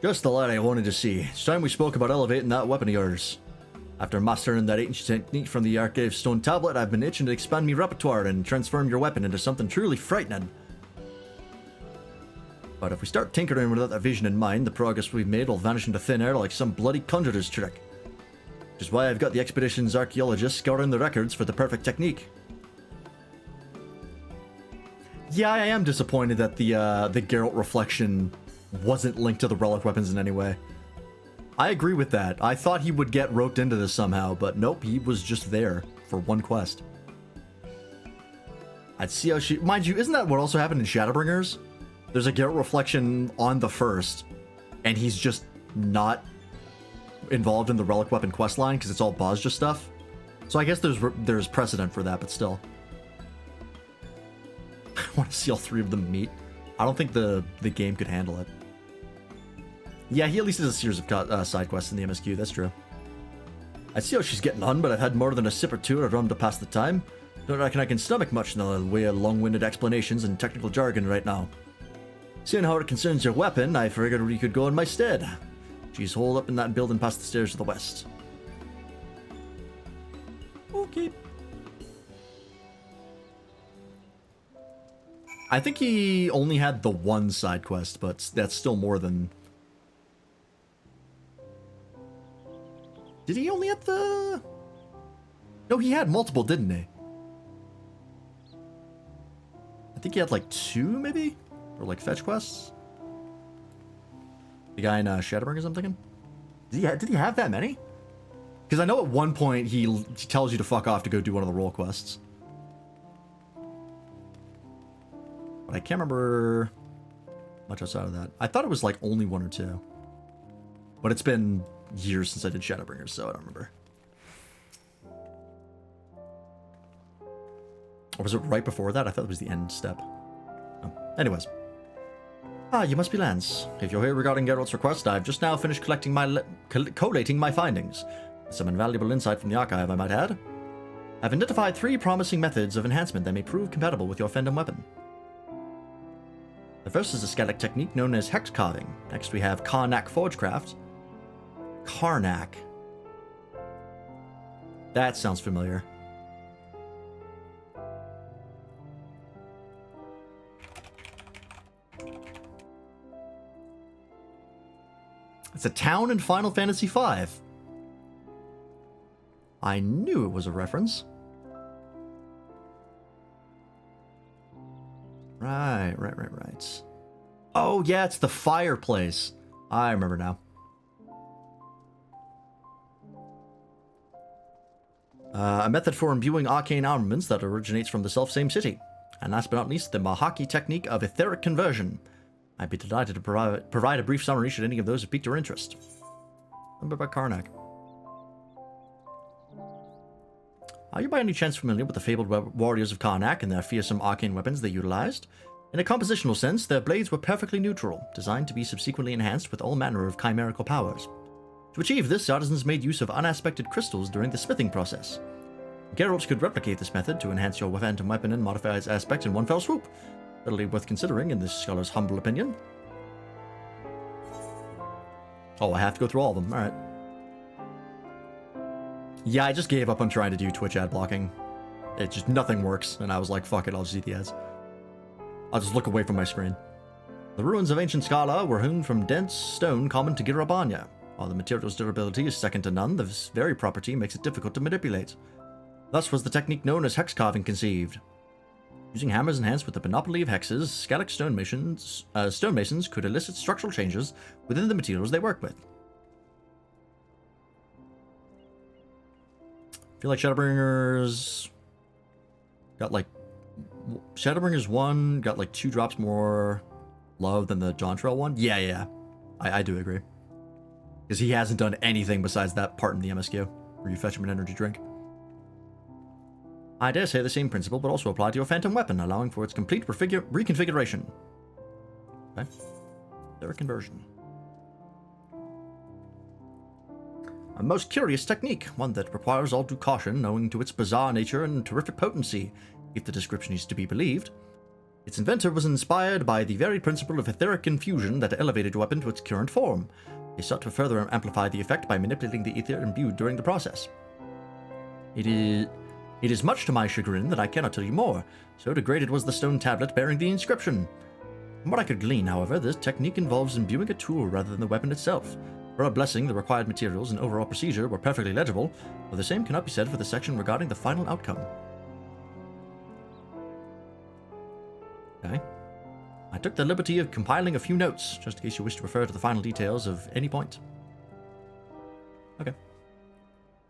just the lad I wanted to see. It's time we spoke about elevating that weapon of yours. After mastering that ancient technique from the Archive Stone Tablet, I've been itching to expand my repertoire and transform your weapon into something truly frightening. But if we start tinkering without that vision in mind, the progress we've made will vanish into thin air like some bloody conjurer's trick. Which is why I've got the expedition's archaeologists scouring the records for the perfect technique. Yeah, I am disappointed that the Geralt reflection wasn't linked to the relic weapons in any way. I agree with that. I thought he would get roped into this somehow, but nope, he was just there for one quest. I'd see how she... Mind you, isn't that what also happened in Shadowbringers? There's a Geralt reflection on the first, and he's just not involved in the relic weapon questline because it's all Bozja stuff. So I guess there's precedent for that, but still. I want to see all three of them meet. I don't think the game could handle it. Yeah, he at least has a series of side quests in the MSQ, that's true. I see how she's getting on, but I've had more than a sip or two of rum to pass the time. Don't reckon I can stomach much in the way of long-winded explanations and technical jargon right now. Seeing how it concerns your weapon, I figured you could go in my stead. She's holed up in that building past the stairs to the west. Okay. I think he only had the one side quest, but that's still more than... Did he only have the... No, he had multiple, didn't he? I think he had like 2, maybe? Or like fetch quests? The guy in Shadowbringers, I'm thinking? Did he have that many? Because I know at one point he tells you to fuck off to go do one of the role quests. But I can't remember much outside of that. I thought it was like only 1 or 2. But it's been years since I did Shadowbringers, so I don't remember. Or was it right before that? I thought it was the end step. Oh. Anyways. Ah, you must be Lance. If you're here regarding Geralt's request, I've just now finished collating my findings. Some invaluable insight from the archive, I might add. I've identified 3 promising methods of enhancement that may prove compatible with your Fendom weapon. The first is a scatic technique known as hex carving. Next we have Karnak Forgecraft. Karnak. That sounds familiar. It's a town in Final Fantasy V. I knew it was a reference. Right. Oh, yeah, it's the fireplace. I remember now. A method for imbuing arcane armaments that originates from the self-same city. And last but not least, the Mahaki technique of etheric conversion. I'd be delighted to provide a brief summary should any of those have piqued your interest. A bit about Karnak. Are you by any chance familiar with the fabled warriors of Karnak and their fearsome arcane weapons they utilized? In a compositional sense, their blades were perfectly neutral, designed to be subsequently enhanced with all manner of chimerical powers. To achieve this, artisans made use of unaspected crystals during the smithing process. Geralt could replicate this method to enhance your phantom weapon and modify its aspect in one fell swoop. Totally worth considering, in this scholar's humble opinion. Oh, I have to go through all of them. Alright. Yeah, I just gave up on trying to do Twitch ad blocking. It just, nothing works, and I was like, fuck it, I'll just eat the ads. I'll just look away from my screen. The ruins of ancient Scala were hewn from dense stone common to Girabanya. While the material's durability is second to none, this very property makes it difficult to manipulate. Thus was the technique known as hex carving conceived. Using hammers enhanced with the panoply of hexes, scatic stonemasons could elicit structural changes within the materials they work with. I feel like Shadowbringers got like... Shadowbringers 1 got like 2 drops more love than the Dawntrail one. Yeah. I do agree. Because he hasn't done anything besides that part in the MSQ, where you fetch him an energy drink. I dare say the same principle would also apply to your phantom weapon, allowing for its complete reconfiguration. Okay. Their conversion. A most curious technique, one that requires all due caution, owing to its bizarre nature and terrific potency, if the description is to be believed. Its inventor was inspired by the very principle of etheric infusion that elevated your weapon to its current form. They sought to further amplify the effect by manipulating the ether imbued during the process. It is much to my chagrin that I cannot tell you more, so degraded was the stone tablet bearing the inscription. From what I could glean, however, this technique involves imbuing a tool rather than the weapon itself. For a blessing, the required materials and overall procedure were perfectly legible, but the same cannot be said for the section regarding the final outcome. Okay. I took the liberty of compiling a few notes, just in case you wish to refer to the final details of any point. Okay.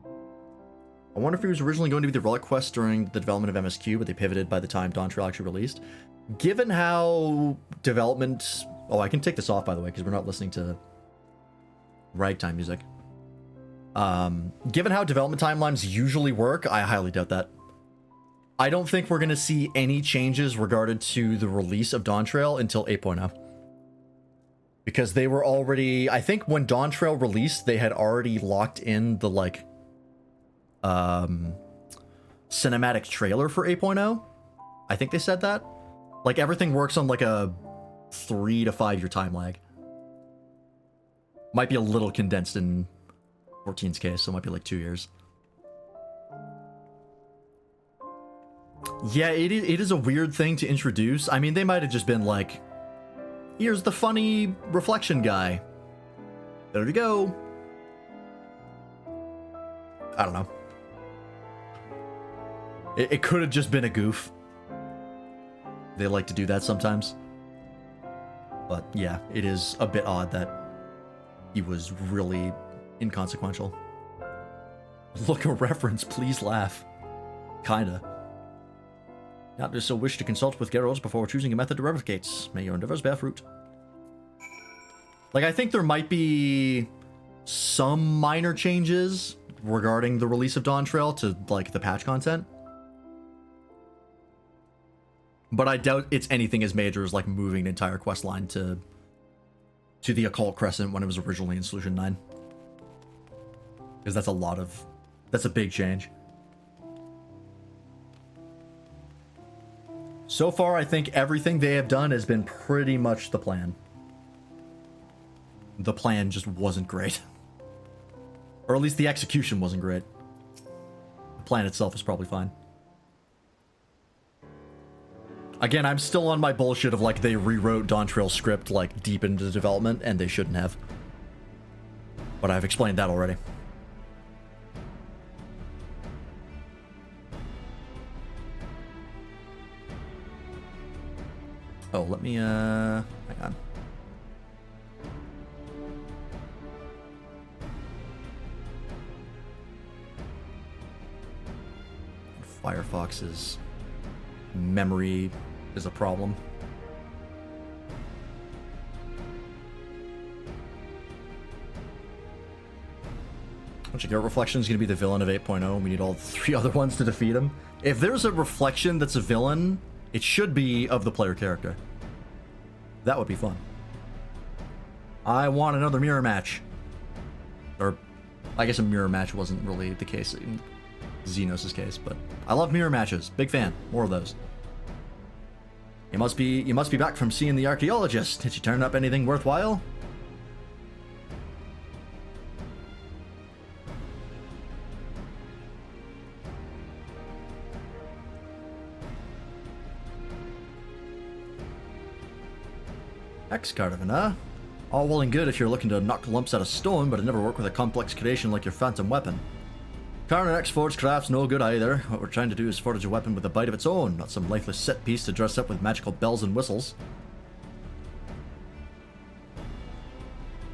I wonder if it was originally going to be the Relic Quest during the development of MSQ, but they pivoted by the time Dawntrail actually released. Given how development... Oh, I can take this off, by the way, because we're not listening to ragtime music. Given how development timelines usually work, I highly doubt that. I don't think we're going to see any changes regarding to the release of Dawntrail until 8.0. Because they were already... I think when Dawntrail released, they had already locked in the, like... cinematic trailer for 8.0. I think they said that. Like, everything works on, like, a 3 to 5 year time lag. Might be a little condensed in 14's case, so it might be, like, 2 years. Yeah, it is a weird thing to introduce. I mean, they might have just been like, here's the funny reflection guy. There we go. I don't know. It could have just been a goof. They like to do that sometimes. But yeah, it is a bit odd that he was really inconsequential. Look a reference, please laugh. Kinda. Not just so wish to consult with Geralt before choosing a method to replicate. May your endeavors bear fruit. Like, I think there might be some minor changes regarding the release of Dawntrail to, like, the patch content. But I doubt it's anything as major as, like, moving an entire quest line to the Occult Crescent when it was originally in Solution 9. Because that's a big change. So far, I think everything they have done has been pretty much the plan. The plan just wasn't great. Or at least the execution wasn't great. The plan itself is probably fine. Again, I'm still on my bullshit of, like, they rewrote Dawntrail's script, like, deep into development, and they shouldn't have. But I've explained that already. Oh, let me, hang on. Firefox's memory is a problem. Don't you get Reflection's gonna be the villain of 8.0, and we need all 3 other ones to defeat him? If there's a Reflection that's a villain, it should be of the player character. That would be fun. I want another mirror match. Or, I guess a mirror match wasn't really the case in Xenos' case, but I love mirror matches. Big fan. More of those. You must be back from seeing the archaeologist. Did she turn up anything worthwhile? X-Cardigan, huh? All well and good if you're looking to knock lumps out of stone, but it never work with a complex creation like your phantom weapon. Carnon X-Forge craft's no good either. What we're trying to do is forge a weapon with a bite of its own, not some lifeless set piece to dress up with magical bells and whistles.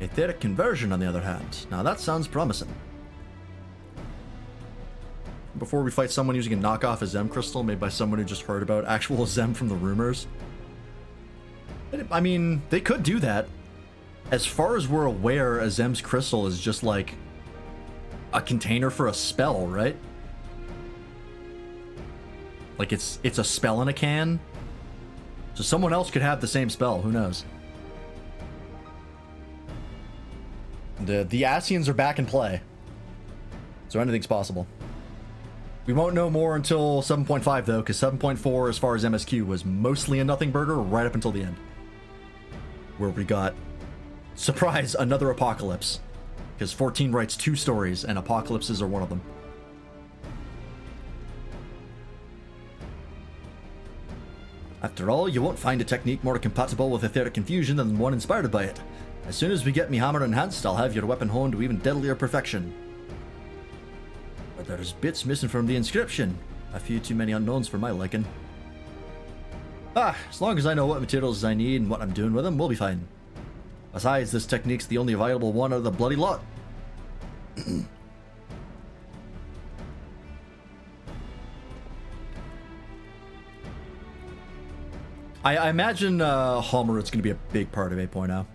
Etheric conversion, on the other hand. Now that sounds promising. Before we fight someone using a knockoff Zem crystal made by someone who just heard about actual Zem from the rumors. I mean, they could do that. As far as we're aware, a Zem's crystal is just like a container for a spell, right? Like it's a spell in a can. So someone else could have the same spell, who knows? The Asians are back in play. So anything's possible. We won't know more until 7.5 though, because 7.4 as far as MSQ was mostly a nothing burger right up until the end. Where we got, surprise, another apocalypse. Because 14 writes 2 stories, and apocalypses are one of them. After all, you won't find a technique more compatible with etheric confusion than one inspired by it. As soon as we get me hammer enhanced, I'll have your weapon honed to even deadlier perfection. But there's bits missing from the inscription. A few too many unknowns for my liking. As long as I know what materials I need and what I'm doing with them, we'll be fine. Besides, this technique's the only viable one out of the bloody lot. I imagine Homer is going to be a big part of 8.0.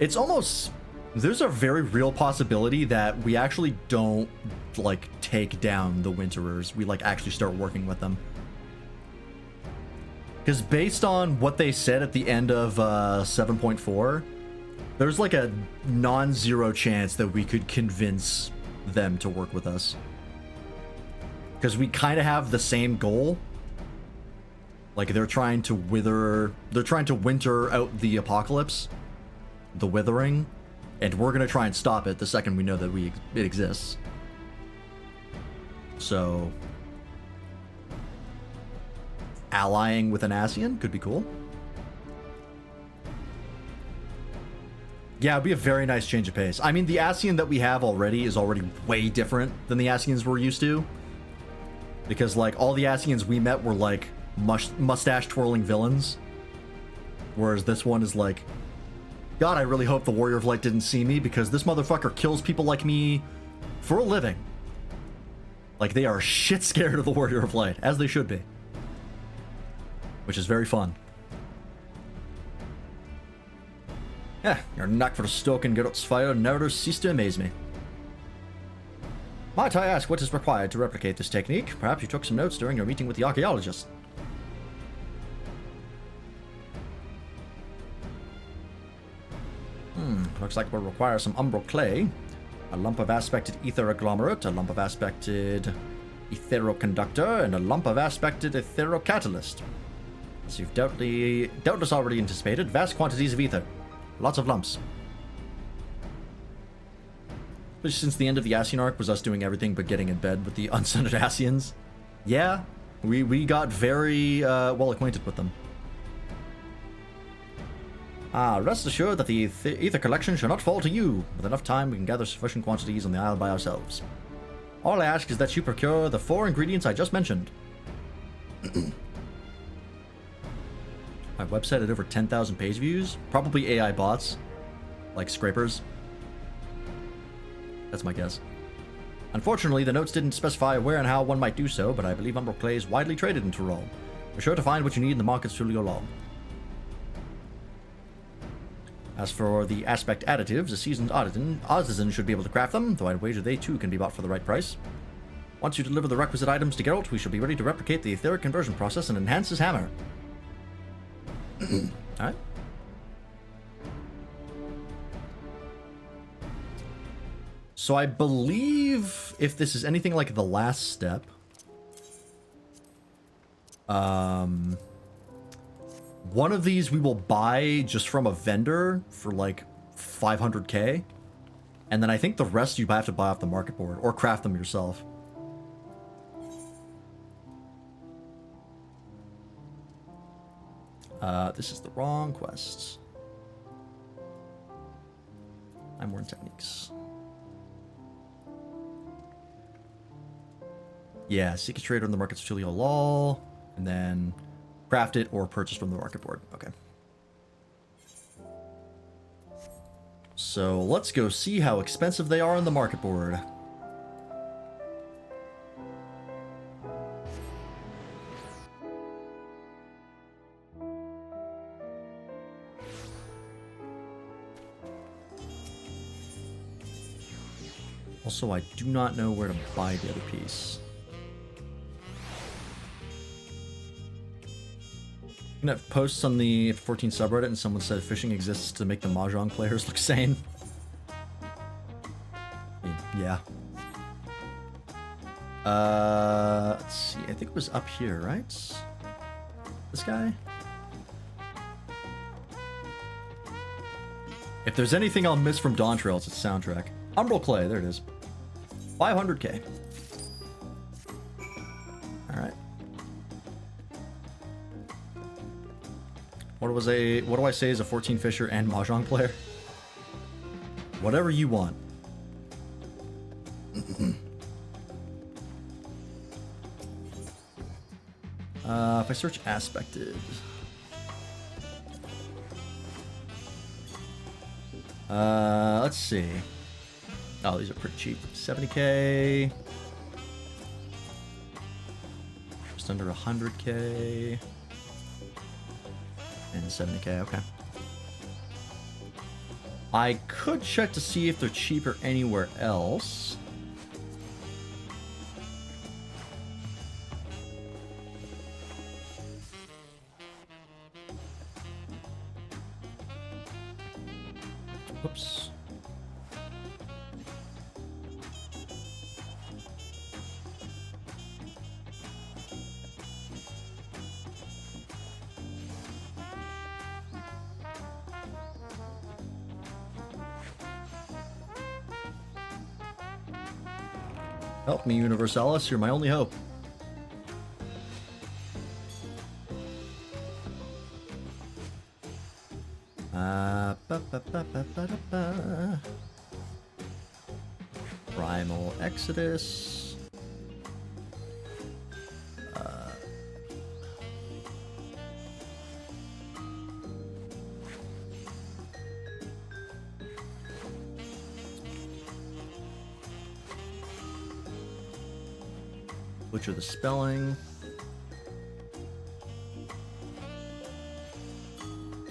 It's almost... There's a very real possibility that we actually don't, like, take down the Winterers. We, like, actually start working with them. Because based on what they said at the end of 7.4, there's, like, a non-zero chance that we could convince them to work with us. Because we kind of have the same goal. Like, they're trying to winter out the apocalypse, the withering, and we're gonna try and stop it the second we know that it exists. So, allying with an Ascian could be cool. Yeah, it'd be a very nice change of pace. I mean, the Ascian that we have already is already way different than the Ascians we're used to. Because, like, all the Ascians we met were, like, mustache-twirling villains. Whereas this one is like, God, I really hope the Warrior of Light didn't see me, because this motherfucker kills people like me for a living. Like, they are shit scared of the Warrior of Light, as they should be. Which is very fun. Yeah, your knack for stoking Geralt's fire never ceased to amaze me. Might I ask what is required to replicate this technique? Perhaps you took some notes during your meeting with the archaeologist. Looks like we'll require some umbral clay, a lump of aspected ether agglomerate, a lump of aspected etheroconductor, and a lump of aspected etherocatalyst. As you've doubtless already anticipated, vast quantities of ether. Lots of lumps. Especially since the end of the Ascian arc was us doing everything but getting in bed with the uncentered Ascians. Yeah, we got very well acquainted with them. Rest assured that the ether collection shall not fall to you. With enough time, we can gather sufficient quantities on the isle by ourselves. All I ask is that you procure the 4 ingredients I just mentioned. My website had over 10,000 page views. Probably AI bots. Like scrapers. That's my guess. Unfortunately, the notes didn't specify where and how one might do so, but I believe umbral clay is widely traded in Tyrol. Be sure to find what you need in the markets through your log. As for the aspect additives, a seasoned artisan should be able to craft them, though I'd wager they too can be bought for the right price. Once you deliver the requisite items to Geralt, we shall be ready to replicate the etheric conversion process and enhance his hammer. Alright. So I believe if this is anything like the last step, one of these we will buy just from a vendor for like 500k, and then I think the rest you have to buy off the market board or craft them yourself. This is the wrong quest. I'm more in techniques. Yeah, seek a trader in the markets of Tulio Lol, and then craft it or purchase from the market board. Okay. So let's go see how expensive they are on the market board. Also, I do not know where to buy the other piece. I'm gonna post on the 14 subreddit and someone said fishing exists to make the Mahjong players look sane. I mean, yeah. Let's see, I think it was up here, right? This guy? If there's anything I'll miss from Dawntrail, it's its soundtrack. Umbral Clay, there it is. 500k. Alright. What do I say is a 14 Fisher and Mahjong player? Whatever you want. If I search aspected. Let's see. Oh, these are pretty cheap. 70k. Just under 100k. And 70k, okay. I could check to see if they're cheaper anywhere else. Whoops. Help me, Universalis. You're my only hope. Primal Exodus. Butcher the spelling.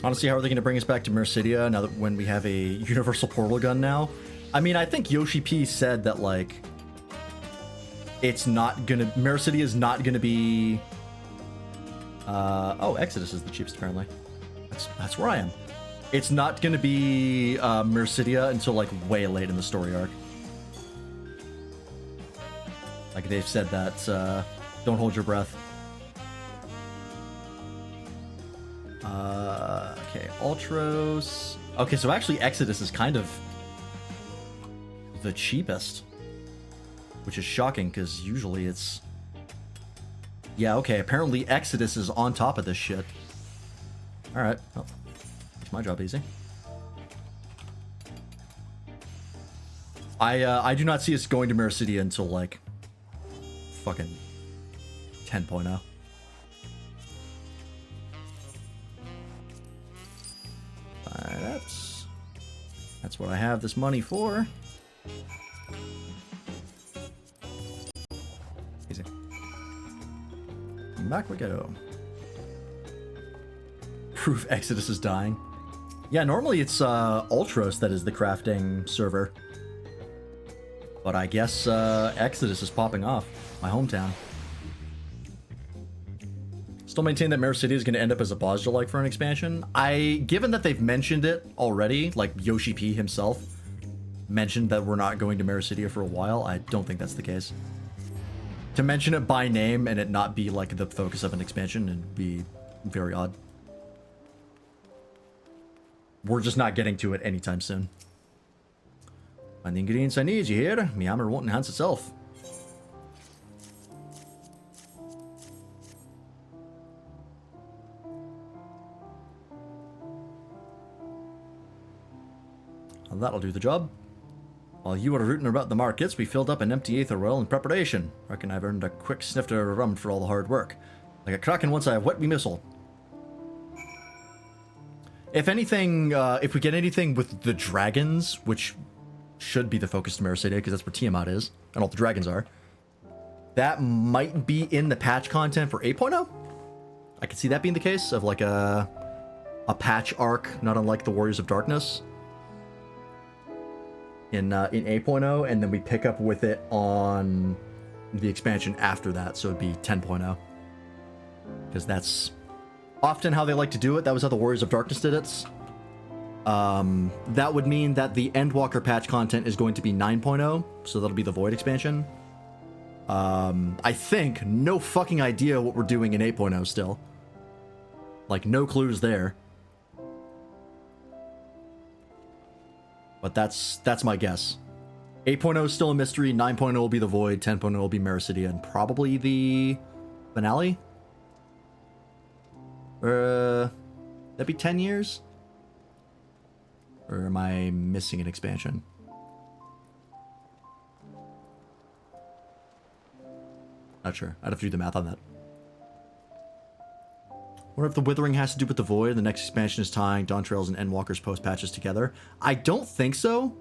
Honestly, how are they going to bring us back to Mercidia now that when we have a universal portal gun now? I mean, I think Yoshi P said that, like, it's not gonna... Mercidia is not gonna be... oh, Exodus is the cheapest, apparently. That's where I am. It's not gonna be Mercidia until, like, way late in the story arc. Like, they've said that, don't hold your breath. Okay, Ultros. Okay, so actually Exodus is kind of the cheapest, which is shocking because usually it's... Yeah, okay, apparently Exodus is on top of this shit. Alright, well, makes my job easy. I do not see us going to Mercidia until, like, fucking 10.0. That's what I have this money for. Easy. Back we go. Proof Exodus is dying. Yeah, normally it's Ultros that is the crafting server. But I guess Exodus is popping off. My hometown. Still maintain that Mercidia is going to end up as a Bosja-like for an expansion. Given that they've mentioned it already, like Yoshi P himself mentioned that we're not going to Mercidia for a while, I don't think that's the case. To mention it by name and it not be like the focus of an expansion would be very odd. We're just not getting to it anytime soon. Find the ingredients I need, you hear? My armor won't enhance itself. Well, that'll do the job. While you were rooting about the markets, we filled up an empty Aether Well in preparation. Reckon I've earned a quick snifter of rum for all the hard work. Like a kraken once I have wet me missile. If anything, if we get anything with the dragons, which should be the focus to Mercidia, because that's where Tiamat is, and all the dragons are, that might be in the patch content for 8.0. I could see that being the case, of like a patch arc, not unlike the Warriors of Darkness. In 8.0, and then we pick up with it on the expansion after that, so it'd be 10.0. Because that's often how they like to do it. That was how the Warriors of Darkness did it. That would mean that the Endwalker patch content is going to be 9.0, so that'll be the Void expansion. I think, no fucking idea what we're doing in 8.0 still. Like, no clues there. But that's my guess. 8.0 is still a mystery, 9.0 will be the Void, 10.0 will be Mercidia, and probably the finale? That That'd be 10 years? Or am I missing an expansion? Not sure. I'd have to do the math on that. What if the Withering has to do with the Void and the next expansion is tying Dawntrails and Endwalker's post patches together? I don't think so.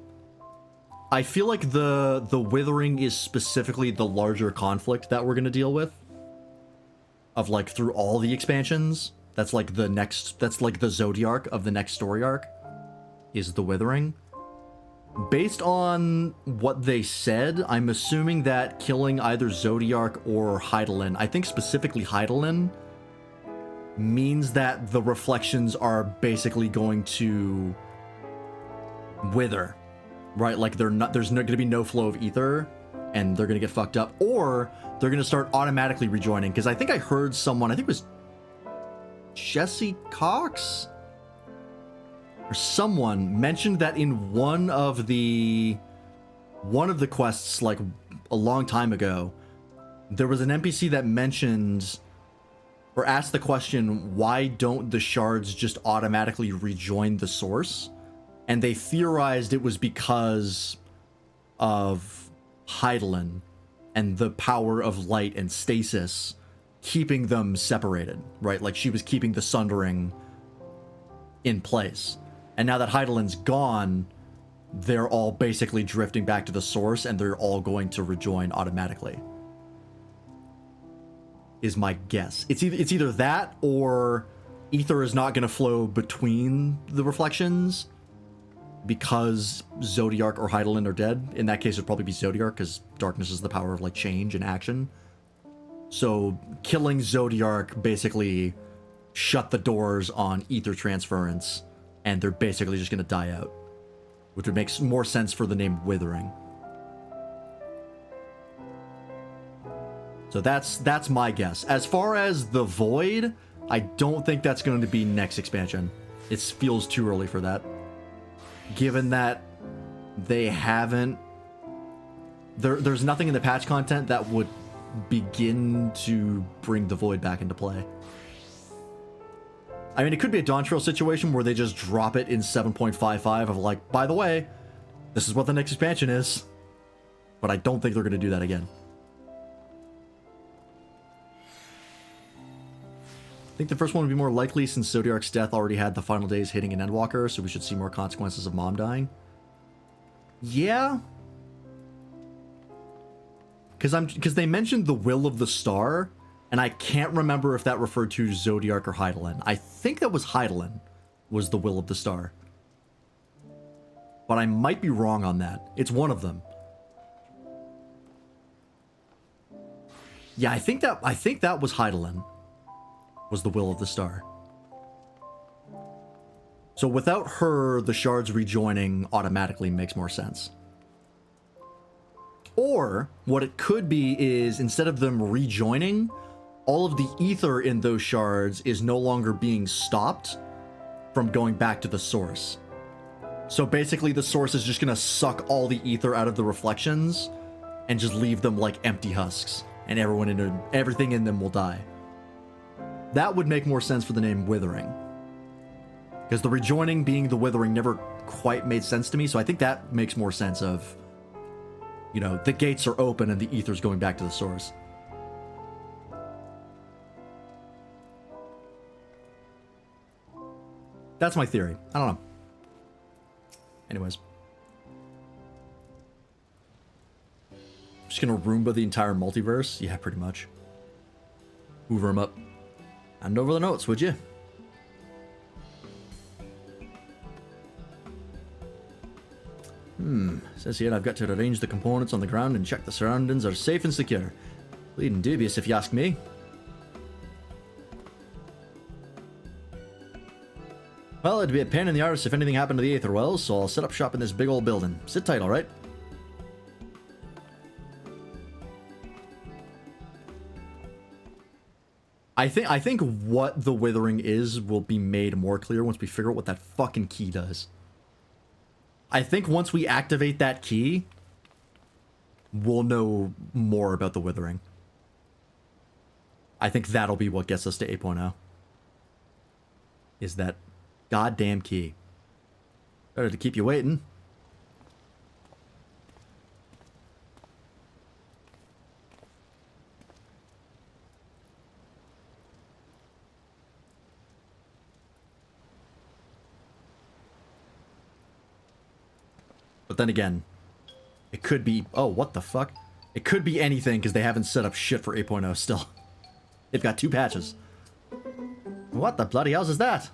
I feel like the Withering is specifically the larger conflict that we're going to deal with. Of like through all the expansions. That's like the next, that's like the Zodiarch of the next story arc. Is the Withering. Based on what they said, I'm assuming that killing either Zodiarch or Hydaelyn, I think specifically Hydaelyn, means that the reflections are basically going to wither, right? Like they're not, there's going to be no flow of ether, and they're going to get fucked up, or they're going to start automatically rejoining. Because I think I heard someone, I think it was Jesse Cox or someone mentioned that in one of the quests, like a long time ago, there was an NPC that mentioned or asked the question, why don't the shards just automatically rejoin the source? And they theorized it was because of Hydaelyn and the power of light and stasis keeping them separated, right? Like she was keeping the sundering in place. And now that Hydaelyn's gone, they're all basically drifting back to the source and they're all going to rejoin automatically. Is my guess. It's either that or ether is not going to flow between the reflections because Zodiarch or Hydaelyn are dead. In that case, it'd probably be Zodiarch because darkness is the power of like change and action. So killing Zodiarch basically shut the doors on ether transference, and they're basically just going to die out, which would make more sense for the name Withering. So that's my guess. As far as the Void, I don't think that's going to be next expansion. It feels too early for that. Given that they haven't... There's nothing in the patch content that would begin to bring the Void back into play. I mean, it could be a Dawntrail situation where they just drop it in 7.55 of like, by the way, this is what the next expansion is. But I don't think they're going to do that again. I think the first one would be more likely since Zodiarch's death already had the final days hitting an Endwalker, so we should see more consequences of Mom dying. Yeah. Because they mentioned the will of the star, and I can't remember if that referred to Zodiarch or Hydaelyn. I think that was Hydaelyn was the will of the star. But I might be wrong on that. It's one of them. Yeah, I think that was Hydaelyn. Was the will of the star. So without her, the shards rejoining automatically makes more sense. Or what it could be is instead of them rejoining, all of the ether in those shards is no longer being stopped from going back to the source. So basically the source is just going to suck all the ether out of the reflections and just leave them like empty husks, and everything in them will die. That would make more sense for the name Withering. Because the rejoining being the Withering never quite made sense to me, so I think that makes more sense of, you know, the gates are open and the ether's going back to the source. That's my theory. I don't know. Anyways. Just gonna Roomba the entire multiverse? Yeah, pretty much. Hoover them up. Hand over the notes, would you? Says here I've got to arrange the components on the ground and check the surroundings are safe and secure. Bleeding dubious if you ask me. Well, it'd be a pain in the arse if anything happened to the Aether Wells, so I'll set up shop in this big old building. Sit tight, alright? I think what the Withering is will be made more clear once we figure out what that fucking key does. I think once we activate that key, we'll know more about the Withering. I think that'll be what gets us to 8.0. Is that goddamn key. Better to keep you waiting. But then again, it could be... Oh, what the fuck? It could be anything because they haven't set up shit for 8.0 still. They've got 2 patches. What the bloody hell is that?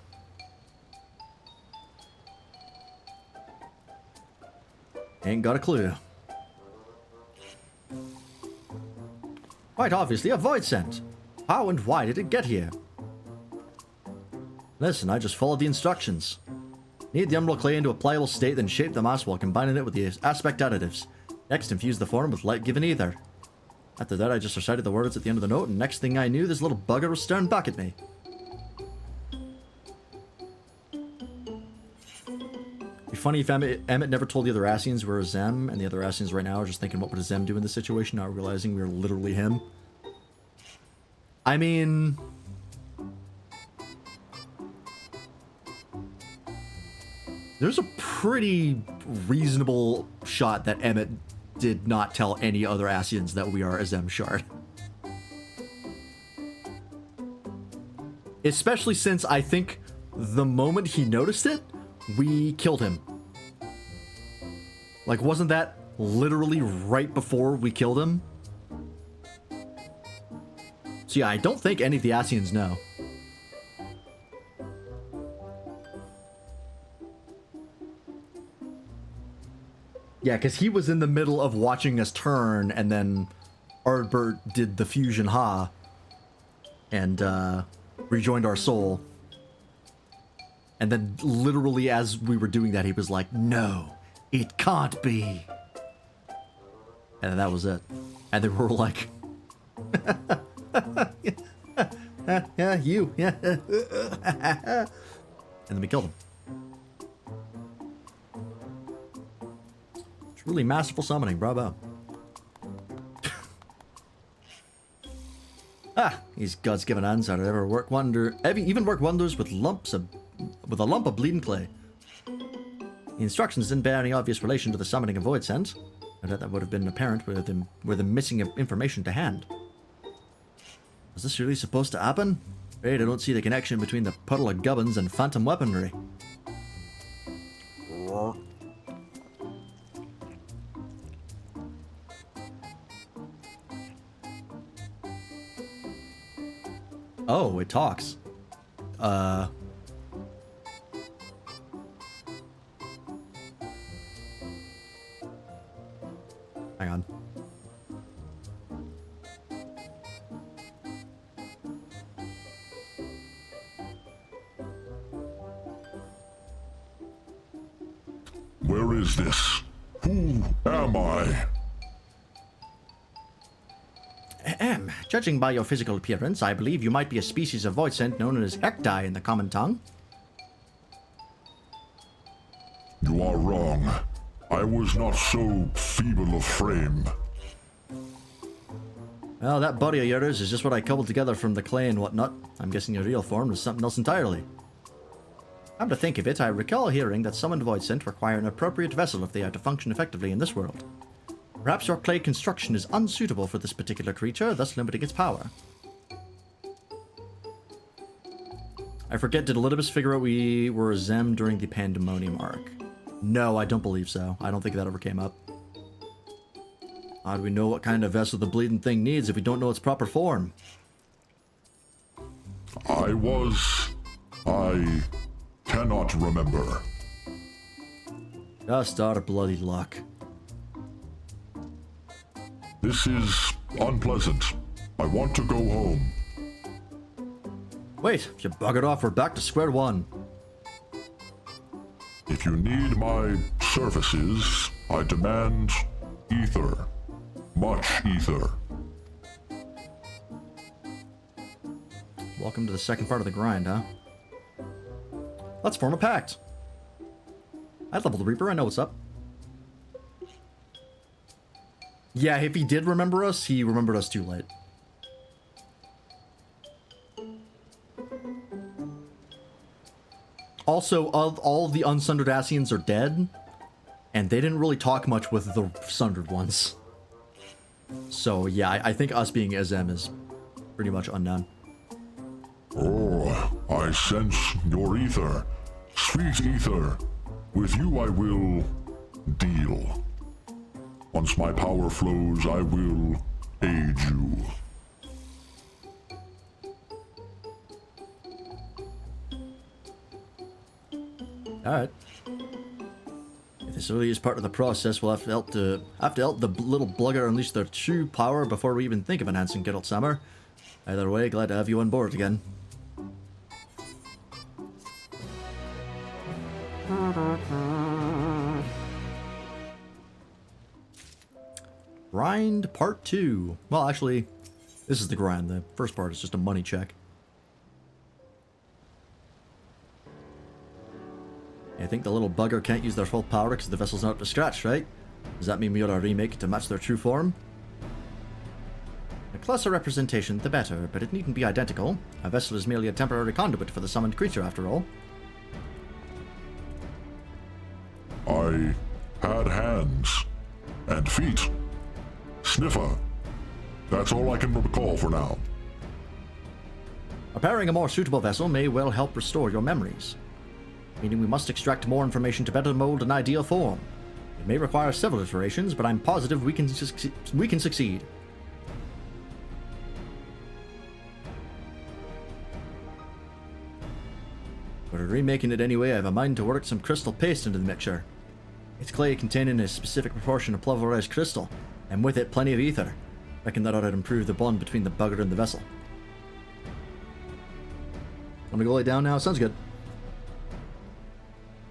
Ain't got a clue. Quite obviously a void scent. How and why did it get here? Listen, I just followed the instructions. Knead the emerald clay into a pliable state, then shape the mass while combining it with the aspect additives. Next, infuse the form with light given ether. After that, I just recited the words at the end of the note, and next thing I knew, this little bugger was staring back at me. It'd be funny if Emmett never told the other Asians we were a Zem, and the other Asians right now are just thinking, what would a Zem do in this situation, not realizing we were literally him. I mean... There's a pretty reasonable shot that Emmett did not tell any other Asians that we are a Zem shard. Especially since I think the moment he noticed it, we killed him. Like, wasn't that literally right before we killed him? So yeah, I don't think any of the Asians know. Yeah, because he was in the middle of watching us turn, and then Ardbert did the fusion ha, and rejoined our soul. And then literally as we were doing that, he was like, no, it can't be. And that was it. And then we were like, yeah, you, yeah. And then we killed him. Really masterful summoning, bravo. These gods-given hands are ever work even work wonders with a lump of bleeding clay. The instructions didn't bear any obvious relation to the summoning of void scent. I doubt that would have been apparent were the missing information to hand. Was this really supposed to happen? Afraid I don't see the connection between the puddle of gubbins and phantom weaponry. Oh, it talks. Hang on. Where is this? Who am I? Judging by your physical appearance, I believe you might be a species of void scent known as Hektai in the common tongue. You are wrong. I was not so feeble of frame. Well, that body of yours is just what I cobbled together from the clay and whatnot. I'm guessing your real form was something else entirely. Come to think of it, I recall hearing that summoned void scent require an appropriate vessel if they are to function effectively in this world. Perhaps your clay construction is unsuitable for this particular creature, thus limiting its power. I forget, did Elidibus figure out we were a Zem during the Pandemonium arc? No, I don't believe so. I don't think that ever came up. How do we know what kind of vessel the bleeding thing needs if we don't know its proper form? I cannot remember. Just out of bloody luck. This is unpleasant. I want to go home. Wait, if you buggered off, we're back to square one. If you need my services, I demand ether. Much ether. Welcome to the second part of the grind, huh? Let's form a pact. I'd level the Reaper, I know what's up. Yeah, if he did remember us, he remembered us too late. also, all of the unsundered Asians are dead, and they didn't really talk much with the sundered ones. So, yeah, I think us being Azem is pretty much unknown. Oh, I sense your ether. Sweet ether. With you I will deal. Once my power flows, I will aid you. Alright. If this really is part of the process, we'll have to help the little blugger unleash their true power before we even think of enhancing Geralt Sammer. Either way, glad to have you on board again. Grind part 2. Well, actually, this is the grind. The first part is just a money check. I think the little bugger can't use their full power because the vessel's not up to scratch, right? Does that mean we ought to remake it to match their true form? The closer representation, the better, but it needn't be identical. A vessel is merely a temporary conduit for the summoned creature, after all. I had hands and feet. Sniffer. That's all I can recall for now. Preparing a more suitable vessel may well help restore your memories. Meaning we must extract more information to better mold an ideal form. It may require several iterations, but I'm positive we can succeed. But remaking it anyway, I have a mind to work some crystal paste into the mixture. It's clay containing a specific proportion of pulverized crystal, and with it plenty of ether. Reckon that ought to improve the bond between the bugger and the vessel. I'm gonna go lay down now, sounds good.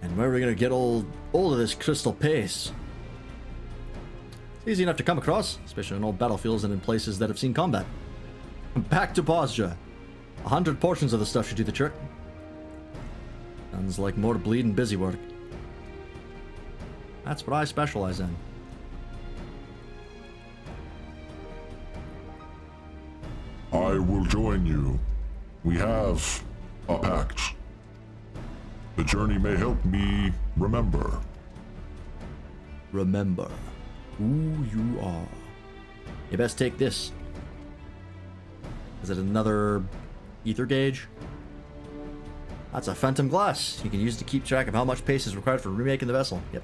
And where are we gonna get all of this crystal paste? It's easy enough to come across, especially on old battlefields and in places that have seen combat. Back to Bosja. 100 portions of the stuff should do the trick. Sounds like more bleed and busy work. That's what I specialize in. I will join you. We have a pact. The journey may help me remember. Remember who you are. You best take this. Is it another ether gauge? That's a phantom glass. You can use it to keep track of how much paste is required for remaking the vessel. Yep.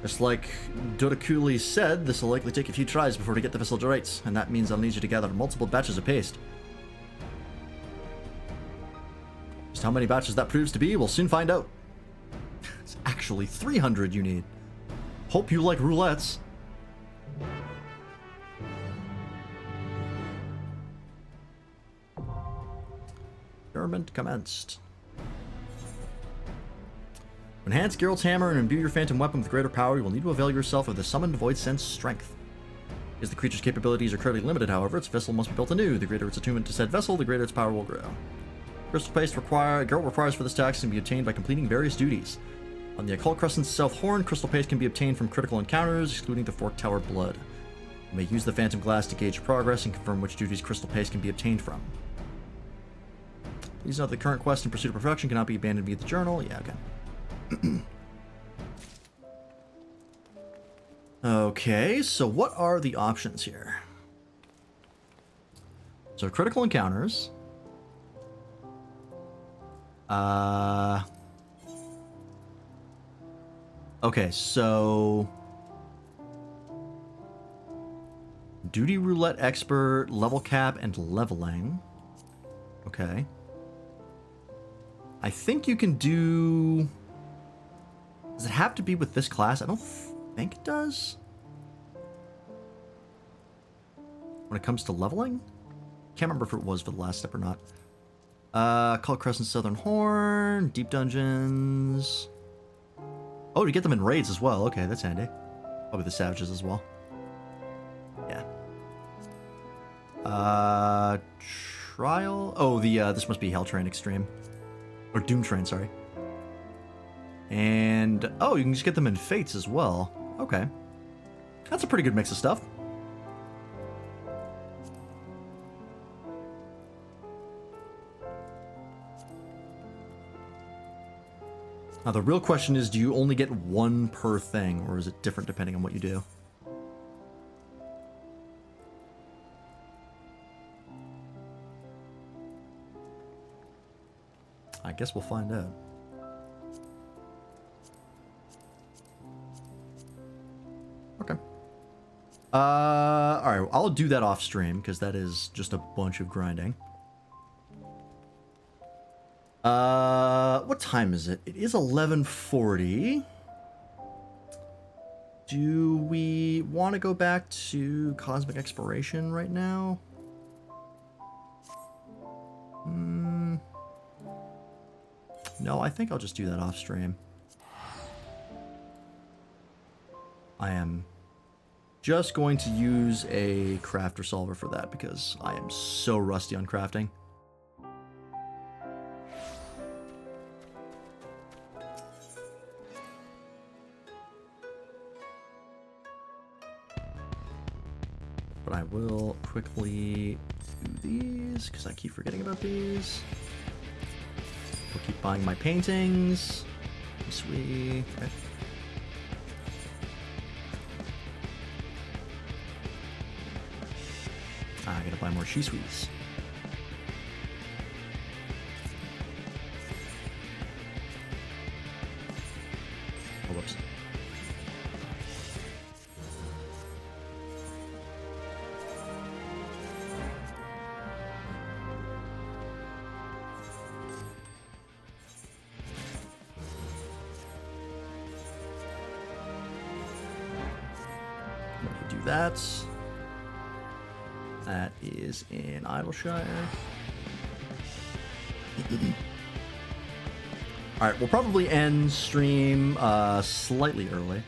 Just like Dorakuli said, this will likely take a few tries before to get the vessel to rights, and that means I'll need you to gather multiple batches of paste. Just how many batches that proves to be, we'll soon find out. It's actually 300 you need. Hope you like roulettes. Experiment commenced. To enhance Geralt's hammer and imbue your phantom weapon with greater power, you will need to avail yourself of the summoned Void Sense strength. As the creature's capabilities are currently limited, however, its vessel must be built anew. The greater its attunement to said vessel, the greater its power will grow. Crystal paste Geralt requires for this task can be obtained by completing various duties. On the Occult Crescent's south horn, crystal paste can be obtained from critical encounters, excluding the Fork Tower Blood. You may use the phantom glass to gauge progress and confirm which duties crystal paste can be obtained from. Please note the current quest in pursuit of perfection cannot be abandoned via the journal. Yeah, okay. Okay, so what are the options here? So critical encounters. Okay, so duty roulette expert, level cap, and leveling. Okay. I think you can do... Does it have to be with this class? I don't think it does. When it comes to leveling? Can't remember if it was for the last step or not. Occult Crescent Southern Horn, Deep Dungeons. Oh, you get them in raids as well. Okay, that's handy. Probably the Savages as well. Yeah. Trial? Oh, this must be Hell Train Extreme. Or Doom Train, sorry. And, oh, you can just get them in Fates as well. Okay. That's a pretty good mix of stuff. Now, the real question is, do you only get one per thing, or is it different depending on what you do? I guess we'll find out. Okay. Alright, I'll do that off stream, because that is just a bunch of grinding. What time is it? It is 11:40. Do we want to go back to Cosmic Exploration right now? No, I think I'll just do that off stream. I am just going to use a crafter solver for that because I am so rusty on crafting. But I will quickly do these because I keep forgetting about these. We'll keep buying my paintings. Sweet. Okay. I gotta buy more Shiswees. Oh, whoops. Let me do that. That is in Idleshire. Alright, we'll probably end stream slightly early.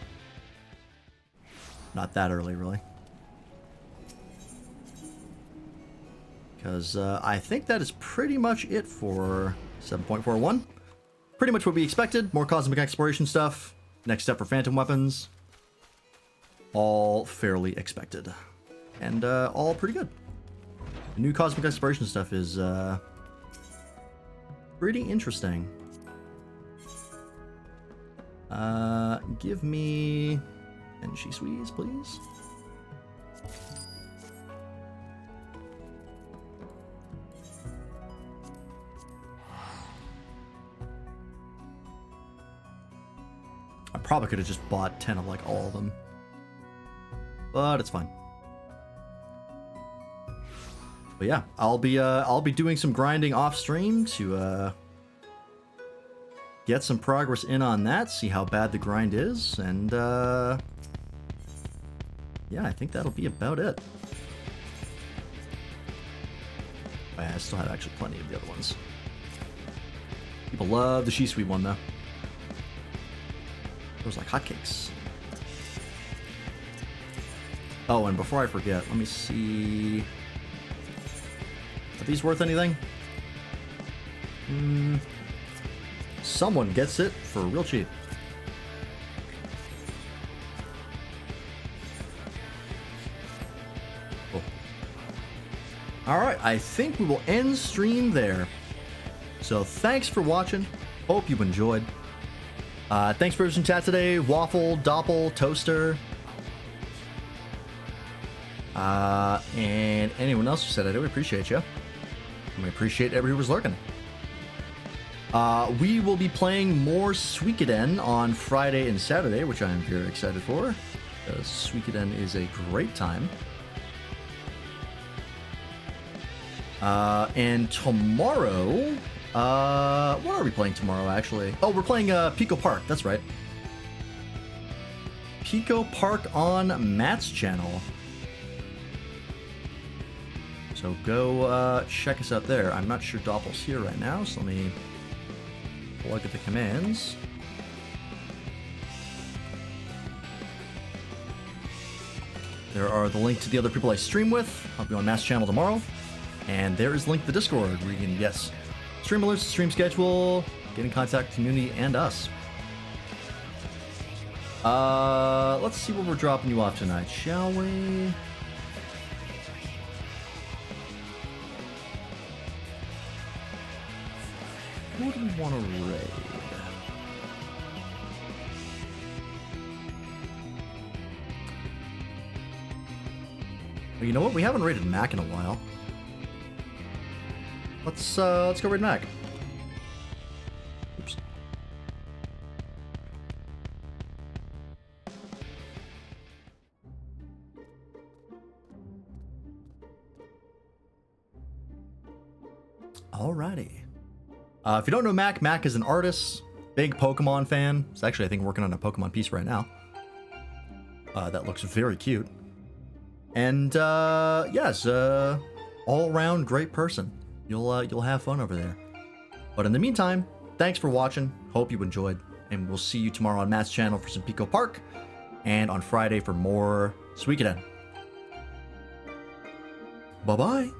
Not that early, really. Because I think that is pretty much it for 7.41. Pretty much what we expected. More cosmic exploration stuff. Next step for phantom weapons. All fairly expected. And all pretty good. The new cosmic exploration stuff is pretty interesting. Give me and Shiswees, please. I probably could have just bought 10 of like all of them, but it's fine. But yeah, I'll be doing some grinding off stream to get some progress in on that, see how bad the grind is, and yeah, I think that'll be about it. Oh, yeah, I still have actually plenty of the other ones. People love the Shisui one though. Those like hotcakes. Oh, and before I forget, let me see. Are these worth anything? Someone gets it for real cheap. Cool. Alright, I think we will end stream there. So thanks for watching. Hope you enjoyed. Thanks for watching chat today. Waffle, Doppel, Toaster. And anyone else who said I do appreciate you. We appreciate everyone who's lurking. We will be playing more Suikoden on Friday and Saturday, which I'm very excited for. Suikoden is a great time. And tomorrow, what are we playing tomorrow, actually? Oh, we're playing Pico Park, that's right. Pico Park on Matt's channel. So go check us out there. I'm not sure Doppel's here right now, so let me look at the commands. There are the link to the other people I stream with. I'll be on Matt's channel tomorrow. And there is the link to the Discord where you can, yes, stream alerts, stream schedule, get in contact with the community and us. Let's see what we're dropping you off tonight, shall we? Who do we want to raid? You know what? We haven't rated Mac in a while. Let's go raid Mac. Oops. Alrighty. If you don't know Mac, Mac is an artist, big Pokemon fan. He's actually, I think, working on a Pokemon piece right now. That looks very cute. And yes, all-around great person. You'll have fun over there. But in the meantime, thanks for watching. Hope you enjoyed, and we'll see you tomorrow on Matt's channel for some Pico Park, and on Friday for more Suikoden. Bye bye.